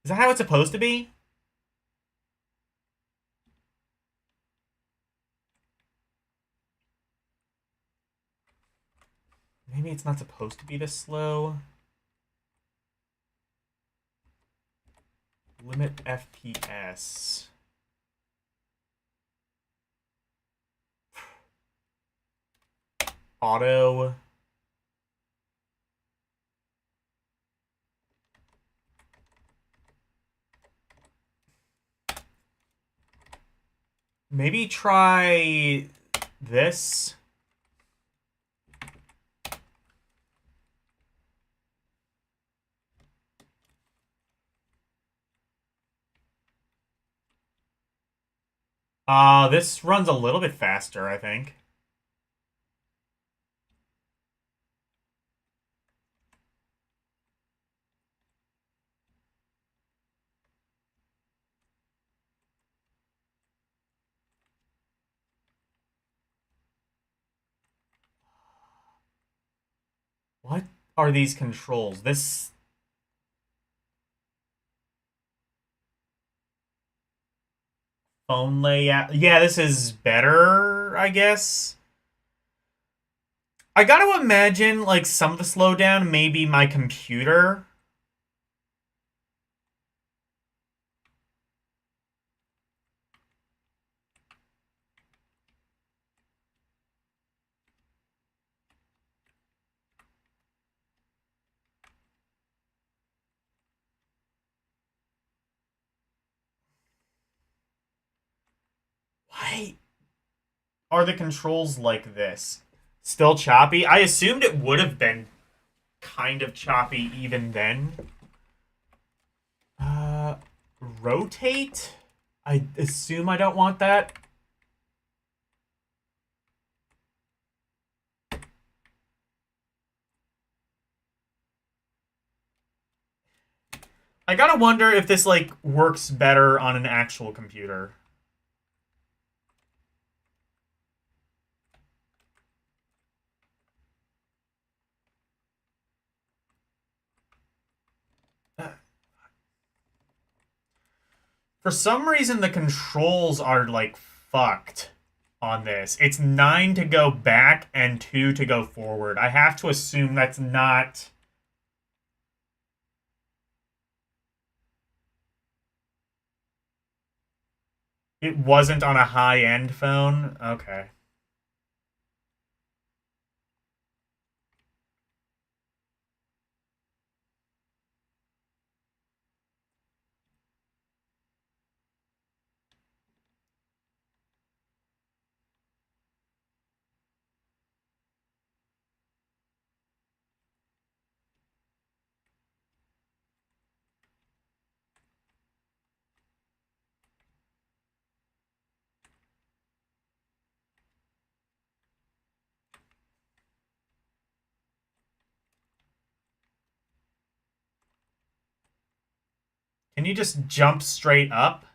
Is that how it's supposed to be? Maybe it's not supposed to be this slow. Limit FPS. Auto. Maybe try this. This runs a little bit faster, I think. What are these controls? This... phone layout. Yeah, this is better, I guess. I gotta imagine, like, some of the slowdown may be my computer. Why are the controls like this? Still choppy? I assumed it would have been kind of choppy even then. Rotate? I assume I don't want that. I gotta wonder if this, like, works better on an actual computer. For some reason, the controls are, like, fucked on this. It's 9 to go back and 2 to go forward. I have to assume that's not... It wasn't on a high-end phone? Okay. Can you just jump straight up?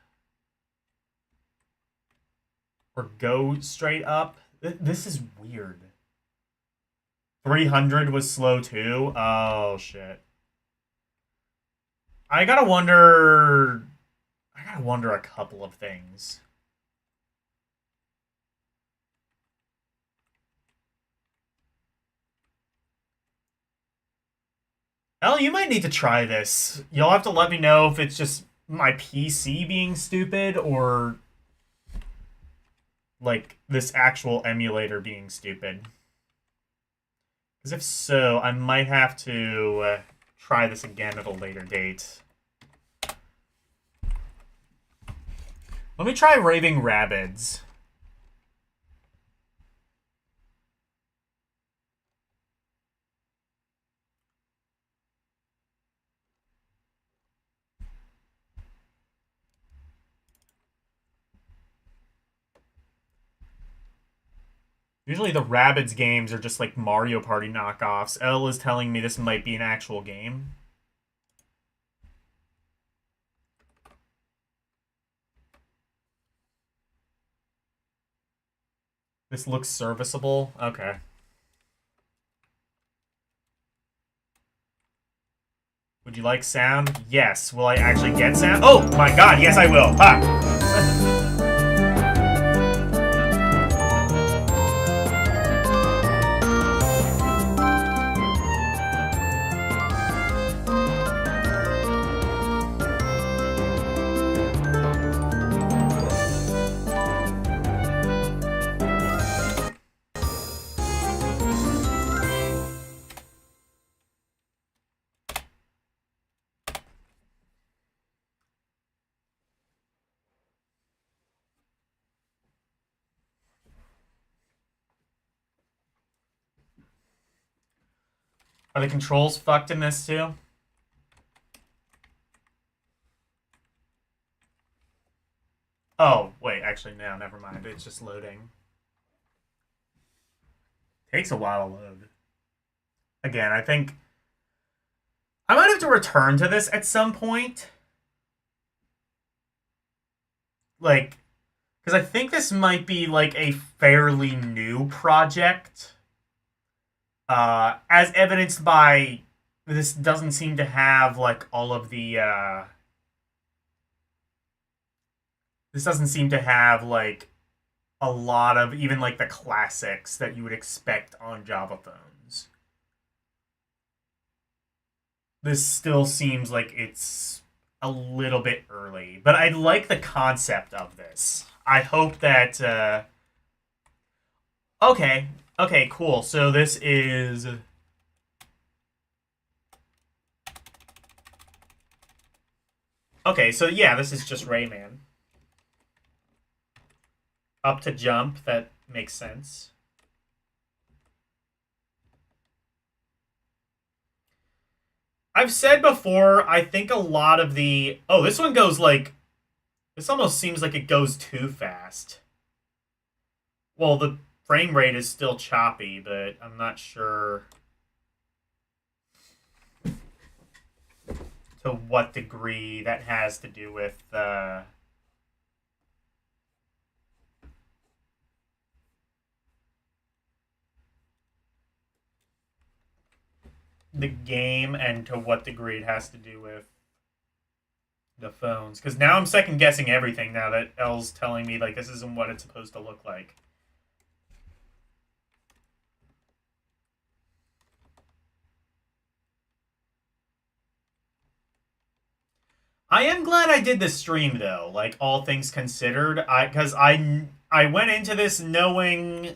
Or go straight up? This is weird. 300 was slow too? Oh, shit. I gotta wonder... I gotta wonder a couple of things. Elle, you might need to try this. You'll have to let me know if it's just my PC being stupid or like this actual emulator being stupid. Because if so, I might have to try this again at a later date. Let me try Raving Rabbids. Usually the Rabbids games are just like Mario Party knockoffs. Elle is telling me this might be an actual game. This looks serviceable. Okay. Would you like sound? Yes. Will I actually get sound? Oh my god, yes I will. Ha! Are the controls fucked in this too? Oh, wait, actually, no, never mind. It's just loading. Takes a while to load. Again, I think I might have to return to this at some point. Like, because I think this might be like a fairly new project. As evidenced by this doesn't seem to have like all of the this doesn't seem to have like a lot of even like the classics that you would expect on Java phones. This still seems like it's a little bit early, but I like the concept of this. I hope that okay, okay, cool. So this is okay. So yeah, this is just Rayman. Up to jump. That makes sense. I've said before, I think a lot of the oh, this one goes like this almost seems like it goes too fast. Well, the frame rate is still choppy, but I'm not sure to what degree that has to do with the game and to what degree it has to do with the phones. Because now I'm second guessing everything now that L's telling me like this isn't what it's supposed to look like. I am glad I did this stream though. Like all things considered, I went into this knowing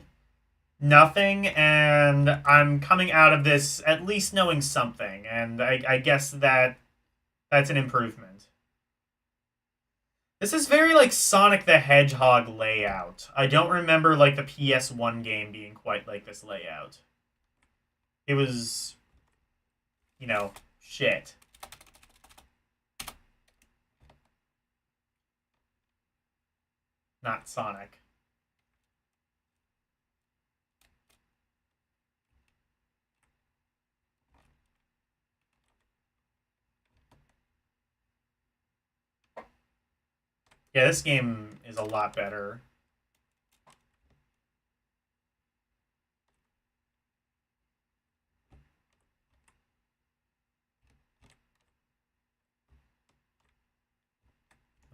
nothing, and I'm coming out of this at least knowing something, and I guess that's an improvement. This is very like Sonic the Hedgehog layout. I don't remember like the PS1 game being quite like this layout. It was, shit. Not Sonic. Yeah, this game is a lot better.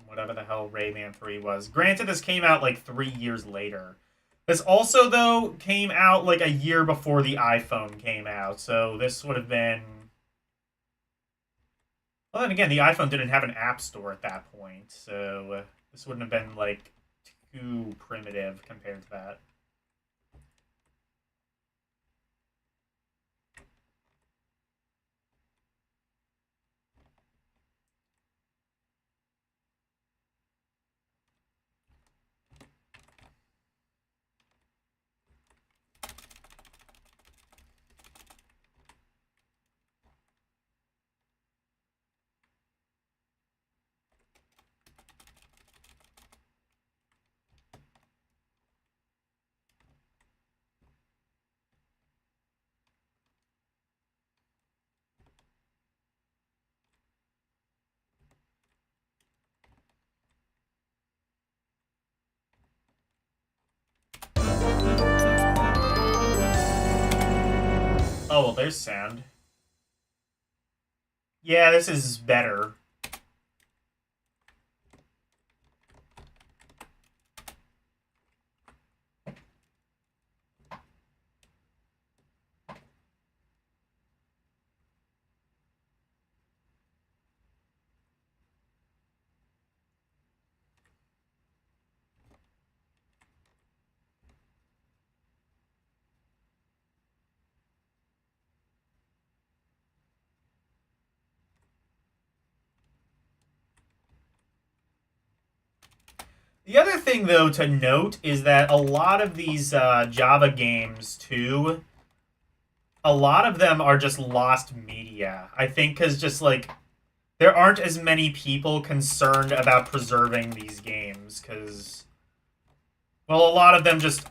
Whatever the hell Rayman 3 was. Granted, this came out like 3 years later. This also, though, came out like a year before the iPhone came out, so this would have been... Well, then again, the iPhone didn't have an app store at that point, so this wouldn't have been, like, too primitive compared to that. Oh, well, there's sound. Yeah, this is better. The other thing, though, to note is that a lot of these Java games, too, a lot of them are just lost media. I think because just like there aren't as many people concerned about preserving these games because, well, a lot of them just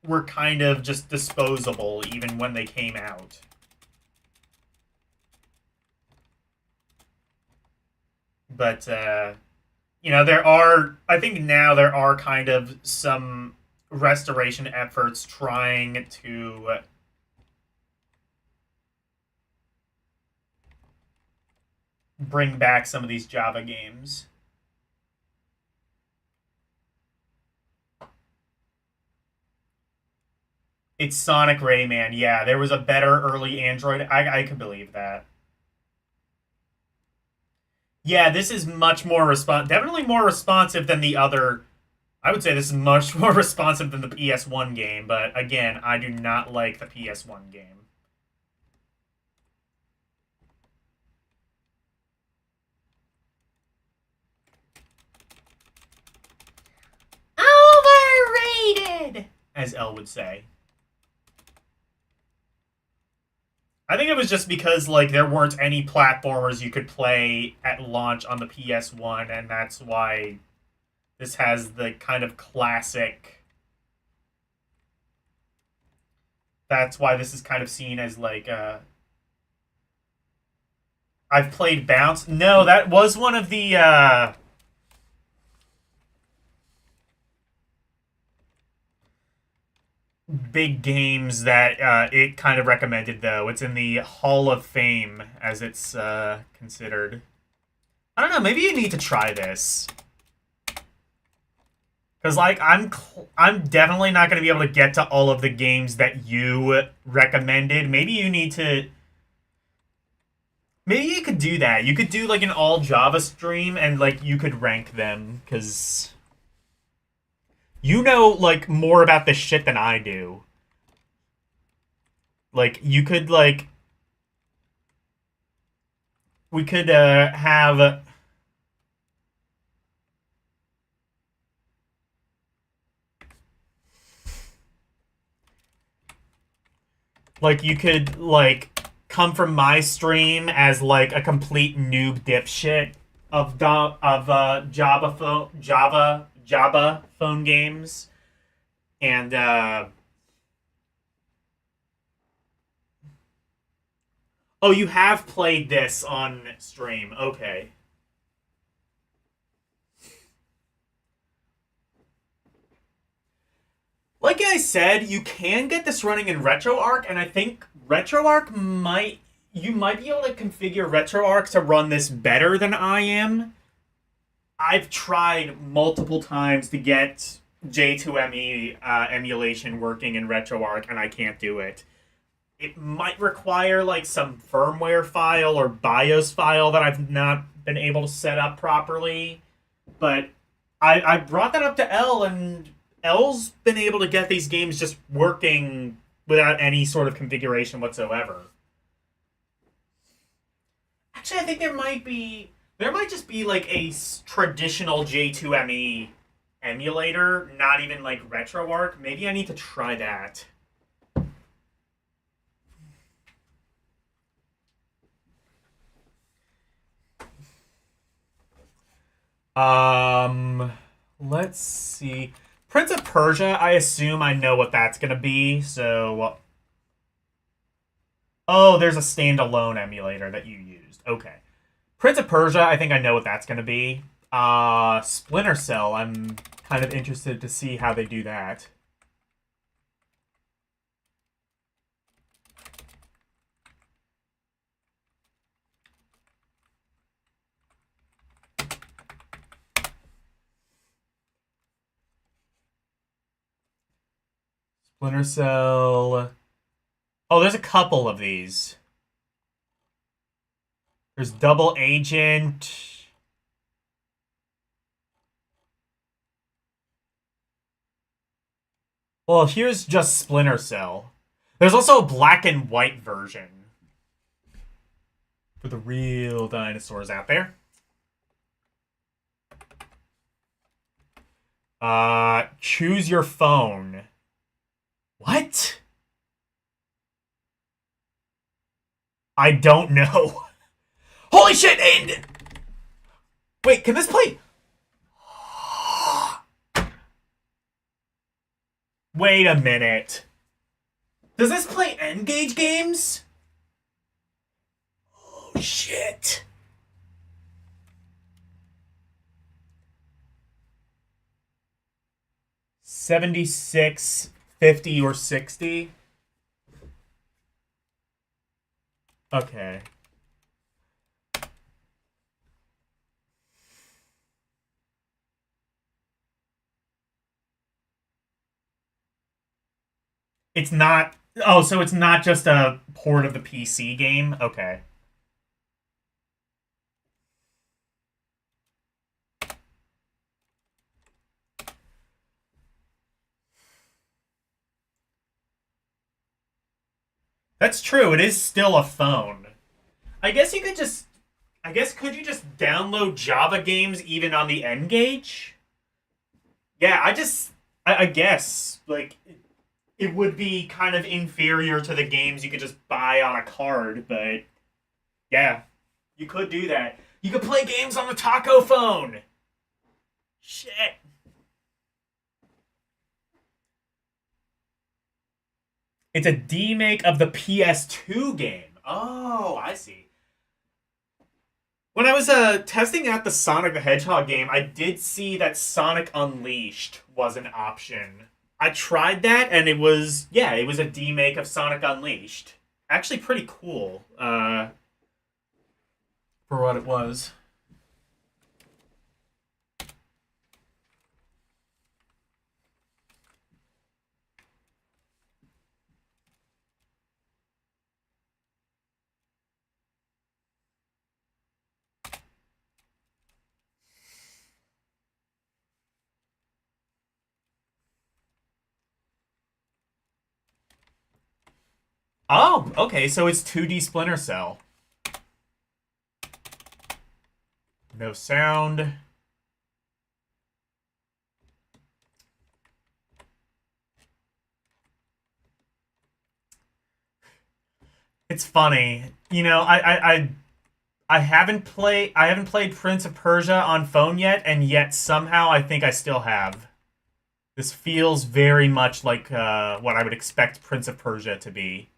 were kind of just disposable even when they came out. But there are. I think now there are kind of some restoration efforts trying to bring back some of these Java games. It's Sonic Rayman. Yeah, there was a better early Android. I could believe that. Yeah, this is much more definitely more responsive than the other. I would say this is much more responsive than the PS1 game, but again, I do not like the PS1 game. Overrated, as Elle would say. I think it was just because like there weren't any platformers you could play at launch on the PS1, and that's why this has the kind of classic. That's why this is kind of seen as like I've played Bounce. No, that was one of the big games that it kind of recommended, though. It's in the Hall of Fame, as it's considered. I don't know. Maybe you need to try this. Because, like, I'm definitely not going to be able to get to all of the games that you recommended. Maybe you need to. Maybe you could do that. You could do, like, an all Java stream and, like, you could rank them. Because you know, like, more about this shit than I do. Like, you could, like. We could have. Like, you could, like, come from my stream as, like, a complete noob dipshit of Java phone games. And, oh, you have played this on stream. Okay. Like I said, you can get this running in RetroArch, and I think RetroArch might you might be able to configure RetroArch to run this better than I am. I've tried multiple times to get J2ME emulation working in RetroArch, and I can't do it. It might require like some firmware file or BIOS file that I've not been able to set up properly. But I brought that up to Elle, and Elle's been able to get these games just working without any sort of configuration whatsoever. Actually, I think there might just be like a traditional J2ME emulator, not even like RetroArch. Maybe I need to try that. Um, let's see. Prince of Persia, I assume I know what that's gonna be, so oh, there's a standalone emulator that you used. Okay. Prince of Persia, I think I know what that's gonna be. Splinter Cell, I'm kind of interested to see how they do that. Splinter Cell. Oh, there's a couple of these. There's Double Agent. Well, here's just Splinter Cell. There's also a black and white version. For the real dinosaurs out there. Choose your phone. What? I don't know. Holy shit! And wait, can this play? Wait a minute. Does this play N-Gage games? Oh shit. 76, 50, or 60? Okay. It's not. Oh, so it's not just a port of the PC game? Okay. That's true. It is still a phone. I guess you could just. I guess could you just download Java games even on the N gauge? Yeah, I guess like it would be kind of inferior to the games you could just buy on a card, but yeah, you could do that. You could play games on the Taco phone. Shit. It's a demake of the PS2 game. Oh, I see. When I was testing out the Sonic the Hedgehog game, I did see that Sonic Unleashed was an option. I tried that, and it was a demake of Sonic Unleashed. Actually, pretty cool for what it was. Oh, okay, so it's 2D Splinter Cell. No sound. It's funny. I haven't played Prince of Persia on phone yet, and yet somehow I think I still have. This feels very much like what I would expect Prince of Persia to be.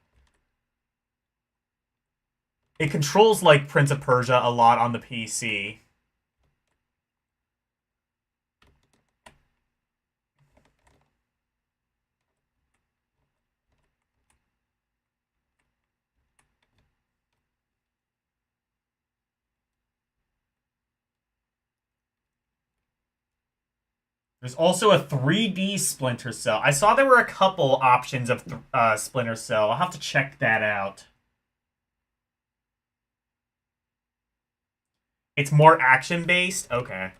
It controls like Prince of Persia a lot on the PC. There's also a 3D Splinter Cell. I saw there were a couple options of Splinter Cell. I'll have to check that out. It's more action based? Okay.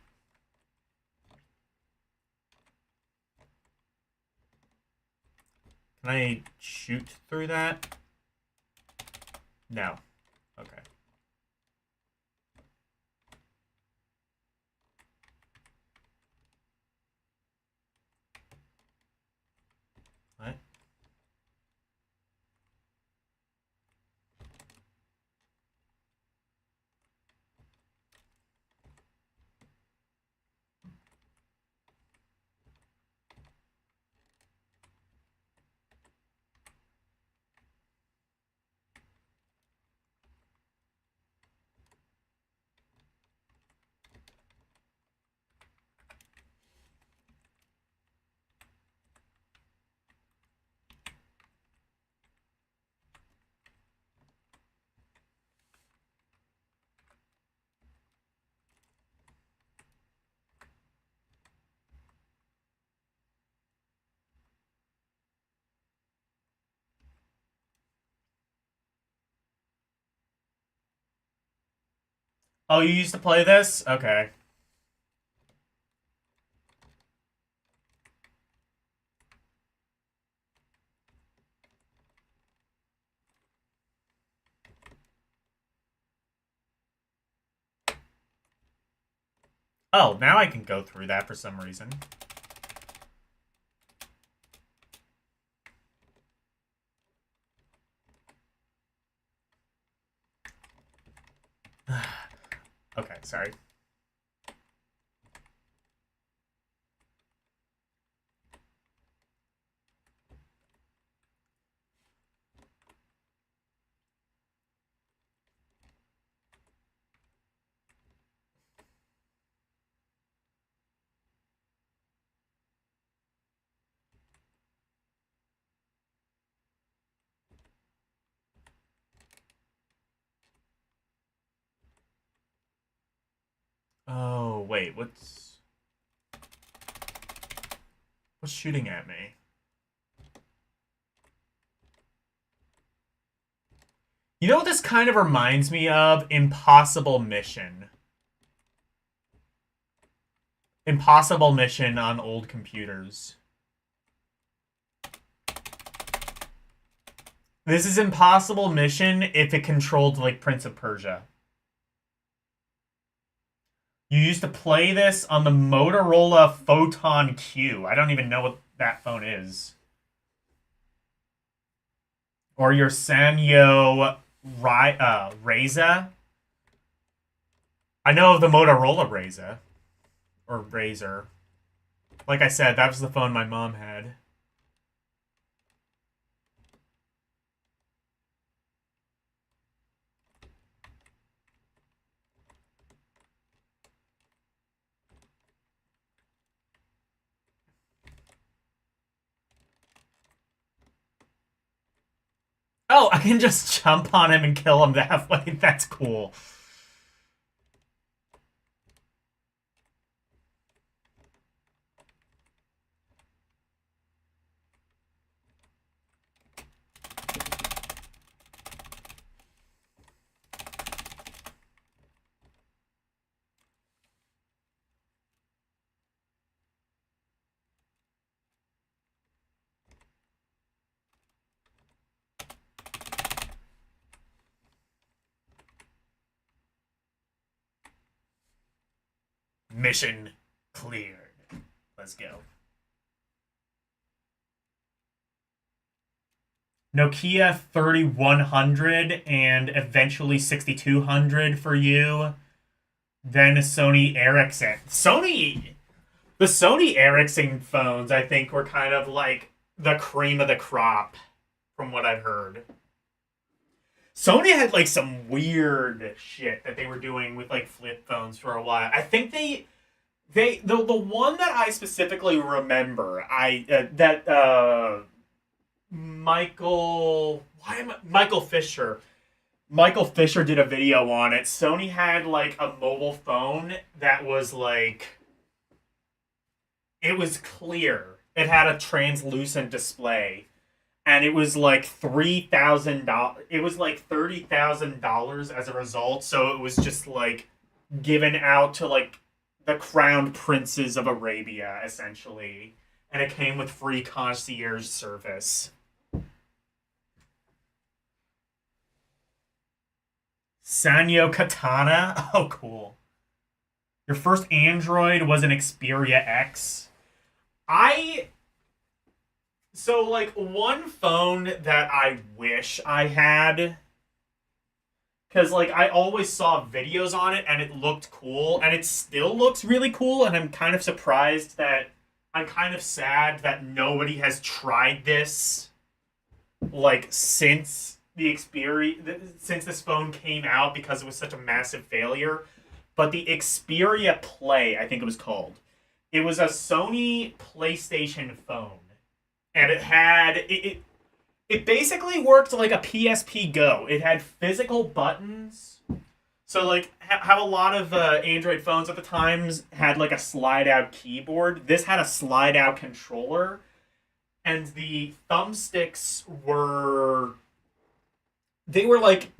Can I shoot through that? No. Okay. What? Oh, you used to play this? Okay. Oh, now I can go through that for some reason. Okay, sorry. Oh, wait, what's shooting at me? You know what this kind of reminds me of? Impossible Mission. Impossible Mission on old computers. This is Impossible Mission if it controlled like Prince of Persia. You used to play this on the Motorola Photon Q. I don't even know what that phone is. Or your Sanyo Reza. I know of the Motorola Reza. Or Razor. Like I said, that was the phone my mom had. Oh, I can just jump on him and kill him that way. That's cool. Mission cleared. Let's go. Nokia 3100 and eventually 6200 for you. Then Sony Ericsson. The Sony Ericsson phones, I think, were kind of like the cream of the crop, from what I've heard. Sony had like some weird shit that they were doing with like flip phones for a while. I think the one that I specifically remember, Michael Fisher. Michael Fisher did a video on it. Sony had like a mobile phone that was like it was clear. It had a translucent display. And it was like $3,000. It was like $30,000 as a result. So it was just like given out to like the crowned princes of Arabia, essentially. And it came with free concierge service. Sanyo Katana? Oh, cool. Your first Android was an Xperia X. So, like, one phone that I wish I had, because, like, I always saw videos on it and it looked cool, and it still looks really cool, and I'm kind of surprised that I'm kind of sad that nobody has tried this, like, since since this phone came out because it was such a massive failure. But the Xperia Play, I think it was called. It was a Sony PlayStation phone. And it basically worked like a PSP Go. It had physical buttons. So like how a lot of Android phones at the times had like a slide out keyboard. This had a slide out controller, and the thumbsticks were like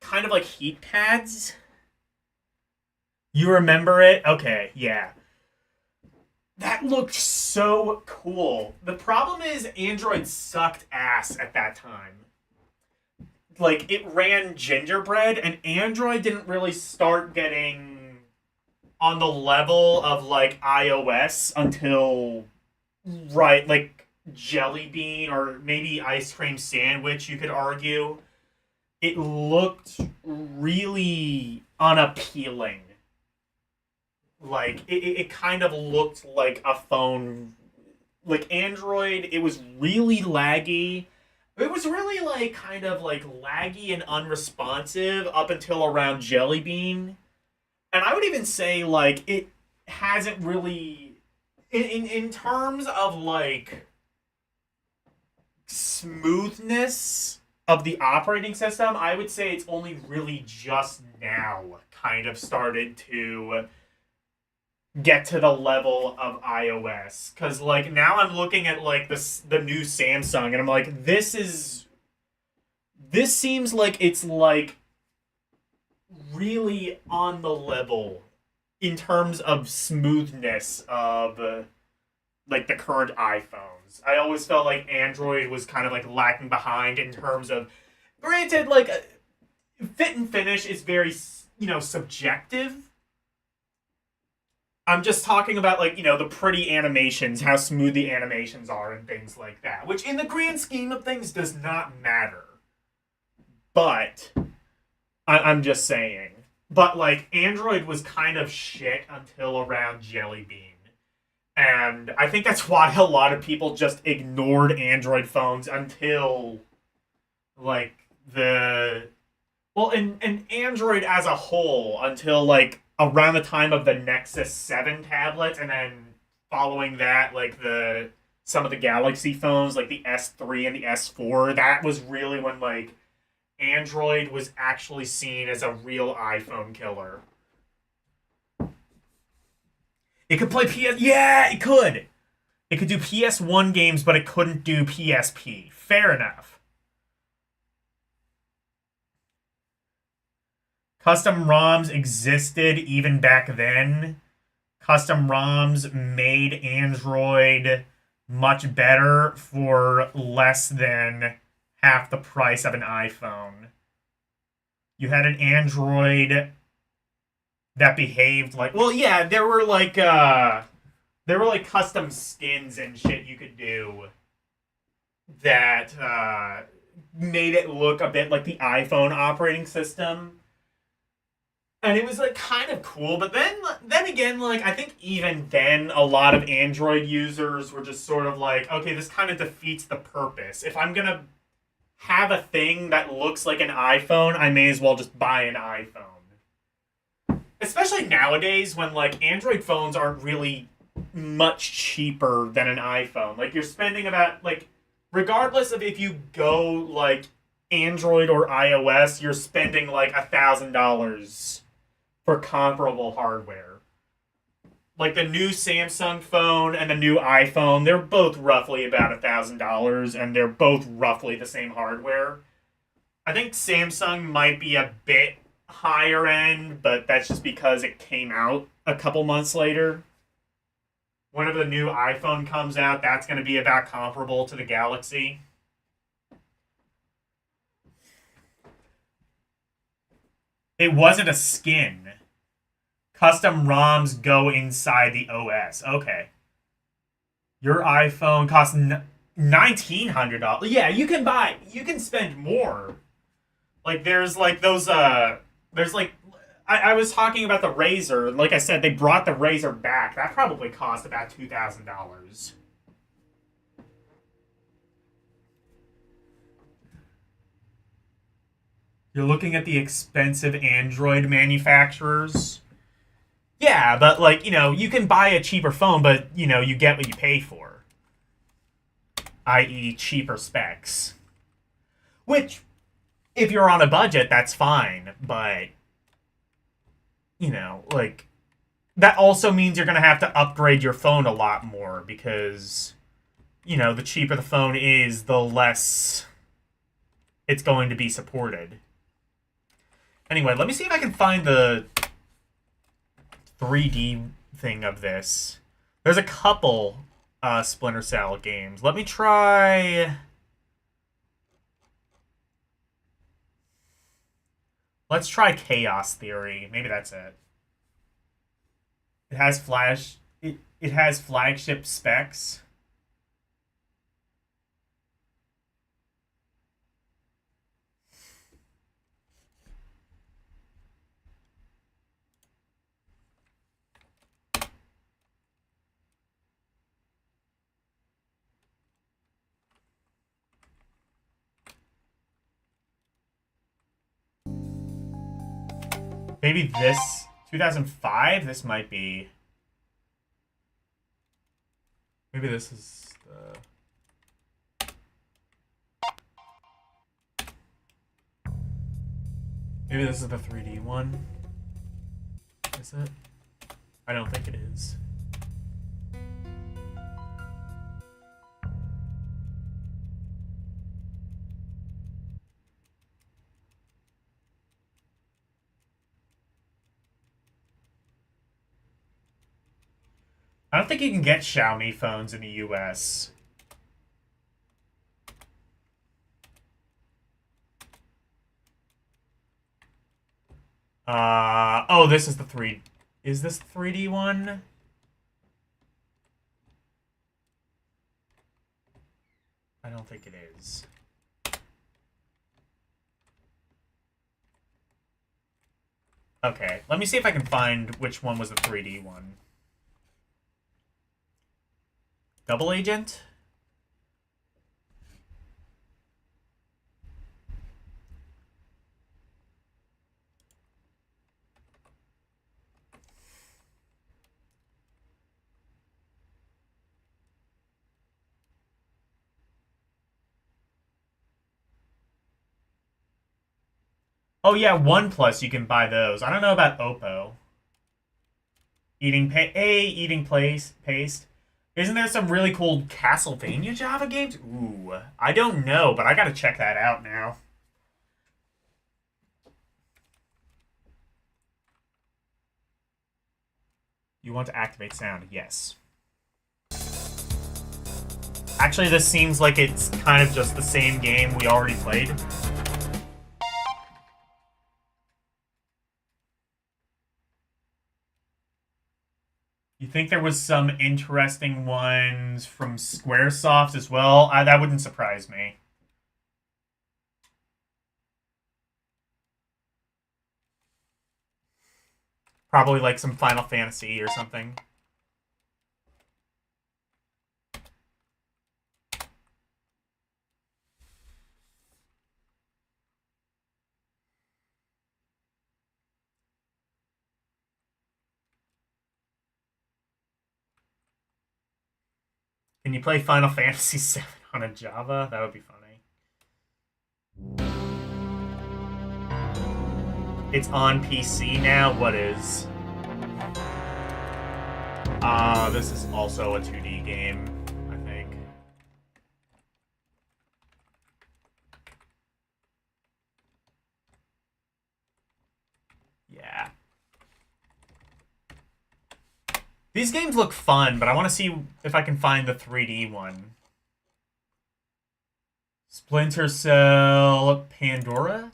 kind of like heat pads. You remember it? Okay, yeah. That looked so cool. The problem is Android sucked ass at that time. Like, it ran gingerbread, and Android didn't really start getting on the level of, like, iOS until, right, like, Jelly Bean or maybe Ice Cream Sandwich, you could argue. It looked really unappealing Like it kind of looked like a phone. Like Android, it was really laggy. It was really like kind of like laggy and unresponsive up until around Jelly Bean. And I would even say like it hasn't really in terms of like smoothness of the operating system, I would say it's only really just now kind of started to get to the level of iOS. Cause like now I'm looking at like the new Samsung and I'm like, this seems like it's like really on the level in terms of smoothness of like the current iPhones. I always felt like Android was kind of like lacking behind in terms of, granted, like fit and finish is very subjective. I'm just talking about like the pretty animations, how smooth the animations are, and things like that. Which, in the grand scheme of things, does not matter. But I'm just saying. But like Android was kind of shit until around Jelly Bean. And I think that's why a lot of people just ignored Android phones until like the and Android as a whole until like around the time of the Nexus 7 tablets, and then following that like the some of the Galaxy phones like the S3 and the S4. That was really when like Android was actually seen as a real iPhone killer. It could play PS. Yeah, it could. It could do PS1 games, but it couldn't do PSP. Fair enough. Custom ROMs existed even back then. Custom ROMs made Android much better for less than half the price of an iPhone. You had an Android that behaved like, well, yeah, there were like custom skins and shit you could do that made it look a bit like the iPhone operating system. And it was like kind of cool, but then again, like I think even then a lot of Android users were just sort of like, okay, this kind of defeats the purpose. If I'm gonna have a thing that looks like an iPhone, I may as well just buy an iPhone. Especially nowadays when like Android phones aren't really much cheaper than an iPhone. Like you're spending about like regardless of if you go like Android or iOS, you're spending like $1,000 for comparable hardware. Like the new Samsung phone and the new iPhone, they're both roughly about $1,000, and they're both roughly the same hardware. I think Samsung might be a bit higher end, but that's just because it came out a couple months later. Whenever the new iPhone comes out, that's going to be about comparable to the Galaxy. It wasn't a skin. Custom ROMs go inside the OS. Okay. Your iPhone costs $1,900. Yeah, you can spend more. Like there's like those there's like I was talking about the Razor. Like I said, they brought the Razor back. That probably cost about $2,000. You're looking at the expensive Android manufacturers. Yeah, but like, you can buy a cheaper phone, but you get what you pay for, i.e., cheaper specs. Which, if you're on a budget, that's fine, but like that also means you're going to have to upgrade your phone a lot more because the cheaper the phone is, the less it's going to be supported. Anyway, let me see if I can find the 3D thing of this. There's a couple Splinter Cell games. Let me try. Let's try Chaos Theory. Maybe that's it. It has it has flagship specs. Maybe this 2005. This might be. Maybe this is the. Maybe this is the 3D one. Is it? I don't think it is. I don't think you can get Xiaomi phones in the US. Oh, this is the 3. Is this the 3D one? I don't think it is. Okay, let me see if I can find which one was the 3D one. Double Agent? Oh yeah, OnePlus, you can buy those. I don't know about Oppo. Eating place paste. Isn't there some really cool Castlevania Java games? Ooh, I don't know, but I gotta check that out now. You want to activate sound? Yes. Actually, this seems like it's kind of just the same game we already played. You think there was some interesting ones from Squaresoft as well? That wouldn't surprise me. Probably like some Final Fantasy or something. Can you play Final Fantasy VII on a Java? That would be funny. It's on PC now? What is? This is also a 2D game, I think. Yeah. These games look fun, but I want to see if I can find the 3D one. Splinter Cell Pandora?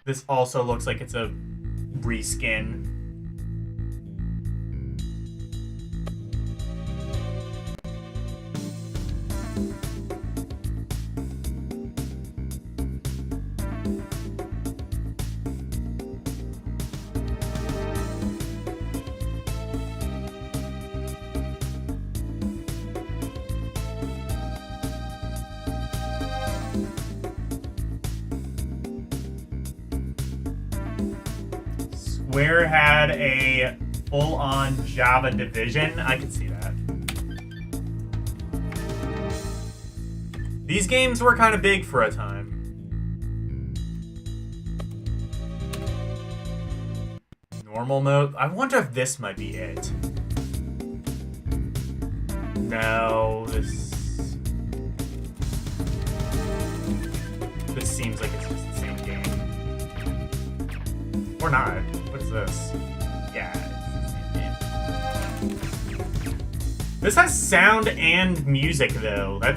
This also looks like it's a reskin. Square had a full-on Java division. I could see that. These games were kind of big for a time. Normal mode? I wonder if this might be it. No, this seems like it's just the same game. Or not. What is this? Yeah, it's the same game. This has sound and music, though. I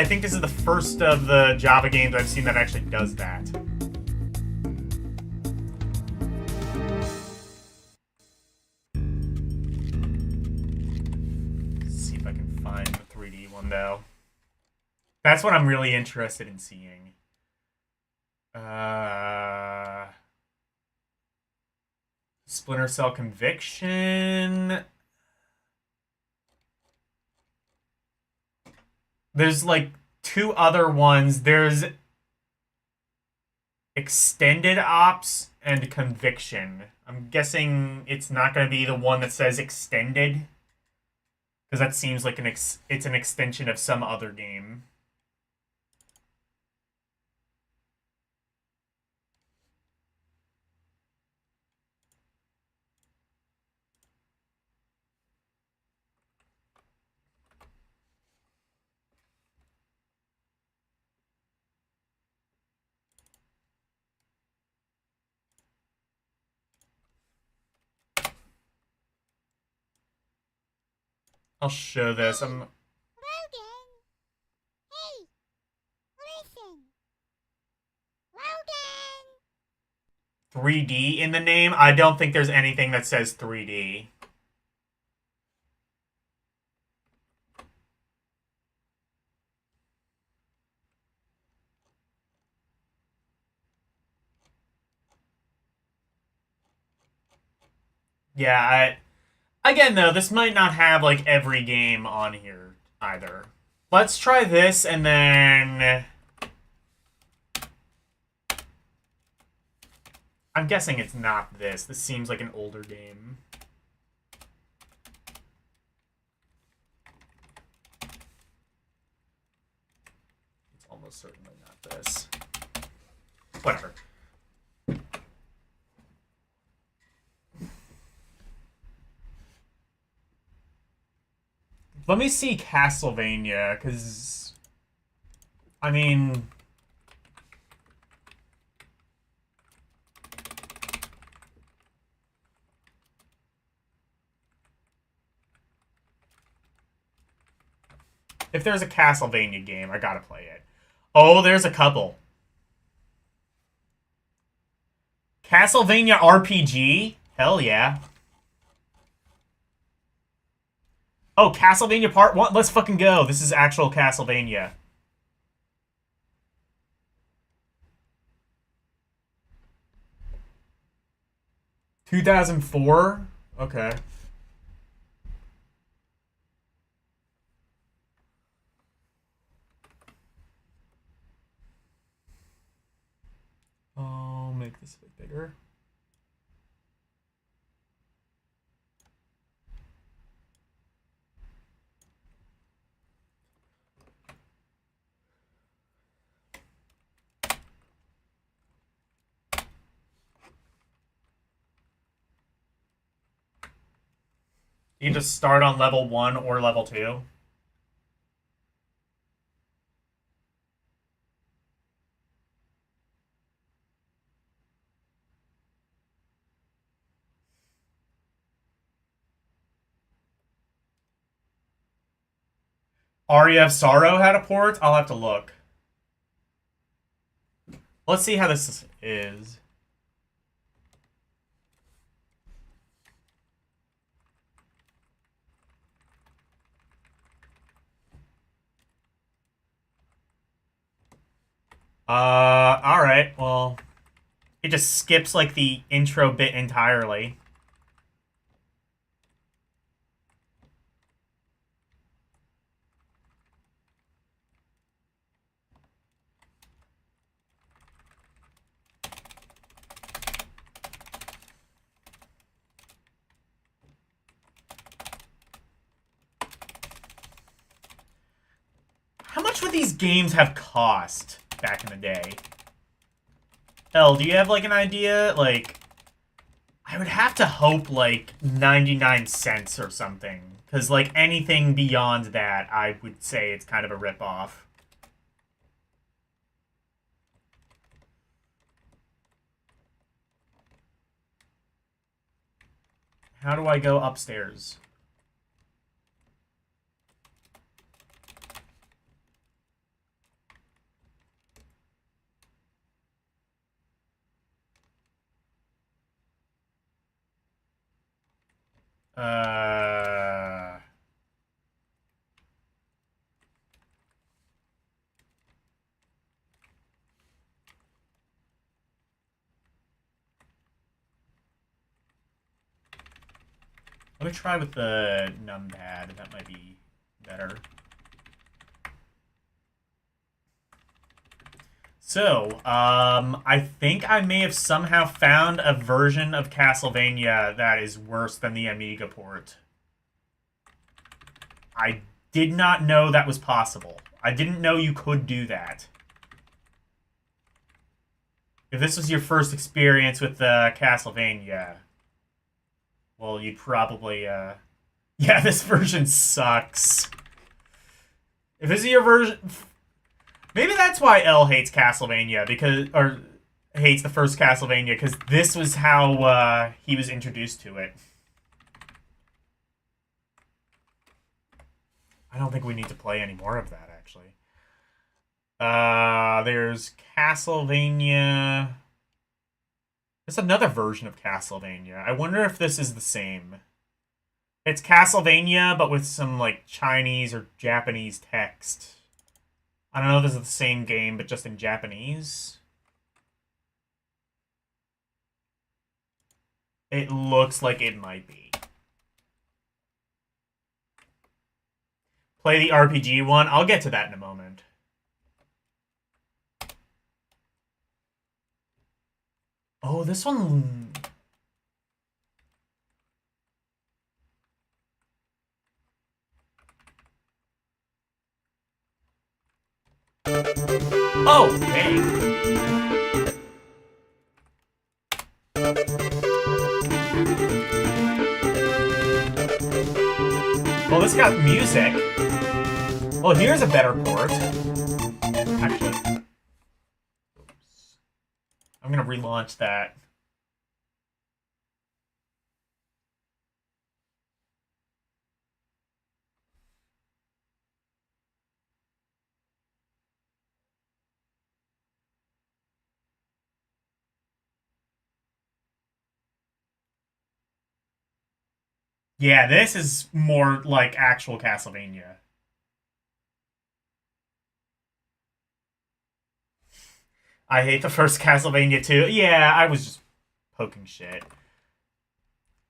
think this is the first of the Java games I've seen that actually does that. Let's see if I can find the 3D one, though. That's what I'm really interested in seeing. Splinter Cell Conviction. There's like two other ones. There's Extended Ops and Conviction. I'm guessing it's not going to be the one that says Extended, because that seems like it's an extension of some other game. I'll show this. I'm Logan! Hey! Listen! Logan! 3D in the name. I don't think there's anything that says 3D. Yeah, again though, this might not have like every game on here either. Let's try this and then I'm guessing it's not this. This seems like an older game. It's almost certainly not this. Whatever. Let me see Castlevania, because I mean, if there's a Castlevania game, I gotta play it. Oh, there's a couple. Castlevania RPG? Hell yeah. Oh, Castlevania Part 1? Let's fucking go. This is actual Castlevania. (2004) Okay. I'll make this a bit bigger. You can just start on level 1 or level 2. Aria of Sorrow had a port? I'll have to look. Let's see how this is. Alright, well, it just skips, like, the intro bit entirely. How much would these games have cost back in the day? Hell, do you have, like, an idea? Like, I would have to hope, like, 99 cents or something. Because, like, anything beyond that, I would say it's kind of a ripoff. How do I go upstairs? Uh... Let me try with the numpad. That might be better. So, I think I may have somehow found a version of Castlevania that is worse than the Amiga port. I did not know that was possible. I didn't know you could do that. If this was your first experience with Castlevania, well, you'd probably, yeah, this version sucks. If this is your version... Maybe that's why L hates Castlevania, or hates the first Castlevania, because this was how he was introduced to it. I don't think we need to play any more of that, actually. There's Castlevania... There's another version of Castlevania. I wonder if this is the same. It's Castlevania, but with some, like, Chinese or Japanese text. I don't know if this is the same game, but just in Japanese. It looks like it might be. Play the RPG one. I'll get to that in a moment. Oh, this one... Oh, dang. Well, this got music. Well, here's a better port. Actually. Oops. I'm gonna relaunch that. Yeah, this is more like actual Castlevania. I hate the first Castlevania too. Yeah, I was just poking shit.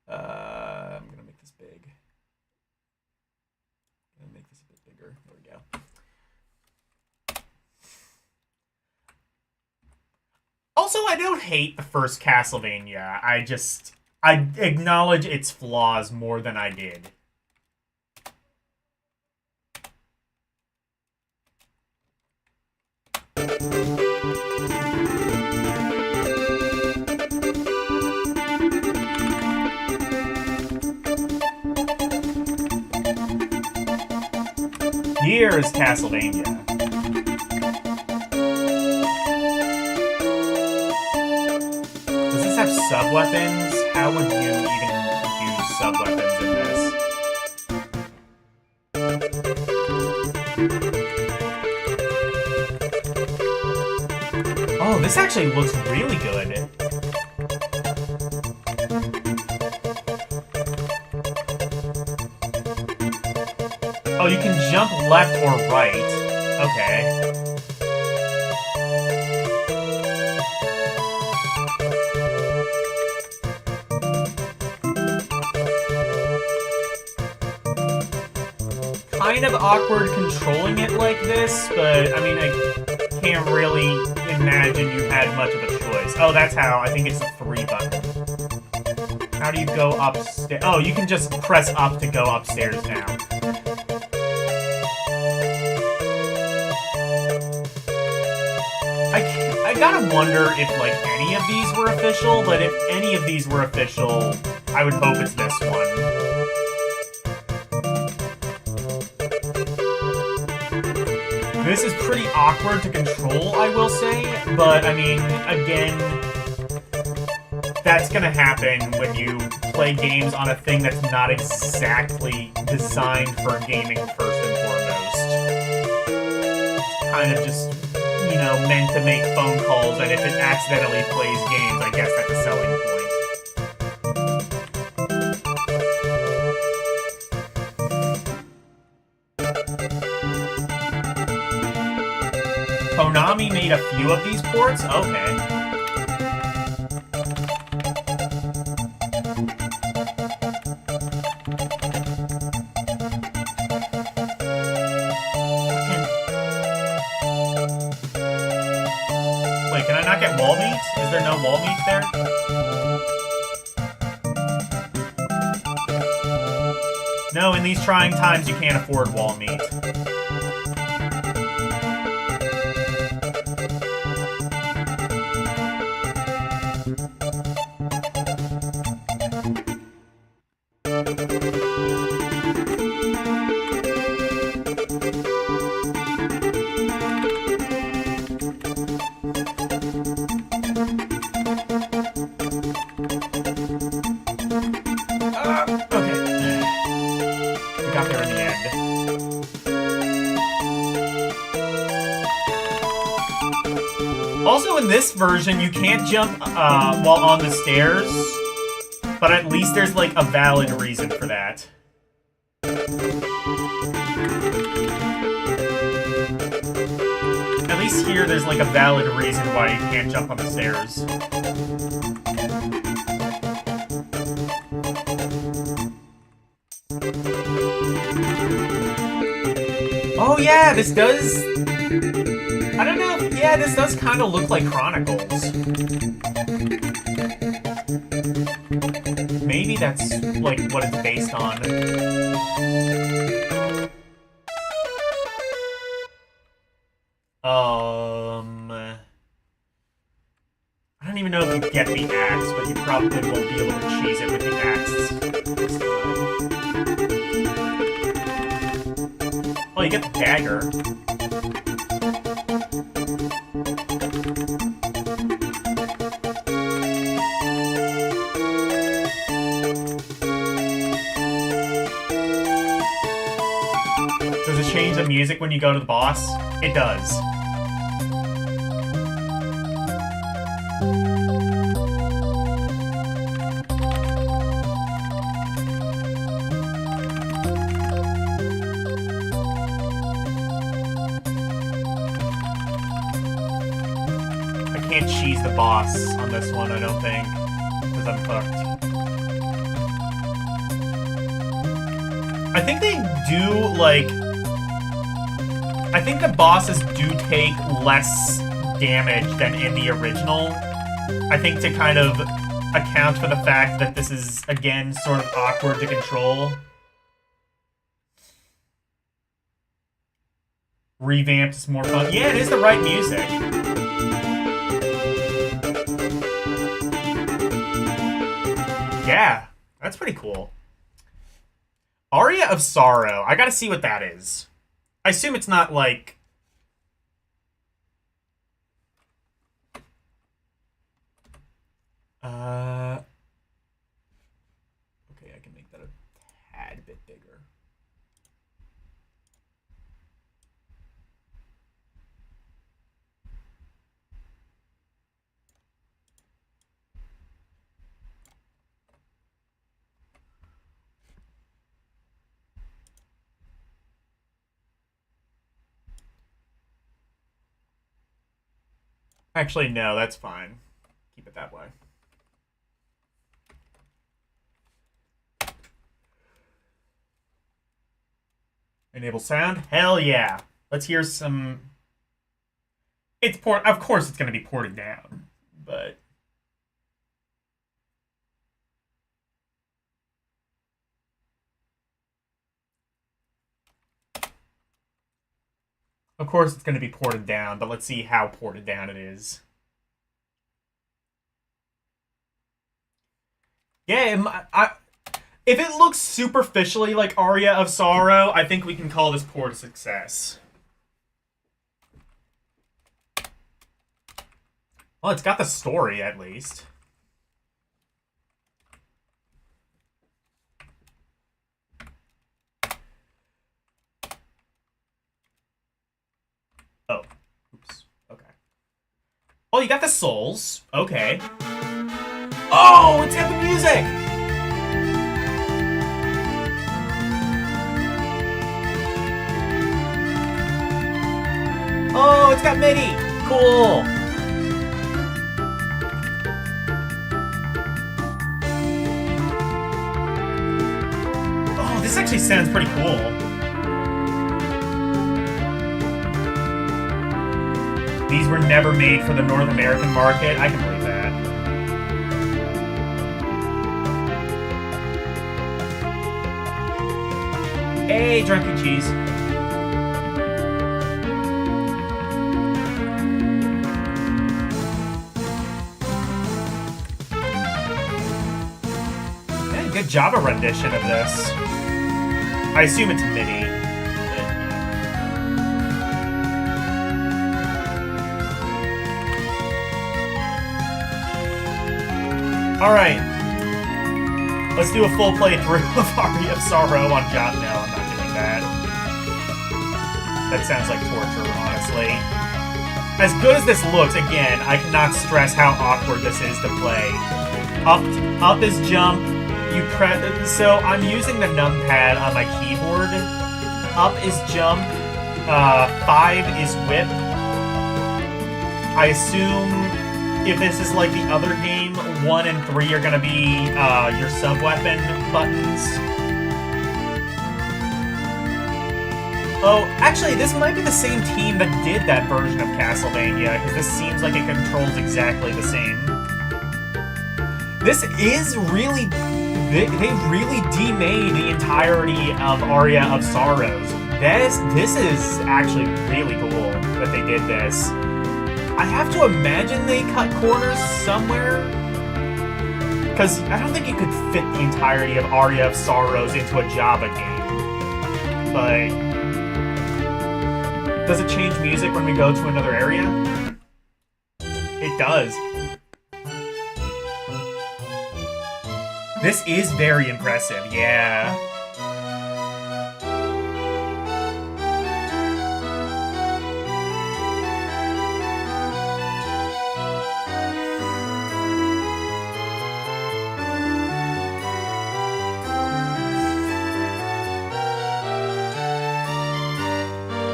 I'm gonna make this big. I'm gonna make this a bit bigger. There we go. Also, I don't hate the first Castlevania. I acknowledge its flaws more than I did. Here's Castlevania. Does this have sub-weapons? How would you even use sub-weapons in this? Oh, this actually looks really good. Oh, you can jump left or right. Okay. Kind of awkward controlling it like this, but I mean, I can't really imagine you had much of a choice. Oh, that's how. I think it's the 3 button. How do you go upstairs? Oh, you can just press up to go upstairs now. I gotta wonder if, like, any of these were official, but if any of these were official, I would hope it's this one. This is pretty awkward to control, I will say, but, I mean, again, that's gonna happen when you play games on a thing that's not exactly designed for gaming first and foremost. It's kind of just, you know, meant to make phone calls, and if it accidentally plays games, I guess that's a selling point. Konami made a few of these ports? Okay. Wait, can I not get wall meat? Is there no wall meat there? No, in these trying times, you can't afford wall meat. Also, in this version, you can't jump while on the stairs, but at least there's, like, a valid reason for that. At least here, there's, like, a valid reason why you can't jump on the stairs. Oh, yeah, this does... I don't know. Yeah, this does kind of look like Chronicles. Maybe that's, like, what it's based on. I don't even know if you get the axe, but you probably won't be able to cheese it with the axe. Oh, you get the dagger. Does it change the music when you go to the boss? It does. I can't cheese the boss on this one, I don't think, because I'm cooked. I think they do, like... I think the bosses do take less damage than in the original. I think to kind of account for the fact that this is, again, sort of awkward to control. Revamped is more fun. Yeah, it is the right music. Yeah, that's pretty cool. Aria of Sorrow. I gotta see what that is. I assume it's not like... Okay, I can make that a tad bit bigger. Actually, no, that's fine. Keep it that way. Enable sound? Hell yeah. Let's hear some... It's of course it's going to be ported down, but... Of course it's going to be ported down, but let's see how ported down it is. Yeah, if it looks superficially like Aria of Sorrow, I think we can call this port a success. Well, it's got the story, at least. Oh. Oops. Okay. Oh, you got the souls. Okay. Oh, it's got the music! Oh, it's got MIDI! Cool! Oh, this actually sounds pretty cool. These were never made for the North American market. I can believe that. Hey, Drunky Cheese. Yeah, good Java rendition of this. I assume it's MIDI. Alright. Let's do a full playthrough of Aria of Sorrow on Java. No, I'm not doing that. That sounds like torture, honestly. As good as this looks, again, I cannot stress how awkward this is to play. Up is jump. You press. So I'm using the numpad on my keyboard. Up is jump. 5 is whip. I assume if this is like the other game, 1 and 3 are gonna be your sub-weapon buttons. Oh, actually, this might be the same team that did that version of Castlevania, because this seems like it controls exactly the same. This is really... They really demade the entirety of Aria of Sorrows. This is actually really cool that they did this. I have to imagine they cut corners somewhere, because I don't think you could fit the entirety of Aria of Sorrows into a Java game. But does it change music when we go to another area? It does. This is very impressive, yeah.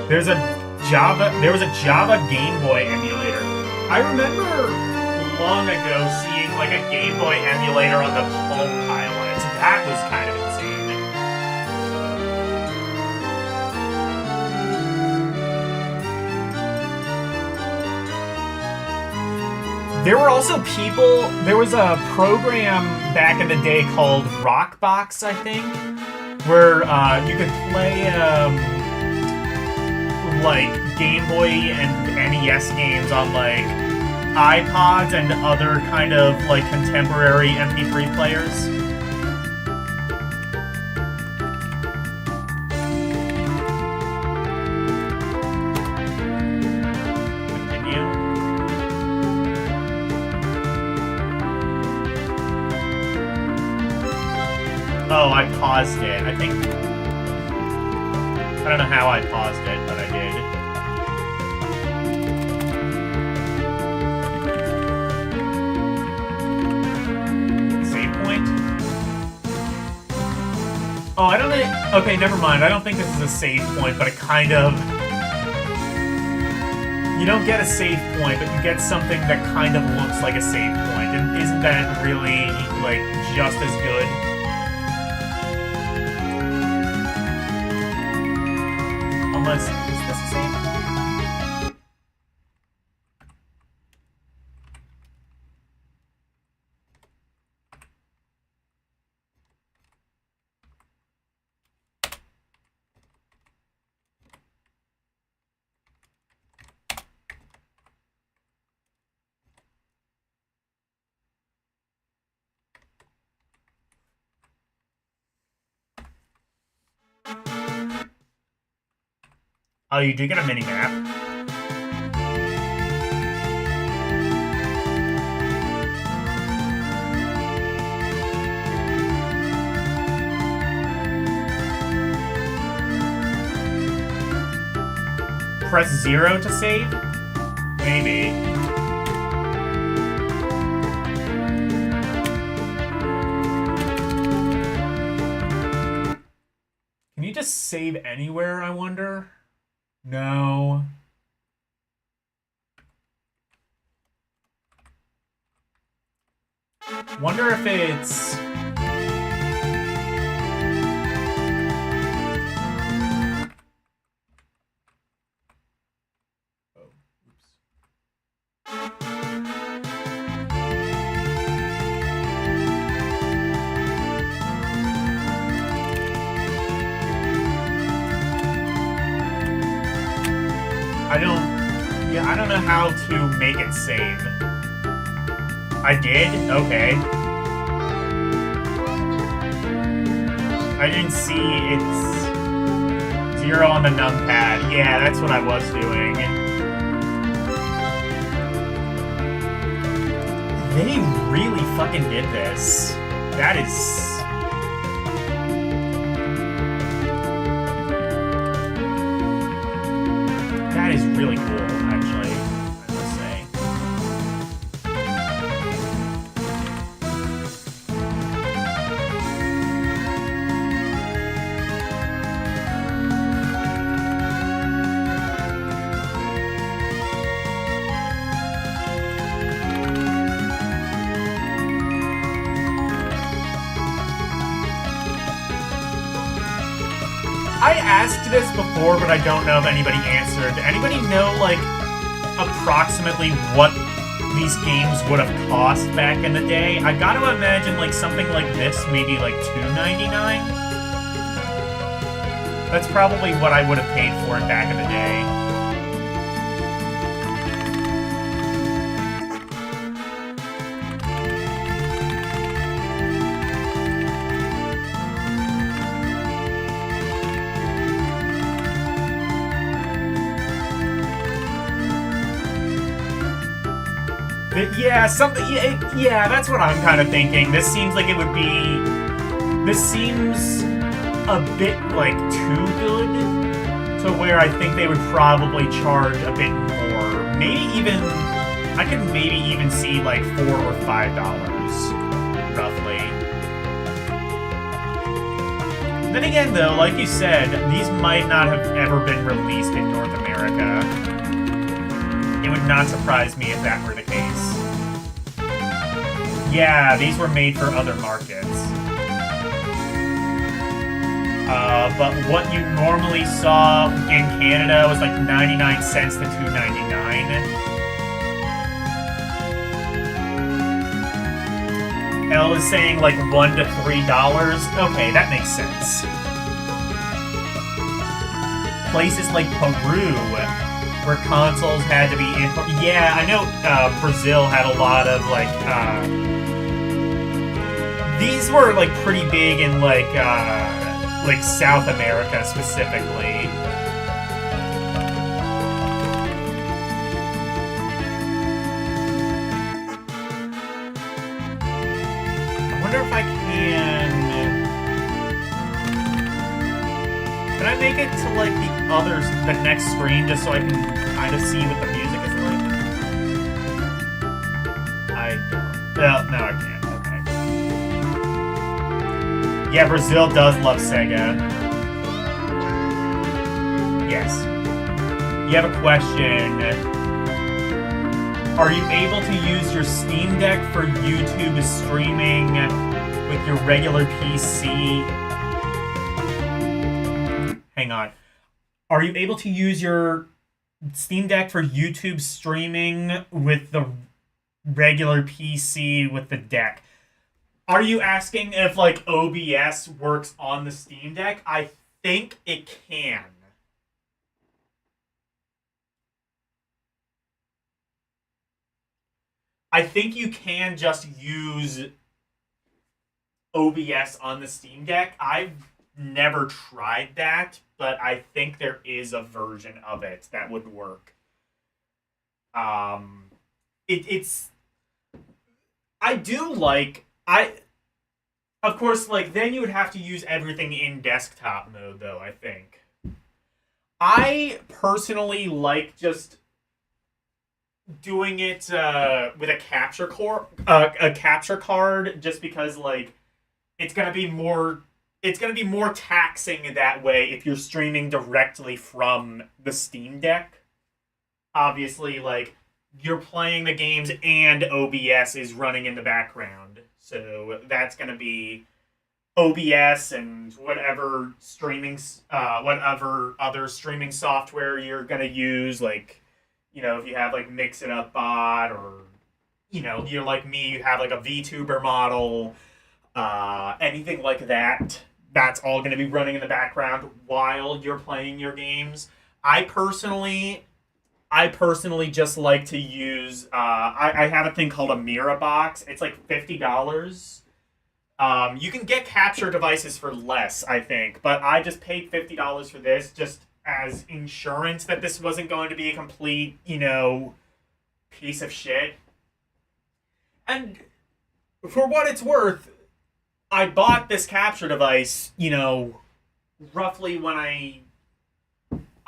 There was a Java Game Boy emulator. I remember long ago seeing like a Game Boy emulator on the Palm Pilot. That was kind of insane. There were also people, there was a program back in the day called Rockbox, I think, where you could play like Game Boy and NES games on like iPods and other kind of like contemporary MP3 players. Continue. Oh, I paused it. I think... I don't know how I paused it, but I did. Save point? Oh, I don't think... Okay, never mind. I don't think this is a save point, but it kind of... You don't get a save point, but you get something that kind of looks like a save point. And isn't that really, like, just as good? Unless, is this a save? Oh, you do get a mini-map. Press 0 to save? Maybe. Can you just save anywhere, I wonder? No. Wonder if it's... Oh, oops. Yeah, I don't know how to make it save. I did? Okay. I didn't see it's 0 on the numpad. Yeah, that's what I was doing. They really fucking did this. That is... That is really cool, actually, I must say. I asked this before, but I don't know if anybody answered. Anybody know, like, approximately what these games would have cost back in the day? I gotta imagine, like, something like this, maybe, like, $2.99? That's probably what I would have paid for it back in the day. Yeah, something. Yeah, that's what I'm kind of thinking. This seems like it would be. This seems a bit like too good to where I think they would probably charge a bit more. Maybe even. I could maybe even see like $4 or $5 roughly. Then again, though, like you said, these might not have ever been released in North America. It would not surprise me if that were the case. Yeah, these were made for other markets. But what you normally saw in Canada was like 99 cents to $2.99. Elle is saying like $1 to $3. Okay, that makes sense. Places like Peru, where consoles had to be imported. Yeah, I know Brazil had a lot of, like, these were, like, pretty big in, like South America, specifically. I wonder if I can... Can I make it to, like, the next screen, just so I can kind of see what the music is like? I don't. Well, no, I can't. Okay. Yeah, Brazil does love Sega. Yes. You have a question. Are you able to use your Steam Deck for YouTube streaming with your regular PC? Hang on. Are you able to use your Steam Deck for YouTube streaming with the regular PC with the deck? Are you asking if, like, OBS works on the Steam Deck? I think it can. I think you can just use OBS on the Steam Deck. I've never tried that, but I think there is a version of it that would work. It's I do like of course, like, then you would have to use everything in desktop mode, though, I think. I personally like just doing it with a capture card, just because, like, it's gonna be more taxing that way if you're streaming directly from the Steam Deck. Obviously, like, you're playing the games and OBS is running in the background. So that's going to be OBS and whatever other streaming software you're going to use. Like, you know, if you have, like, Mix It Up Bot, or, you know, you're like me, you have, like, a VTuber model, anything like that. That's all going to be running in the background while you're playing your games. I personally I personally just like to use. I have a thing called a Mira box. It's like $50. You can get capture devices for less, I think, but I just paid $50 for this just as insurance that this wasn't going to be a complete, piece of shit. And for what it's worth, I bought this capture device, roughly when I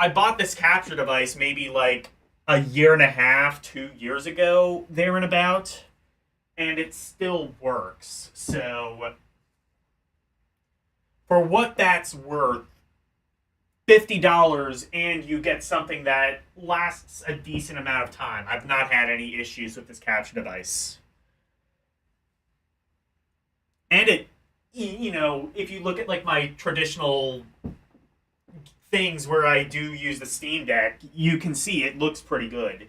bought this capture device maybe like a year and a half, 2 years ago, there and about, and it still works. So for what that's worth, $50 and you get something that lasts a decent amount of time. I've not had any issues with this capture device. And if you look at like my traditional things where I do use the Steam Deck, you can see it looks pretty good.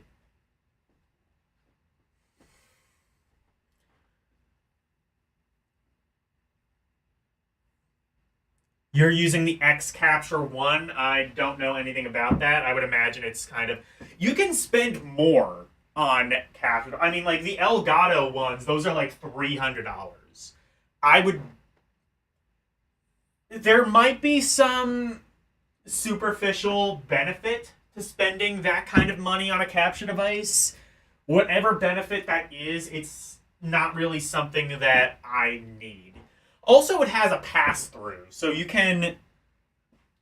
You're using the X Capture 1. I don't know anything about that. I would imagine it's kind of. You can spend more on Capture. I mean, like the Elgato ones, those are like $300. I would. There might be some superficial benefit to spending that kind of money on a capture device. Whatever benefit that is, it's not really something that I need. Also, it has a pass through, so you can,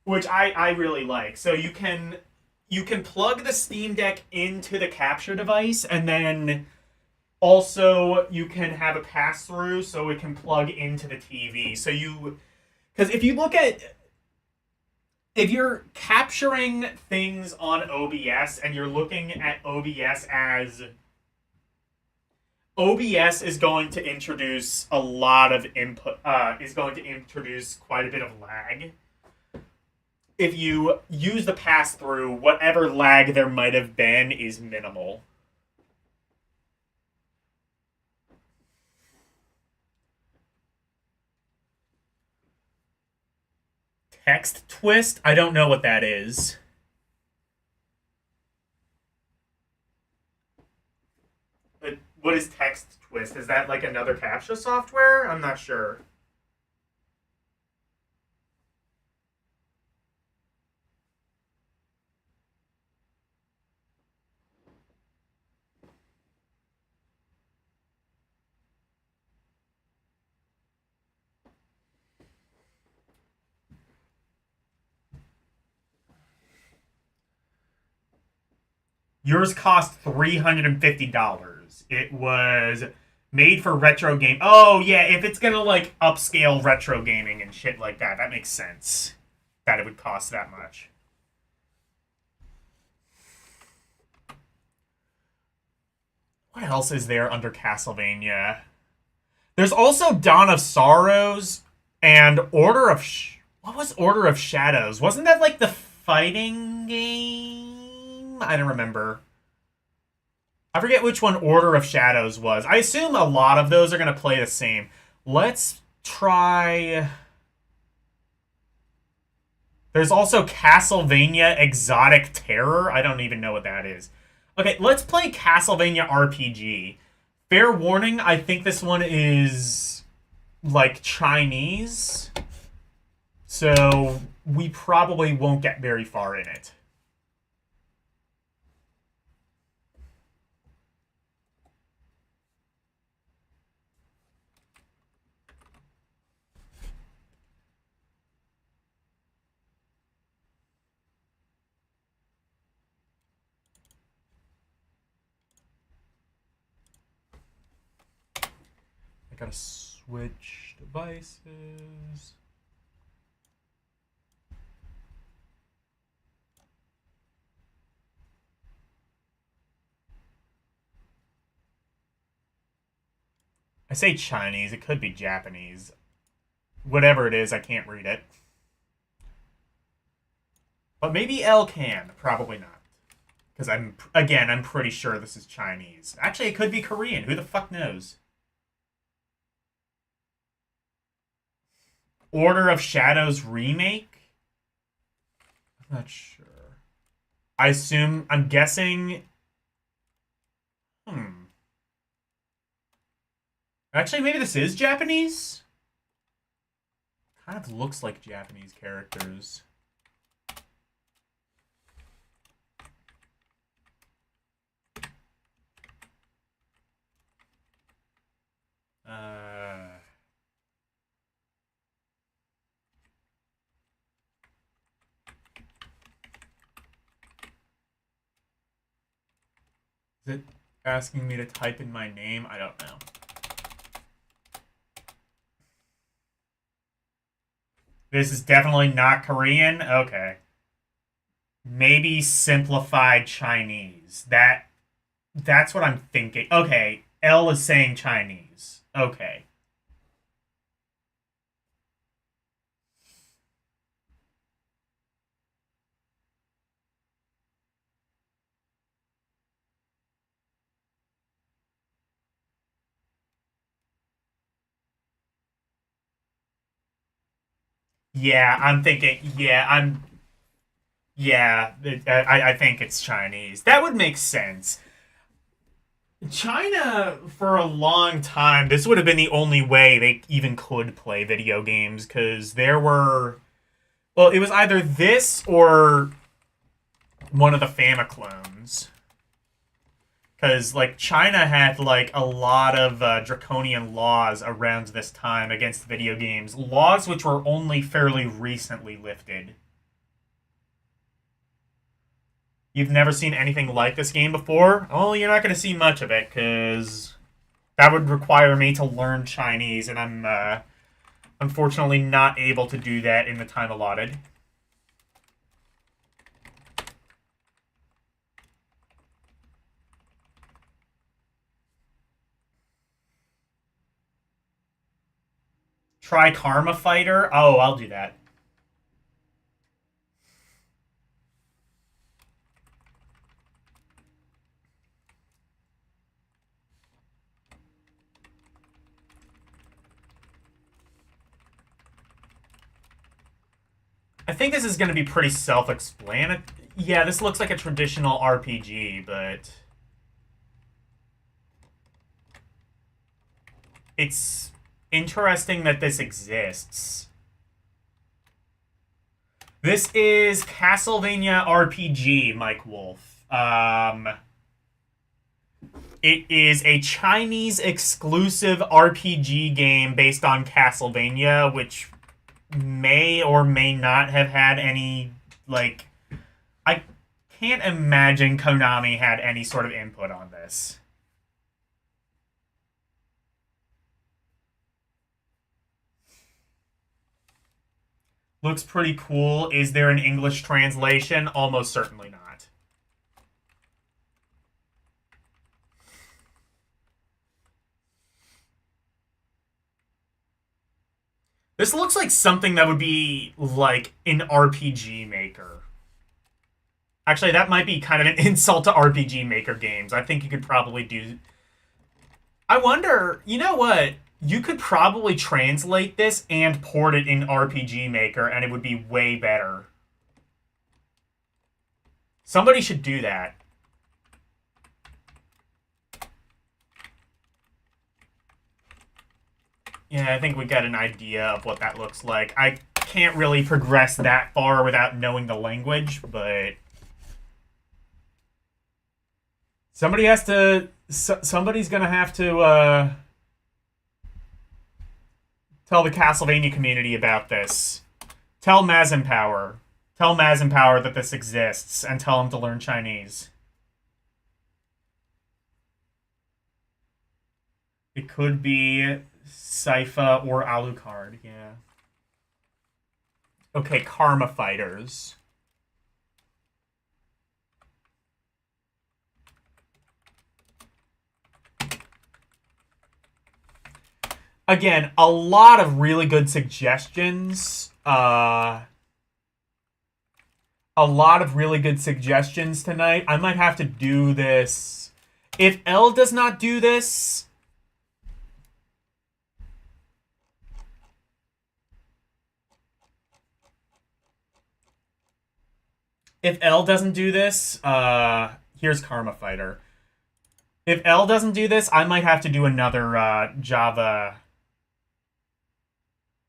which I really like. So you can plug the Steam Deck into the capture device, and then also you can have a pass through, so it can plug into the TV. Because if you're capturing things on OBS and you're looking at OBS is going to introduce a lot of input, is going to introduce quite a bit of lag. If you use the pass through, whatever lag there might have been is minimal. Text twist? I don't know what that is. But what is text twist? Is that like another captcha software? I'm not sure. Yours cost $350. It was made for retro game. Oh yeah, if it's gonna like upscale retro gaming and shit like that, that makes sense. That it would cost that much. What else is there under Castlevania? There's also Dawn of Sorrows and what was Order of Shadows? Wasn't that like the fighting game? I don't remember. I forget which one Order of Shadows was. I assume a lot of those are going to play the same. Let's try. There's also Castlevania Exotic Terror. I don't even know what that is. Okay, let's play Castlevania RPG. Fair warning, I think this one is like Chinese. So we probably won't get very far in it. I gotta switch devices. I say Chinese, it could be Japanese. Whatever it is, I can't read it. But maybe L can. Probably not. Because I'm pretty sure this is Chinese. Actually, it could be Korean. Who the fuck knows? Order of Shadows remake? I'm not sure. I'm guessing. Hmm. Actually, maybe this is Japanese? Kind of looks like Japanese characters. Uh. Is it asking me to type in my name? I don't know. This is definitely not Korean? Okay. Maybe simplified Chinese. That's what I'm thinking. Okay, L is saying Chinese. Okay. Yeah, I'm thinking. Yeah, I think it's Chinese. That would make sense. China, for a long time, this would have been the only way they even could play video games because there were. Well, it was either this or one of the Famiclones. Because, like, China had, like, a lot of draconian laws around this time against video games. Laws which were only fairly recently lifted. You've never seen anything like this game before? Oh, you're not going to see much of it, because that would require me to learn Chinese, and I'm unfortunately not able to do that in the time allotted. Try Karma Fighter? Oh, I'll do that. I think this is going to be pretty self-explanatory. Yeah, this looks like a traditional RPG, but it's interesting that this exists. This is Castlevania RPG, Mike Wolf. It is a Chinese exclusive RPG game based on Castlevania, which may or may not have had any, like, I can't imagine Konami had any sort of input on this. Looks pretty cool. Is there an English translation? Almost certainly not. This looks like something that would be like an RPG Maker. Actually, that might be kind of an insult to RPG Maker games. I think you could probably do. I wonder, you know what? You could probably translate this and port it in RPG Maker, and it would be way better. Somebody should do that. Yeah, I think we got an idea of what that looks like. I can't really progress that far without knowing the language, but somebody has to. Somebody's gonna have to tell the Castlevania community about this. Tell Mazenpower. Tell Mazenpower that this exists, and tell him to learn Chinese. It could be Sypha or Alucard, yeah. Okay, Karma Fighters. Again, a lot of really good suggestions. A lot of really good suggestions tonight. I might have to do this. If L does not do this, If L doesn't do this, here's Karma Fighter. If L doesn't do this, I might have to do another Java.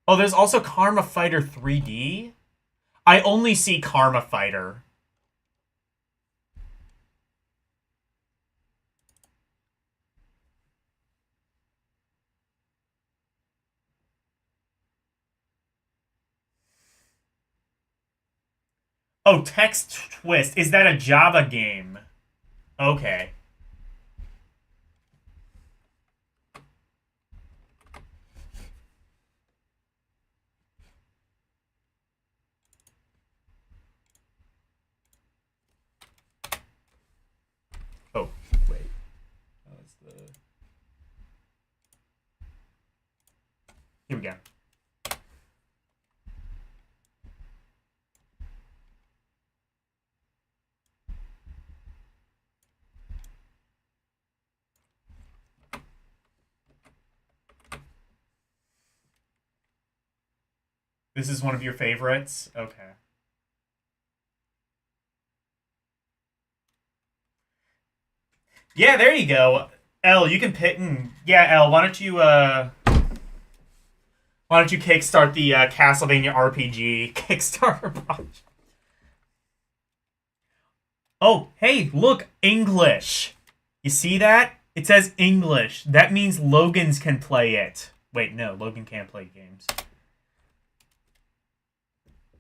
Oh, there's also Karma Fighter 3D. I only see Karma Fighter. Oh, Text Twist. Is that a Java game? Okay. Oh, wait. Oh, that's the... Here we go. This is one of your favorites? Okay. Yeah, there you go. L, you can pick... Yeah, L, why don't you kickstart the Castlevania RPG Kickstarter project? Oh, hey, look, English. You see that? It says English. That means Logan's can play it. Wait, no, Logan can't play games.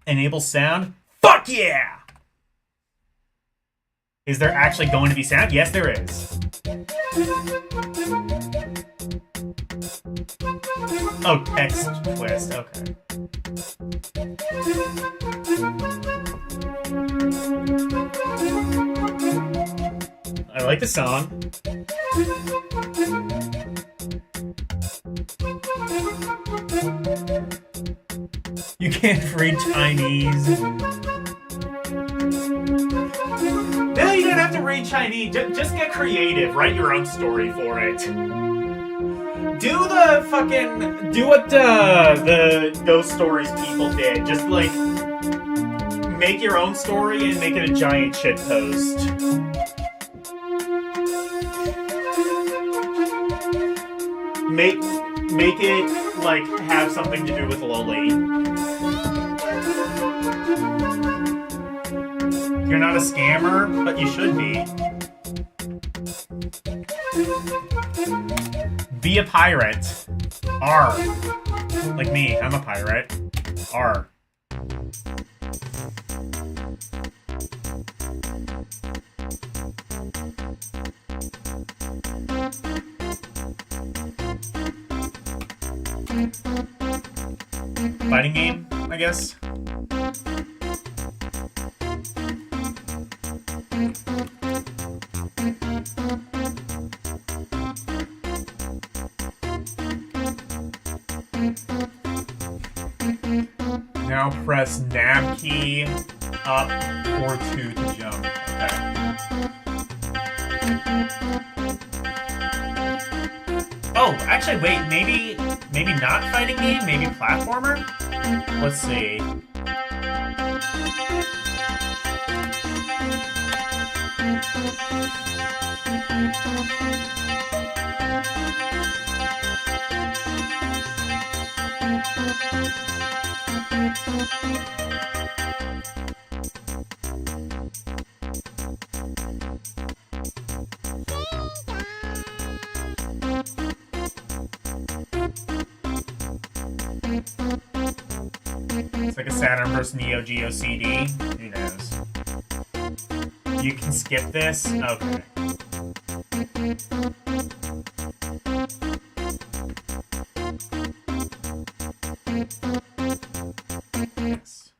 Enable sound? Fuck yeah! Is there actually going to be sound? Yes, there is. Oh, text twist. Okay. I like the song. You can't read Chinese. No, you don't have to read Chinese. Just get creative. Write your own story for it. Do what the ghost stories people did. Just like make your own story and make it a giant shit post. Make it like have something to do with Loli. You're not a scammer, but you should be. Be a pirate. R. Like me, I'm a pirate. R. Fighting game, I guess. Now press nav key up or 2 to jump. Okay. Oh, actually, wait. Maybe not fighting game. Maybe platformer. Let's see. It's like a Saturn vs. Neo Geo CD. Who knows? You can skip this? Okay. Yes.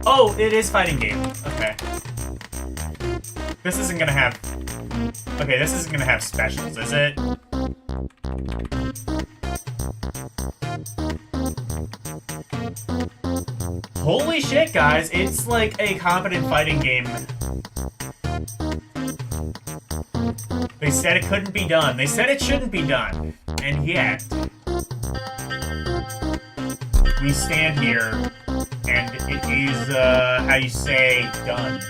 Oh, it is fighting game. Okay. This isn't gonna have... Okay, this isn't gonna have specials, is it? Holy shit, guys. It's like a competent fighting game. They said it couldn't be done. They said it shouldn't be done. And yet, we stand here, and it is, how you say, done.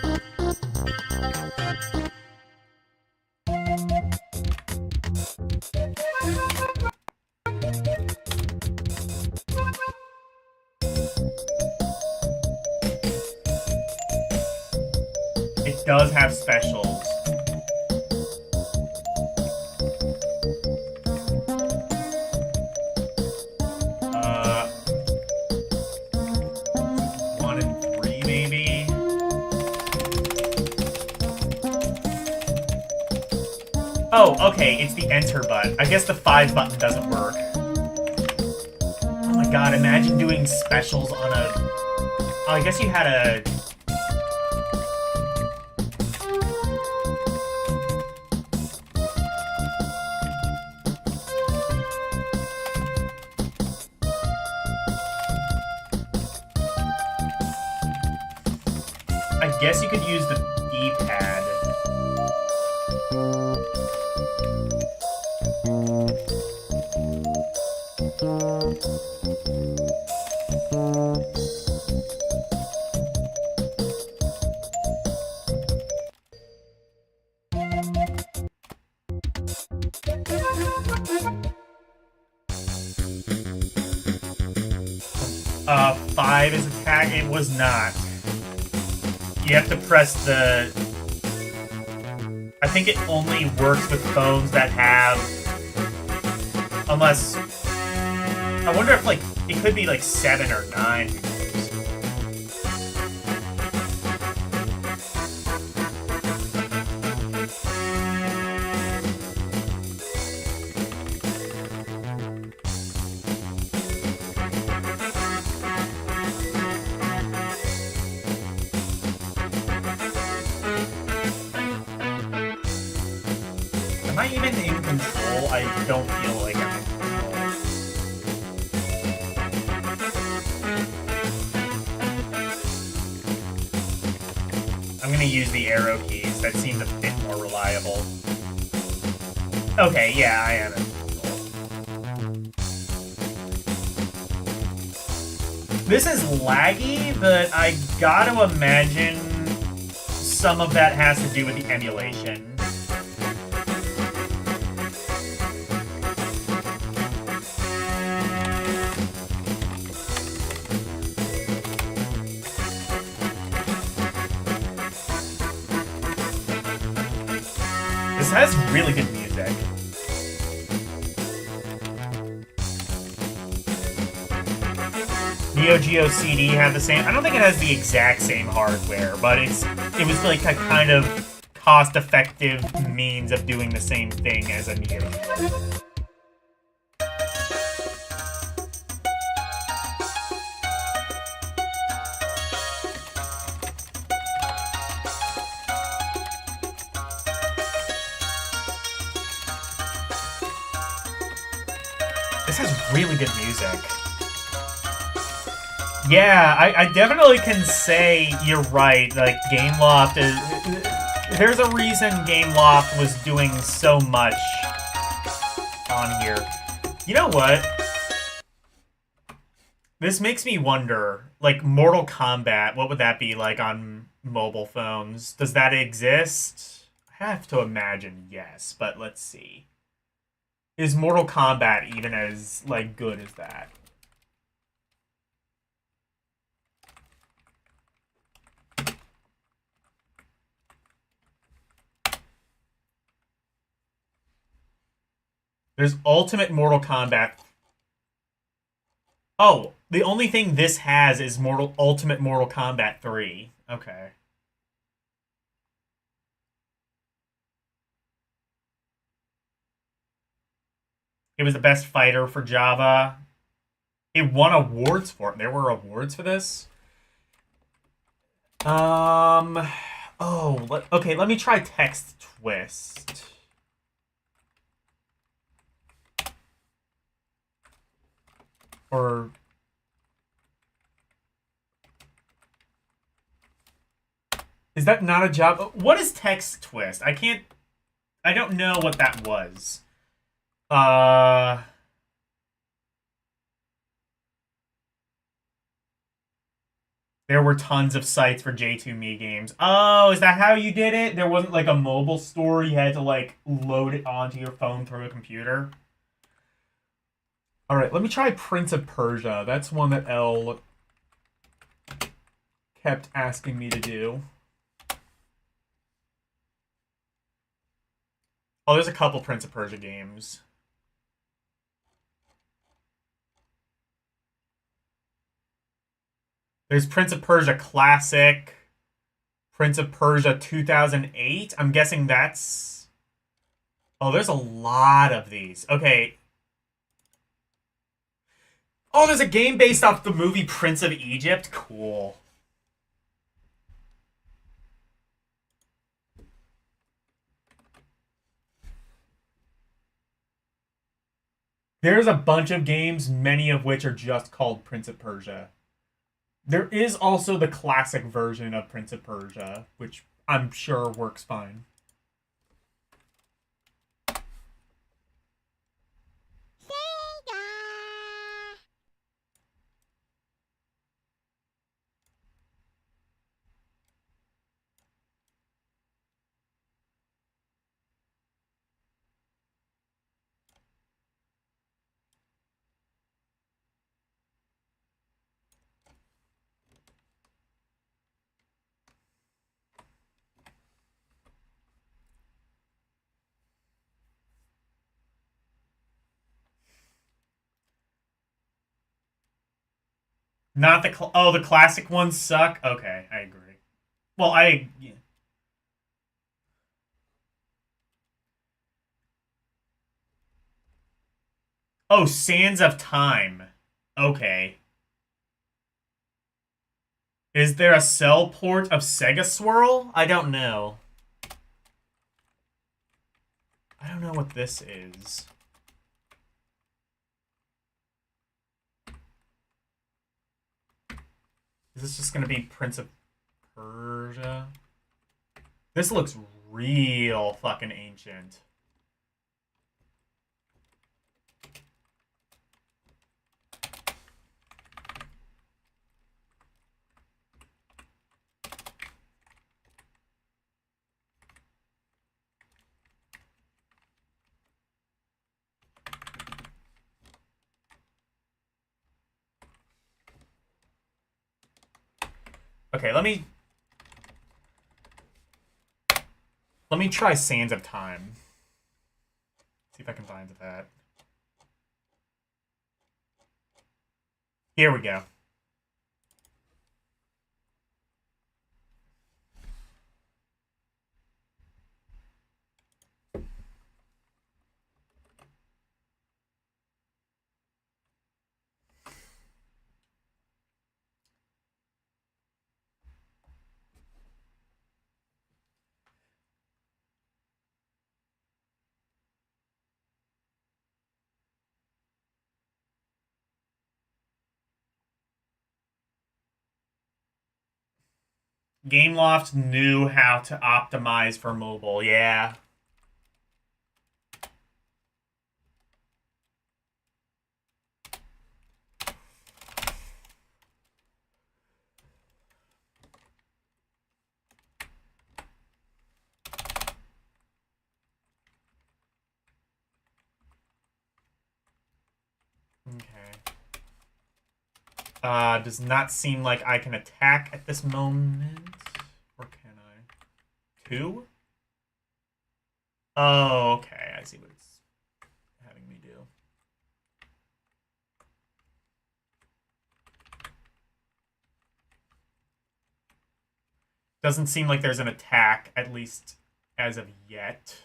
It does have specials. One and three, maybe? Oh, okay, it's the enter button. I guess the 5 button doesn't work. Oh my god, imagine doing specials on a... Oh, I guess you had a... I guess you could use the D-pad. Five is attack. It was not. You have to press the... I think it only works with phones that have... Unless... I wonder if, like, it could be, like, 7 or 9. Am I even in control? I don't feel like I'm in control. I'm gonna use the arrow keys. That seems a bit more reliable. Okay, yeah, I am in control. This is laggy, but I gotta imagine some of that has to do with the emulation. This has really good music. Neo Geo CD had the same. I don't think it has the exact same hardware, but it was like a kind of cost-effective means of doing the same thing as a Neo Geo. This has really good music. Yeah, I definitely can say you're right. Like, Gameloft is... There's a reason Gameloft was doing so much on here. You know what? This makes me wonder, like, Mortal Kombat, what would that be like on mobile phones? Does that exist? I have to imagine yes, but let's see. Is Mortal Kombat even as, like, good as that? There's Ultimate Mortal Kombat. Oh, the only thing this has is Ultimate Mortal Kombat 3. Okay. It was the best fighter for Java. It won awards for it. There were awards for this. Oh, okay, let me try Text Twist. Or... Is that not a job? What is Text Twist? I can't I don't know what that was. Uh... There were tons of sites for J2Me games. Oh, is that how you did it? There wasn't like a mobile store. You had to like load it onto your phone through a computer. All right, let me try Prince of Persia. That's one that L kept asking me to do. Oh, there's a couple Prince of Persia games. There's Prince of Persia Classic, Prince of Persia 2008. I'm guessing that's... Oh, there's a lot of these. Okay. Oh, there's a game based off the movie Prince of Egypt. Cool. There's a bunch of games, many of which are just called Prince of Persia. There is also the classic version of Prince of Persia, which I'm sure works fine. Sega. Not the oh, the classic ones suck. Okay, I agree. Well, I yeah. Oh, Sands of Time. Okay. Is there a cell port of Sega Swirl? I don't know. I don't know what this is. Is this just gonna be Prince of Persia? This looks real fucking ancient. Okay, let me try Sands of Time. See if I can find that. Here we go. Gameloft knew how to optimize for mobile. Yeah. Okay. Does not seem like I can attack at this moment. Or can I? Two? Oh, okay. I see what it's having me do. Doesn't seem like there's an attack, at least as of yet.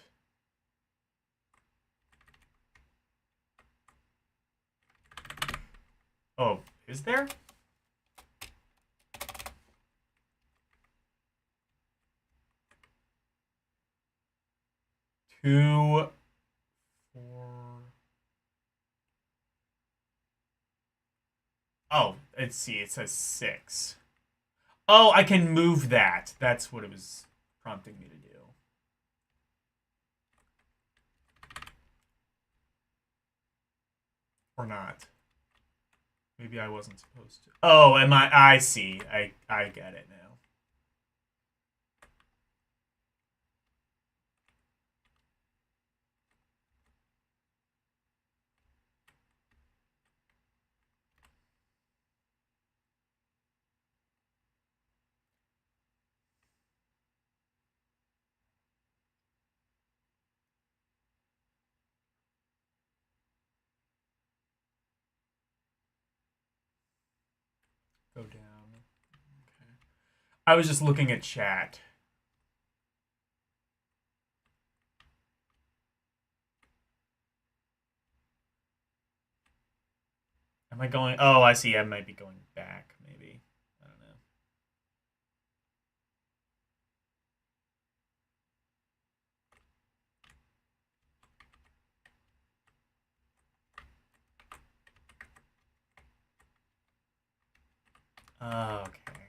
Oh, is there? Two, four. Oh, let's see. It says six. Oh, I can move that. That's what it was prompting me to do. Or not. Maybe I wasn't supposed to. Oh, am I? I see. I get it now. Go down. Okay. I was just looking at chat. Am I going? Oh, I see. I might be going back. Maybe. I don't know. Oh, okay.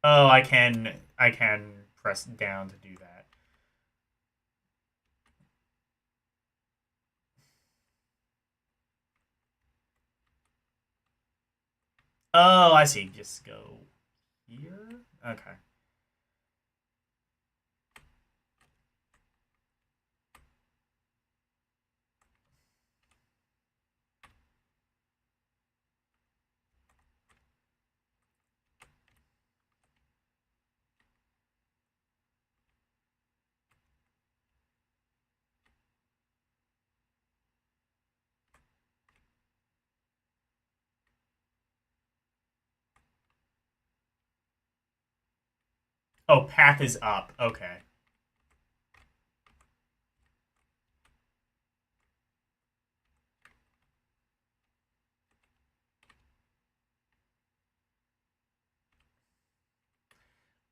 Oh, I can press down to do that. Oh, I see. Just go here. Okay. Oh, path is up. Okay.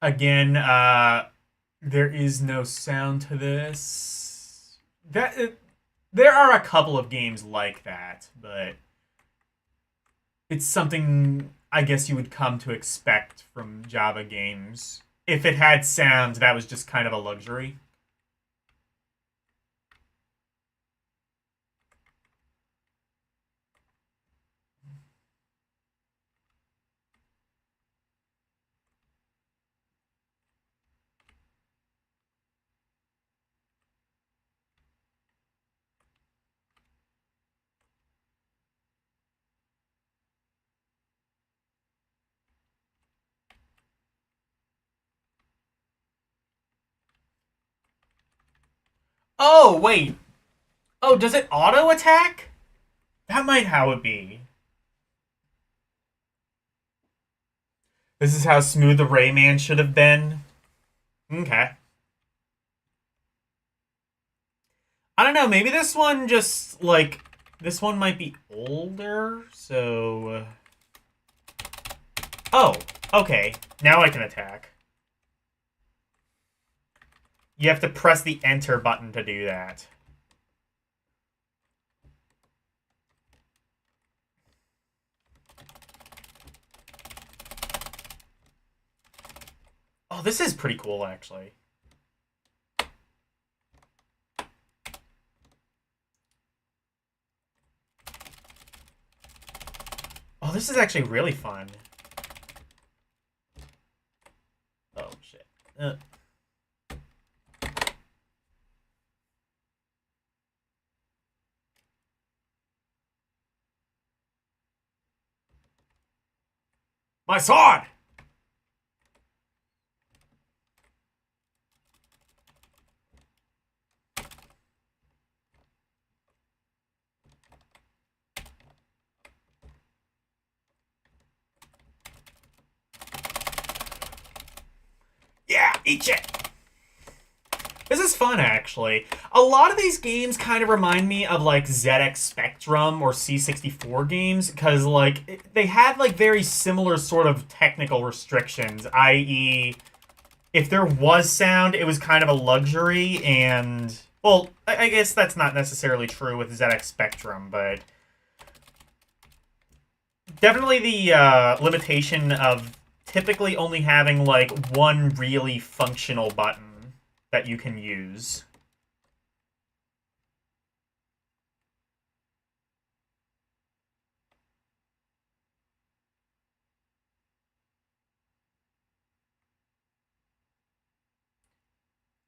Again, there is no sound to this. There are a couple of games like that, but it's something I guess you would come to expect from Java games. If it had sound, that was just kind of a luxury. Oh, wait. Oh, does it auto attack? That might how it be. This is how smooth the Rayman should have been. Okay. I don't know, maybe this one just, like, this one might be older, so... Oh, okay. Now I can attack. You have to press the enter button to do that. Oh, this is pretty cool, actually. Oh, this is actually really fun. Oh, shit. My sword! Yeah, eat shit! This is fun, actually. A lot of these games kind of remind me of, like, ZX Spectrum or C64 games, because, like, they had, like, very similar sort of technical restrictions, i.e., if there was sound, it was kind of a luxury, and... Well, I guess that's not necessarily true with ZX Spectrum, but... Definitely the limitation of typically only having, like, one really functional button that you can use.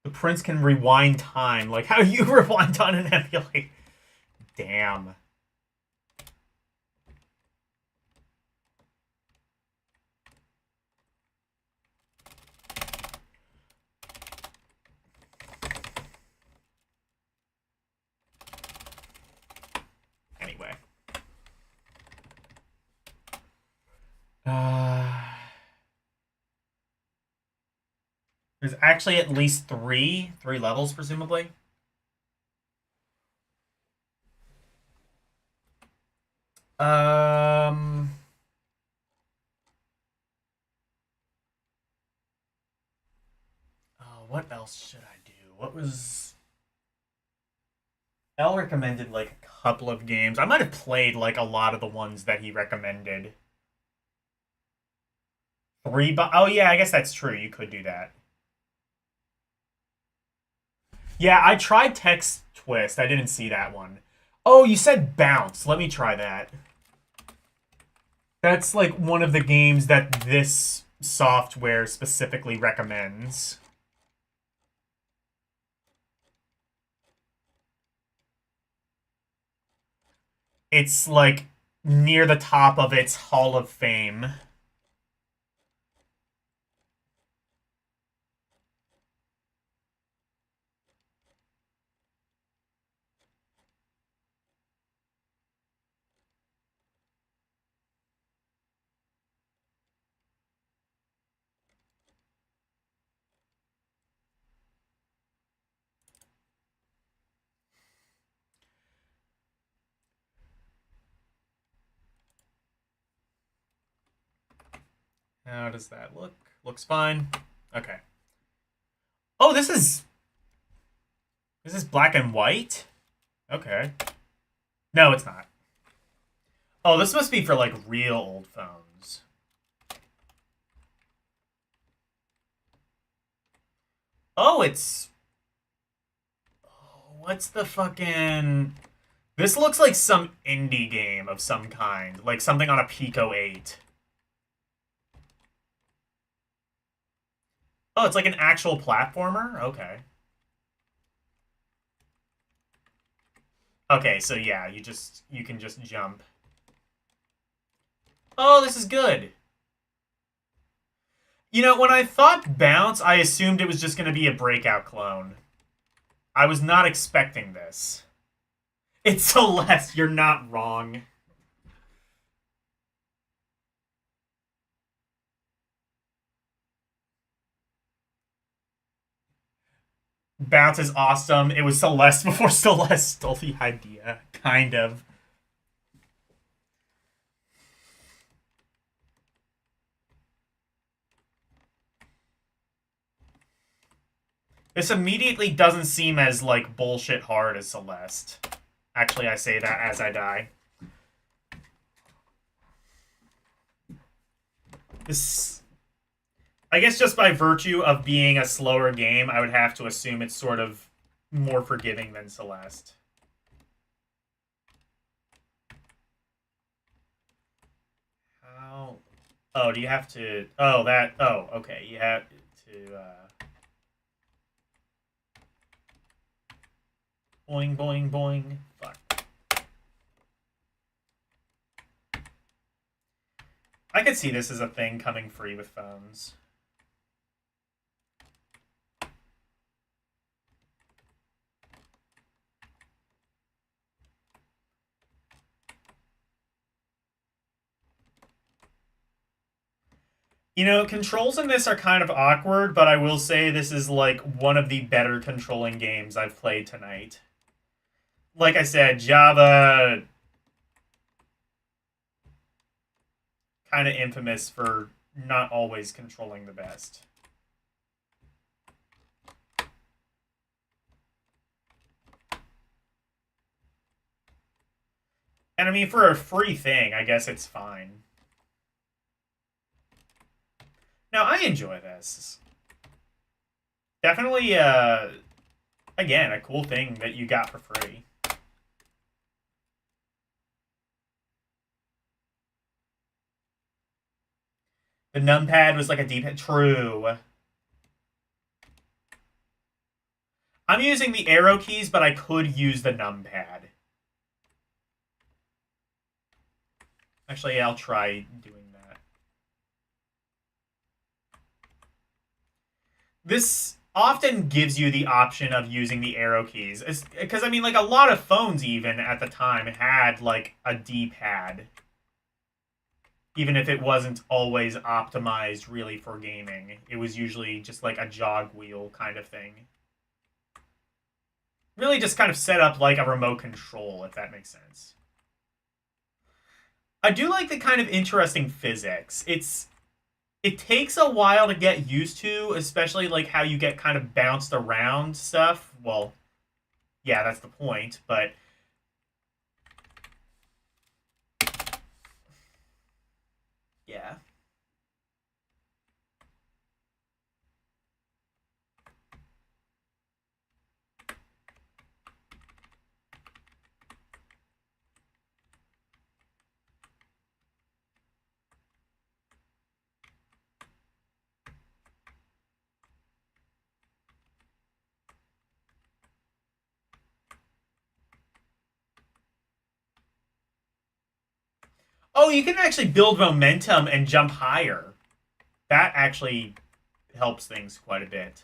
The prince can rewind time. Like, how do you rewind time and emulate? Damn. Anyway. There's actually at least three levels, presumably. Um, oh, what else should I do? What was... L recommended, like, a couple of games. I might have played, like, a lot of the ones that he recommended. Oh, yeah, I guess that's true. You could do that. Yeah, I tried Text Twist. I didn't see that one. Oh, you said Bounce. Let me try that. That's like one of the games that this software specifically recommends. It's like near the top of its Hall of Fame. How does that look? Looks fine. Okay. Oh, this is black and white? Okay. No, it's not. Oh, this must be for like real old phones. Oh, it's... Oh, what's the fucking... This looks like some indie game of some kind. Like something on a Pico 8. Oh, it's like an actual platformer? Okay. Okay, so yeah, you can just jump. Oh, this is good. You know, when I thought Bounce, I assumed it was just going to be a Breakout clone. I was not expecting this. It's Celeste, you're not wrong. Bounce is awesome. It was Celeste before Celeste stole the idea. Kind of. This immediately doesn't seem as, like, bullshit hard as Celeste. Actually, I say that as I die. This... I guess just by virtue of being a slower game, I would have to assume it's sort of more forgiving than Celeste. How... Oh, do you have to... Oh, that... Oh, okay. You have to... Boing, boing, boing. Fuck. I could see this as a thing coming free with phones. You know, controls in this are kind of awkward, but I will say this is, like, one of the better controlling games I've played tonight. Like I said, Java... kind of infamous for not always controlling the best. And I mean, for a free thing, I guess it's fine. Now, I enjoy this. Definitely, again, a cool thing that you got for free. The numpad was like a D-pad. True. I'm using the arrow keys, but I could use the numpad. Actually, I'll try doing that. This often gives you the option of using the arrow keys. Because, I mean, like, a lot of phones, even at the time, had, like, a D-pad. Even if it wasn't always optimized really for gaming. It was usually just, like, a jog wheel kind of thing. Really just kind of set up like a remote control, if that makes sense. I do like the kind of interesting physics. It takes a while to get used to, especially like how you get kind of bounced around stuff. Well, yeah, that's the point, but yeah. Oh, you can actually build momentum and jump higher. That actually helps things quite a bit.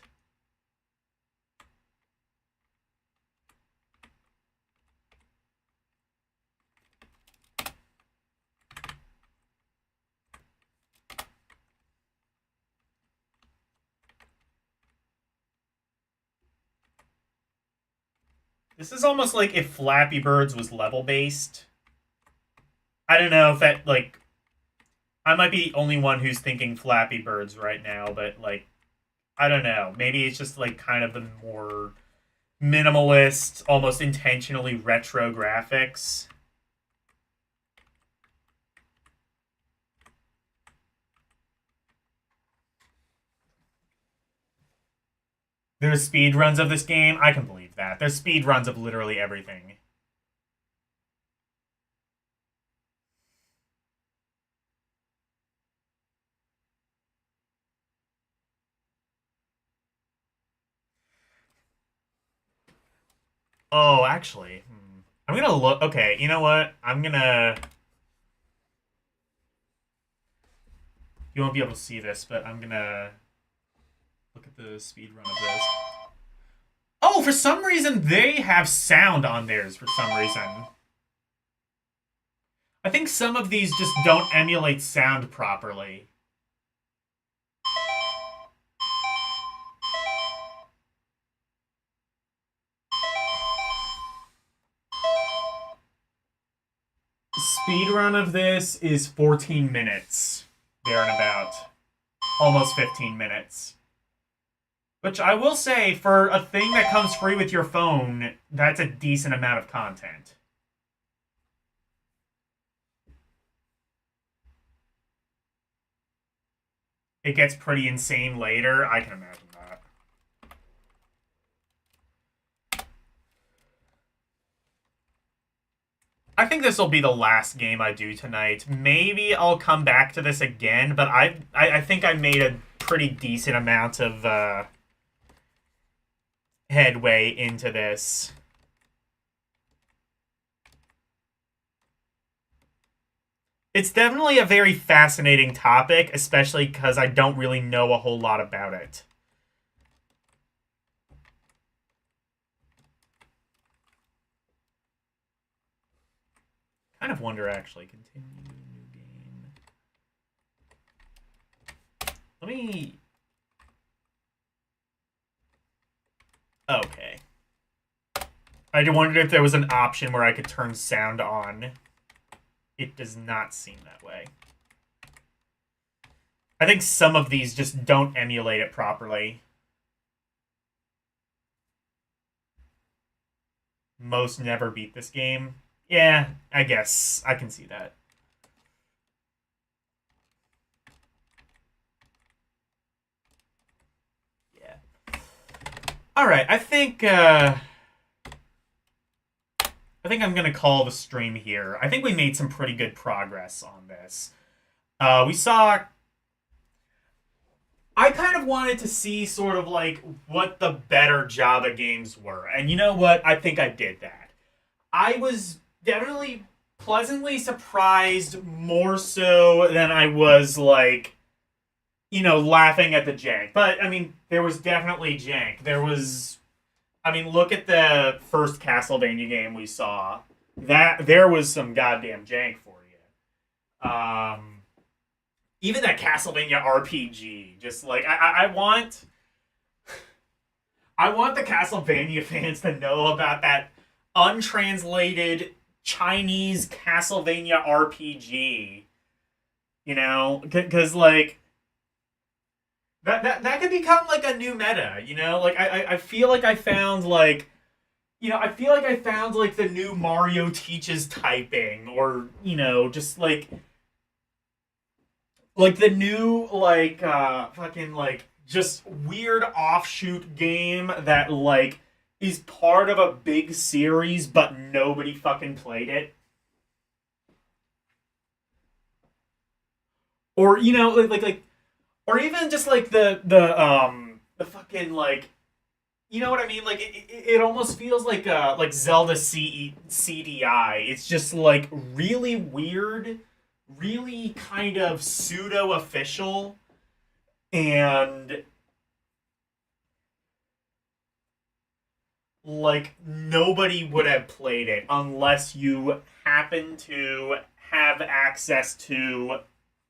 This is almost like if Flappy Birds was level based. I don't know if that like I might be the only one who's thinking Flappy Birds right now, but like I don't know. Maybe it's just like kind of the more minimalist, almost intentionally retro graphics. There's speed runs of this game. I can believe that. There's speed runs of literally everything. Oh, actually, I'm gonna look. Okay, you know what? I'm gonna. You won't be able to see this, but I'm gonna look at the speed run of this. Oh, for some reason they have sound on theirs. For some reason, I think some of these just don't emulate sound properly. Speed run of this is 14 minutes, there and about. Almost 15 minutes. Which I will say, for a thing that comes free with your phone, that's a decent amount of content. It gets pretty insane later. I can imagine that. I think this will be the last game I do tonight. Maybe I'll come back to this again, but I think I made a pretty decent amount of headway into this. It's definitely a very fascinating topic, especially because I don't really know a whole lot about it. Kind of wonder, actually. Continue new game. Let me... Okay. I wondered if there was an option where I could turn sound on. It does not seem that way. I think some of these just don't emulate it properly. Most never beat this game. Yeah, I guess. I can see that. All right, I think I'm gonna call the stream here. I think we made some pretty good progress on this. We saw. I kind of wanted to see sort of like what the better Java games were, and you know what? I think I did that. I was definitely pleasantly surprised more so than I was like, laughing at the jank. But I mean, there was definitely jank. I mean, look at the first Castlevania game we saw. That there was some goddamn jank for you. Even that Castlevania RPG, just like I want the Castlevania fans to know about that untranslated Chinese Castlevania RPG. Because like that could become like a new meta. Like I feel like I found like I feel like I found like the new Mario teaches typing, or just like the new fucking like just weird offshoot game that like is part of a big series but nobody fucking played it. Or or even just like the fucking like what I mean? Like it almost feels like Zelda CDI. It's just like really weird, really kind of pseudo official, and like nobody would have played it unless you happen to have access to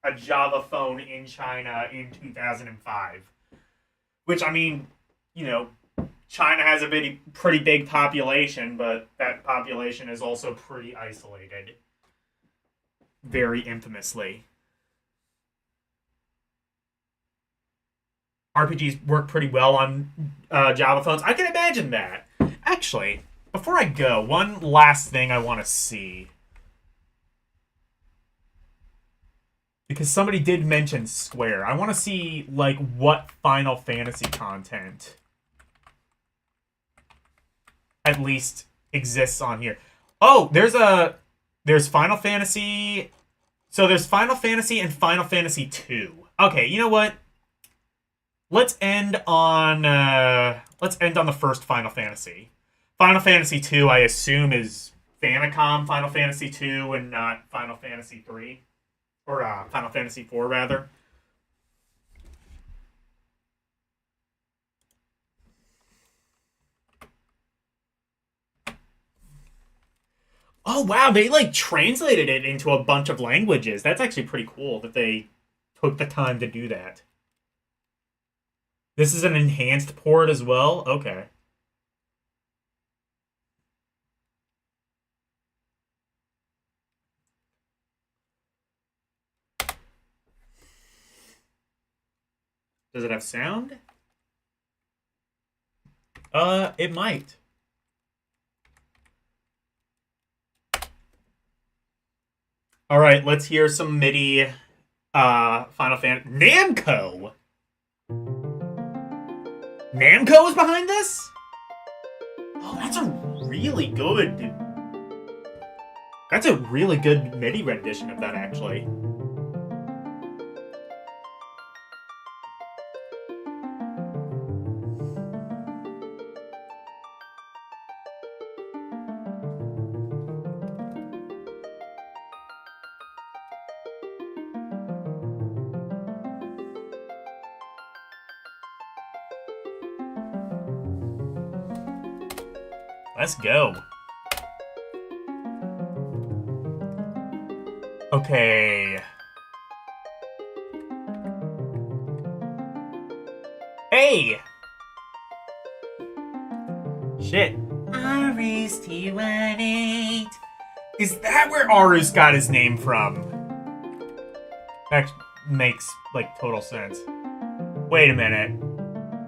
a Java phone in China in 2005. Which I mean, you know, China has a pretty big population, but that population is also pretty isolated, very infamously. RPGs work pretty well on Java phones. I can imagine that. Actually, before I go, one last thing I want to see. Because somebody did mention Square. I want to see, like, what Final Fantasy content at least exists on here. Oh, there's Final Fantasy. So there's Final Fantasy and Final Fantasy 2. Okay, you know what? Let's end on the first Final Fantasy. Final Fantasy 2, I assume, is Famicom Final Fantasy 2 and not Final Fantasy 3, or Final Fantasy 4 rather. Oh wow, they like translated it into a bunch of languages. That's actually pretty cool that they took the time to do that. This is an enhanced port as well. Okay. Does it have sound? It might. All right, let's hear some MIDI. Final Fantasy. Namco is behind this. Oh, that's a really good. That's a really good MIDI rendition of that, actually. Let's go. Okay. Hey! Shit. Aris T18. Is that where Arus got his name from? That makes, like, total sense. Wait a minute.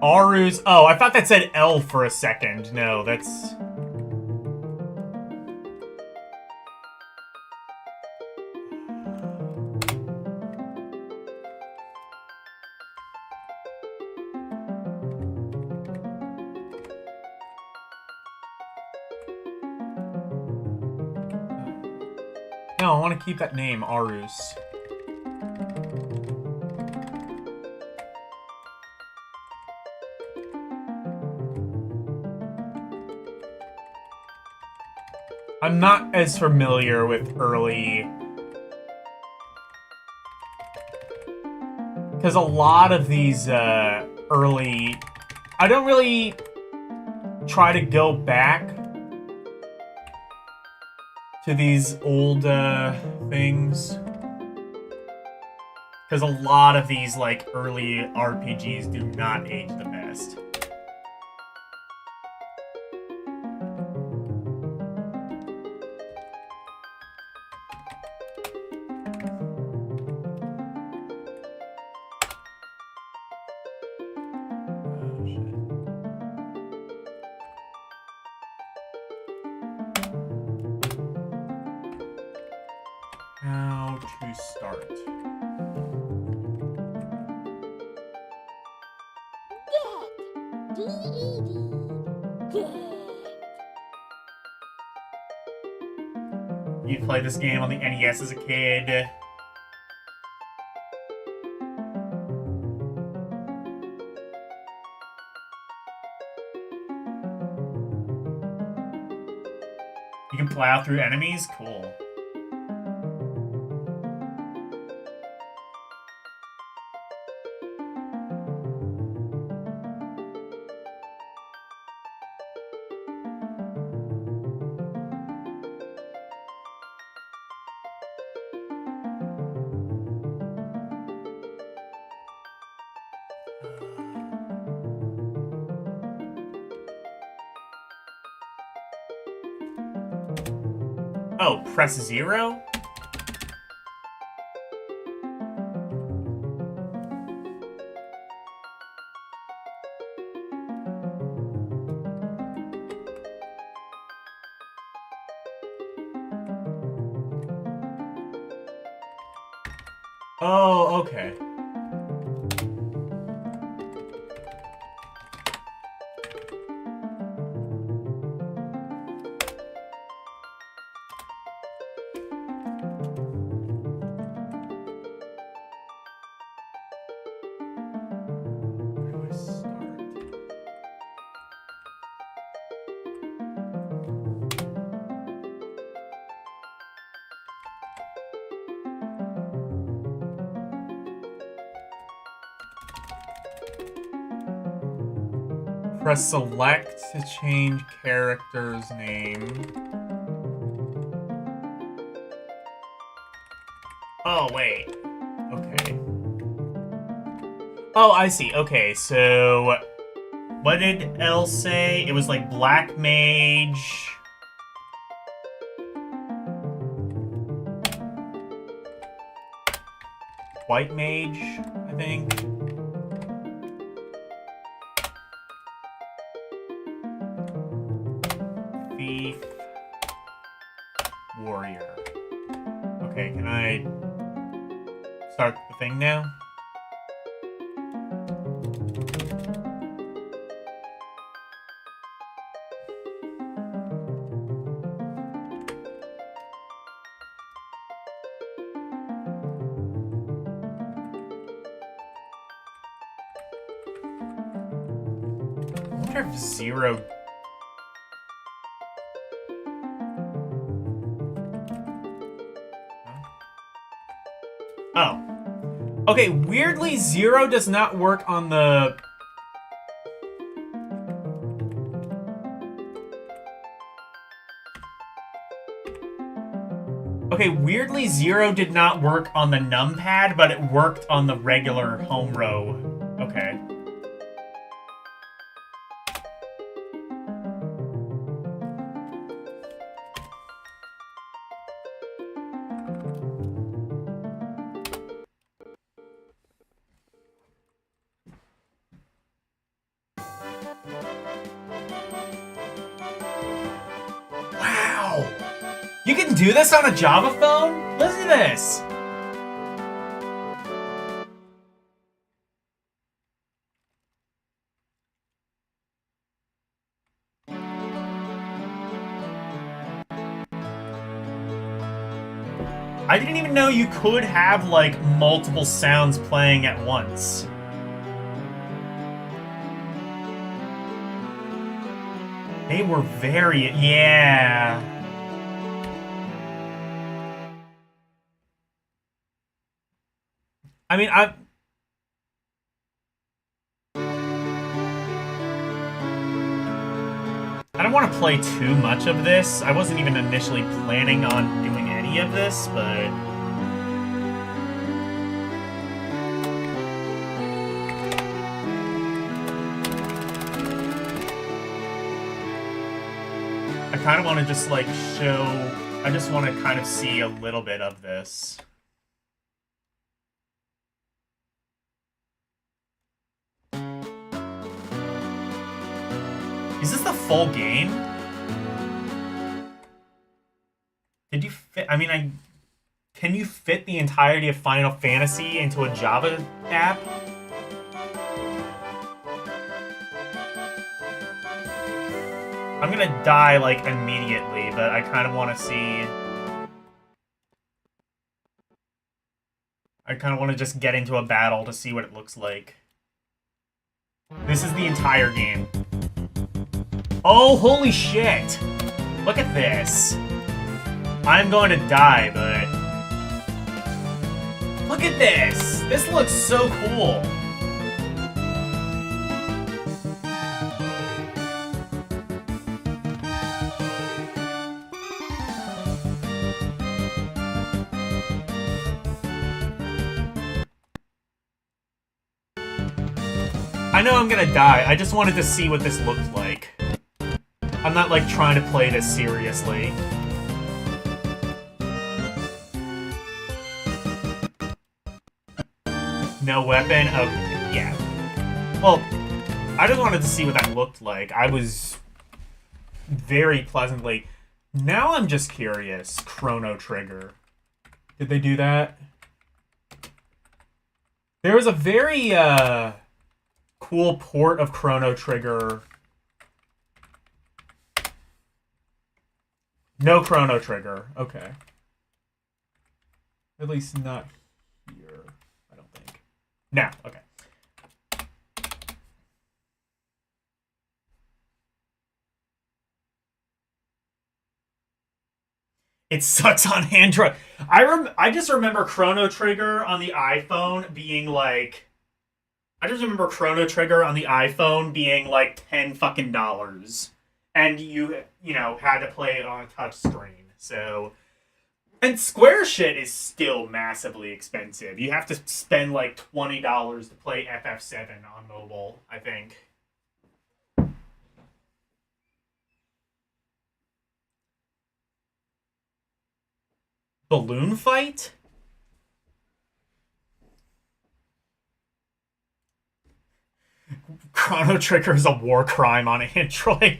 Arus. Oh, I thought that said L for a second. No, that's. No, I want to keep that name, Arus. I'm not as familiar with early... Because a lot of these early... I don't really try to go back to these old things. Because a lot of these, like, early RPGs do not age the best. How to start. Get. D-E-D. Get. You played this game on the NES as a kid. You can plow through enemies? Cool. Oh, press 0? Oh, okay. Where do I start? Press select to change character's name. Oh, wait. Okay. Oh, I see. Okay, so... What did L say? It was like Black Mage... White Mage, I think. Thief. Warrior. Okay, can I start the thing now? I wonder if 0... Oh. Okay, weirdly, 0 does not work on the... Okay, weirdly, 0 did not work on the numpad, but it worked on the regular home row. Okay. Wow! You can do this on a Java phone? Listen to this! I didn't even know you could have, like, multiple sounds playing at once. They were very... Yeah. I mean, I don't want to play too much of this. I wasn't even initially planning on doing any of this, but... I kind of want to just, like, show... I just want to kind of see a little bit of this. Is this the full game? Did you fit... I mean, can you fit the entirety of Final Fantasy into a Java app? I'm gonna die, like, immediately, but I kind of want to see... I kind of want to just get into a battle to see what it looks like. This is the entire game. Oh, holy shit! Look at this. I'm going to die, but... Look at this! This looks so cool! I know I'm gonna die. I just wanted to see what this looked like. I'm not, like, trying to play this seriously. No weapon? Okay, yeah. Well, I just wanted to see what that looked like. I was very pleasantly... Now I'm just curious. Chrono Trigger. Did they do that? There was a very, cool port of Chrono Trigger. No Chrono Trigger. Okay. At least not here, I don't think. No, okay. It sucks on Android. I just remember Chrono Trigger on the iPhone being like... I just remember Chrono Trigger on the iPhone being like $10 fucking dollars. And you know, had to play it on a touch screen. So... And Square shit is still massively expensive. You have to spend like $20 to play FF7 on mobile, I think. Balloon fight? Chrono Trigger is a war crime on Android.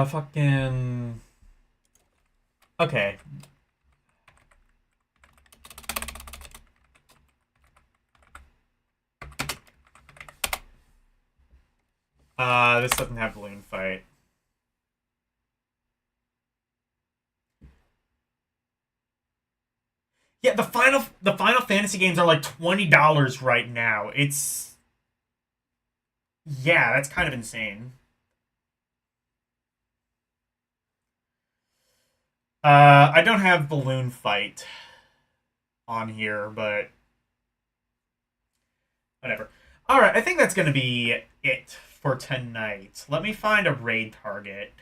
Fucking... Okay. This doesn't have balloon fight. Yeah, the Final Fantasy games are like $20 right now. It's... Yeah, that's kind of insane. I don't have balloon fight on here, but whatever. All right, I think that's gonna be it for tonight. Let me find a raid target.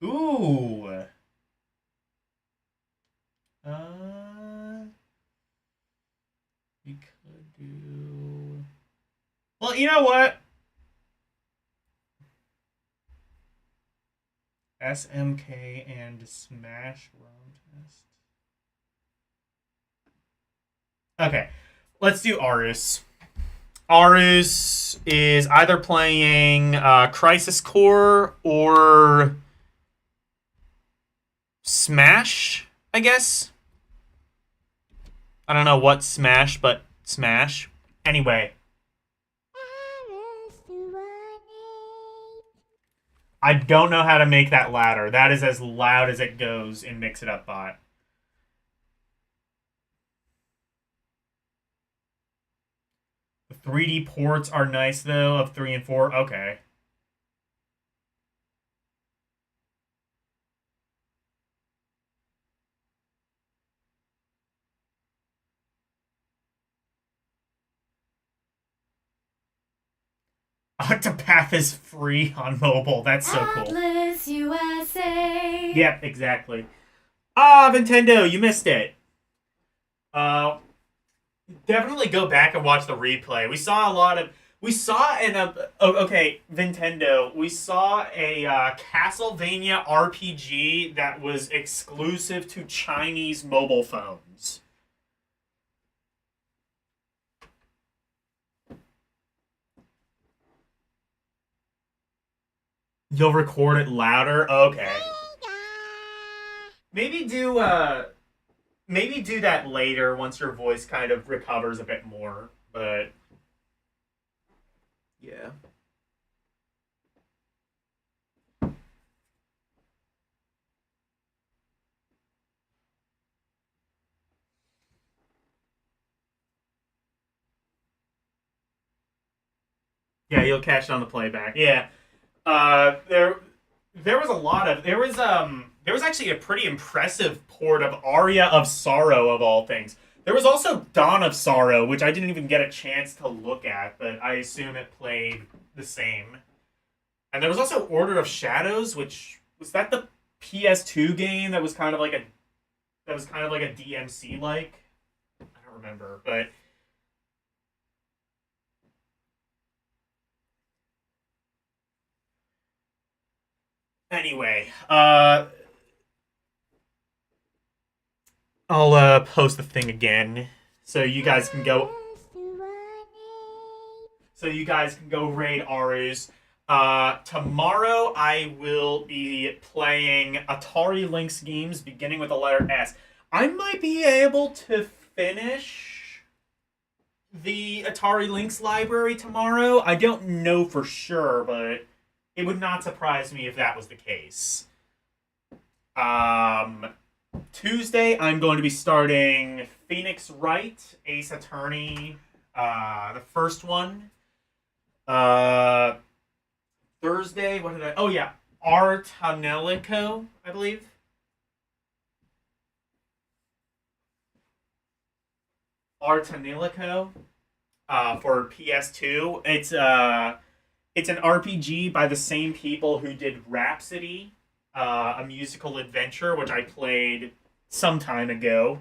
Ooh. We could do... Well, you know what? SMK and Smash ROM test. Okay, let's do Arus. Arus is either playing Crisis Core or Smash, I guess. I don't know what Smash, but Smash. Anyway, I don't know how to make that louder. That is as loud as it goes in Mix It Up Bot. The 3D ports are nice though of 3 and 4. Okay. Octopath is free on mobile. That's so cool. Atlas USA. Yep, exactly. Ah, Nintendo, you missed it. Uh, Definitely go back and watch the replay. We saw a lot of. We saw an. Okay, Nintendo. We saw a Castlevania RPG that was exclusive to Chinese mobile phones. You'll record it louder? Okay. Maybe do maybe do that later once your voice kind of recovers a bit more. But yeah. Yeah, you'll catch it on the playback. Yeah. There was a lot of there was actually a pretty impressive port of Aria of Sorrow of all things. There was also Dawn of Sorrow, which I didn't even get a chance to look at, but I assume it played the same. And there was also Order of Shadows, which was that the PS2 game that was kind of like a DMC like. I don't remember, but anyway, I'll post the thing again so you guys can go raid Arus. Tomorrow I will be playing Atari Lynx games beginning with the letter S. I might be able to finish the Atari Lynx library tomorrow. I don't know for sure, but it would not surprise me if that was the case. Um, Tuesday, I'm going to be starting Phoenix Wright, Ace Attorney, the first one. Uh, Thursday, what did I? Oh yeah, Artanelico, I believe. Artanelico, for PS2. It's an RPG by the same people who did Rhapsody, a musical adventure, which I played some time ago.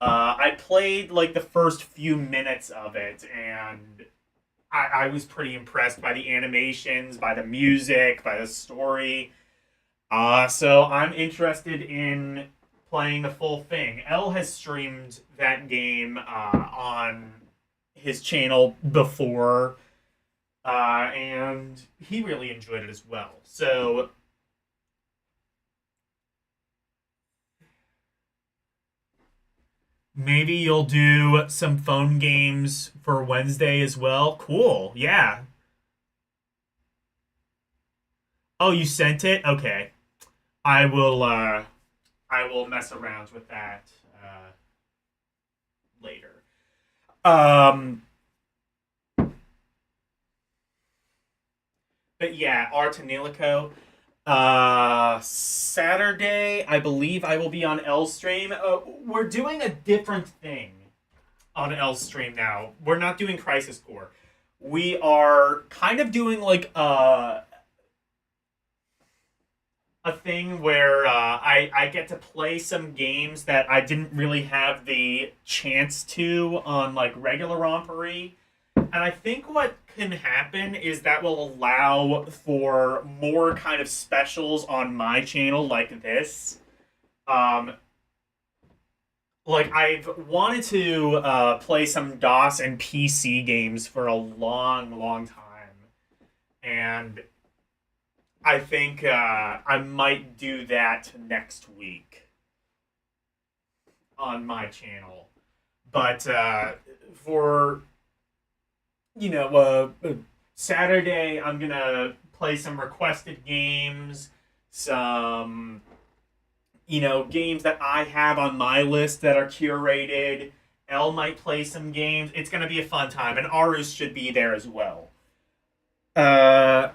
I played like the first few minutes of it, and I was pretty impressed by the animations, by the music, by the story. So I'm interested in playing the full thing. L has streamed that game on his channel before, and he really enjoyed it as well. So maybe you'll do some phone games for Wednesday as well. Cool. Yeah. Oh, you sent it? Okay. I will I will mess around with that later. Um but yeah, Artanilico. Saturday, I believe I will be on L Stream. We're doing a different thing on L Stream now. We're not doing Crisis Core. We are kind of doing like a thing where I get to play some games that I didn't really have the chance to on like regular ROMpourri. And I think what can happen is that will allow for more kind of specials on my channel like this. Um, like I've wanted to play some DOS and PC games for a long, long time. and I think I might do that next week on my channel. But for Saturday, I'm gonna play some requested games, some games that I have on my list that are curated. Elle might play some games. It's gonna be a fun time, and Arus should be there as well. Uh,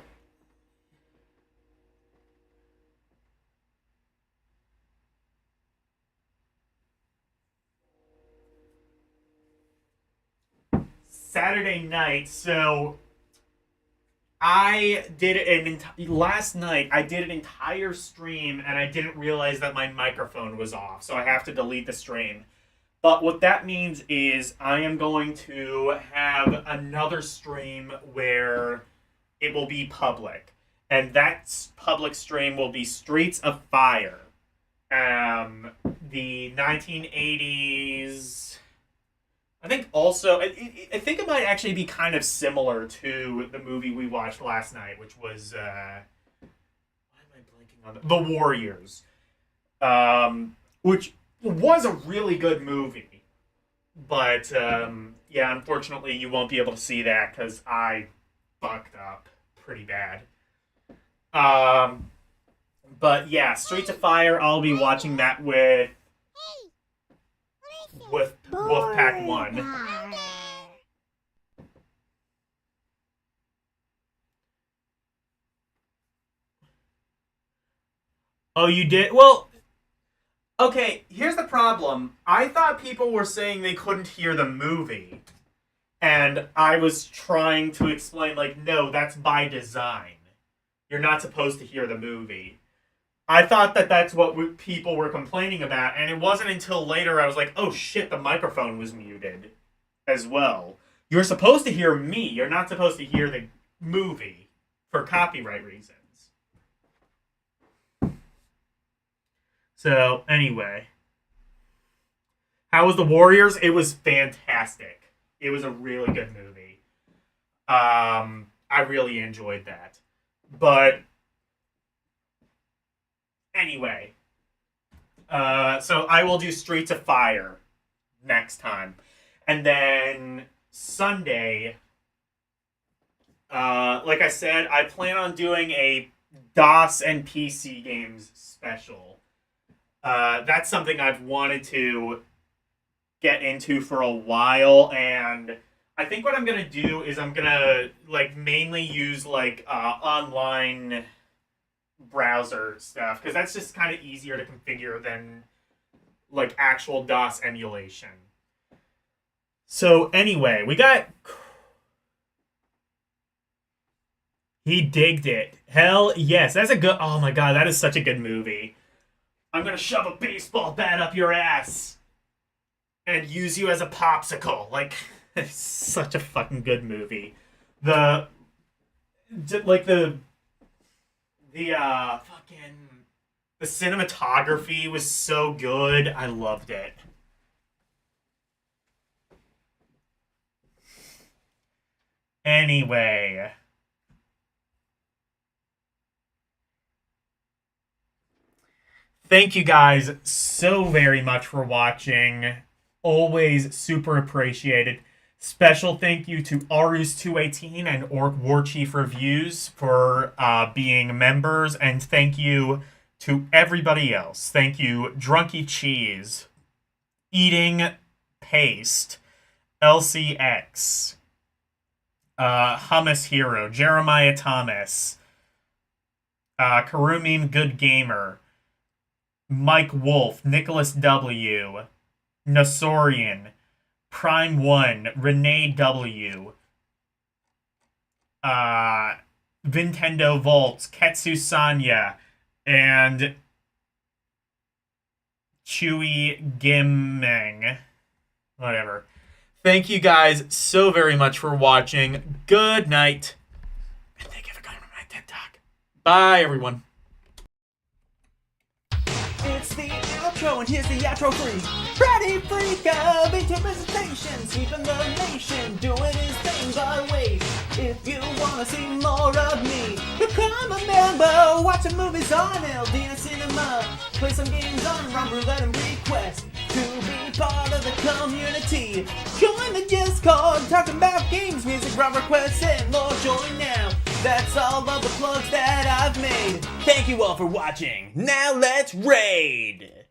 Saturday night, so I did last night. I did an entire stream, and I didn't realize that my microphone was off, so I have to delete the stream. But what that means is I am going to have another stream where it will be public, and that public stream will be Streets of Fire, the 1980s. I think also, I think it might actually be kind of similar to the movie we watched last night, which was, why am I blanking on The Warriors, which was a really good movie. But, yeah, unfortunately you won't be able to see that because I fucked up pretty bad. But yeah, Streets of Fire, I'll be watching that with Wolfpack 1. Oh, you did? Well, okay, here's the problem. I thought people were saying they couldn't hear the movie. And I was trying to explain, like, no, that's by design. You're not supposed to hear the movie. I thought that that's what people were complaining about, and it wasn't until later I was like, oh shit, the microphone was muted as well. You're supposed to hear me. You're not supposed to hear the movie for copyright reasons. So, anyway. How was The Warriors? It was fantastic. It was a really good movie. I really enjoyed that. But anyway, so I will do Streets of Fire next time. And then Sunday, like I said, I plan on doing a DOS and PC games special. That's something I've wanted to get into for a while, and I think what I'm gonna do is I'm gonna mainly use online browser stuff, because that's just kind of easier to configure than actual DOS emulation. So anyway, we got... He digged it. Hell yes, that's a good... Oh my god, that is such a good movie. I'm gonna shove a baseball bat up your ass and use you as a popsicle. It's such a fucking good movie. The cinematography was so good. I loved it. Anyway. Thank you guys so very much for watching. Always super appreciated. Special thank you to Arus218 and Orc Warchief Reviews for being members, and thank you to everybody else. Thank you, Drunky Cheese, Eating Paste, LCX, Hummus Hero, Jeremiah Thomas, Karumim Good Gamer, Mike Wolf, Nicholas W., Nasorian, Prime 1, Renee W., Nintendo Volts, Ketsu Sanya, and Chewy Gimming. Whatever. Thank you guys so very much for watching. Good night. And thank you for coming to my TED Talk. Bye, everyone. It's the outro, and here's the outro freak. Freddy Freak of Intimidation, sweeping the nation, doing his thing by way If you wanna see more of me, become a member. Watch some movies on LD and Cinema. Play some games on ROMPourri and request to be part of the community. Join the Discord, talking about games, music, ROM requests, and more. Join now. That's all of the plugs that I've made. Thank you all for watching. Now let's raid!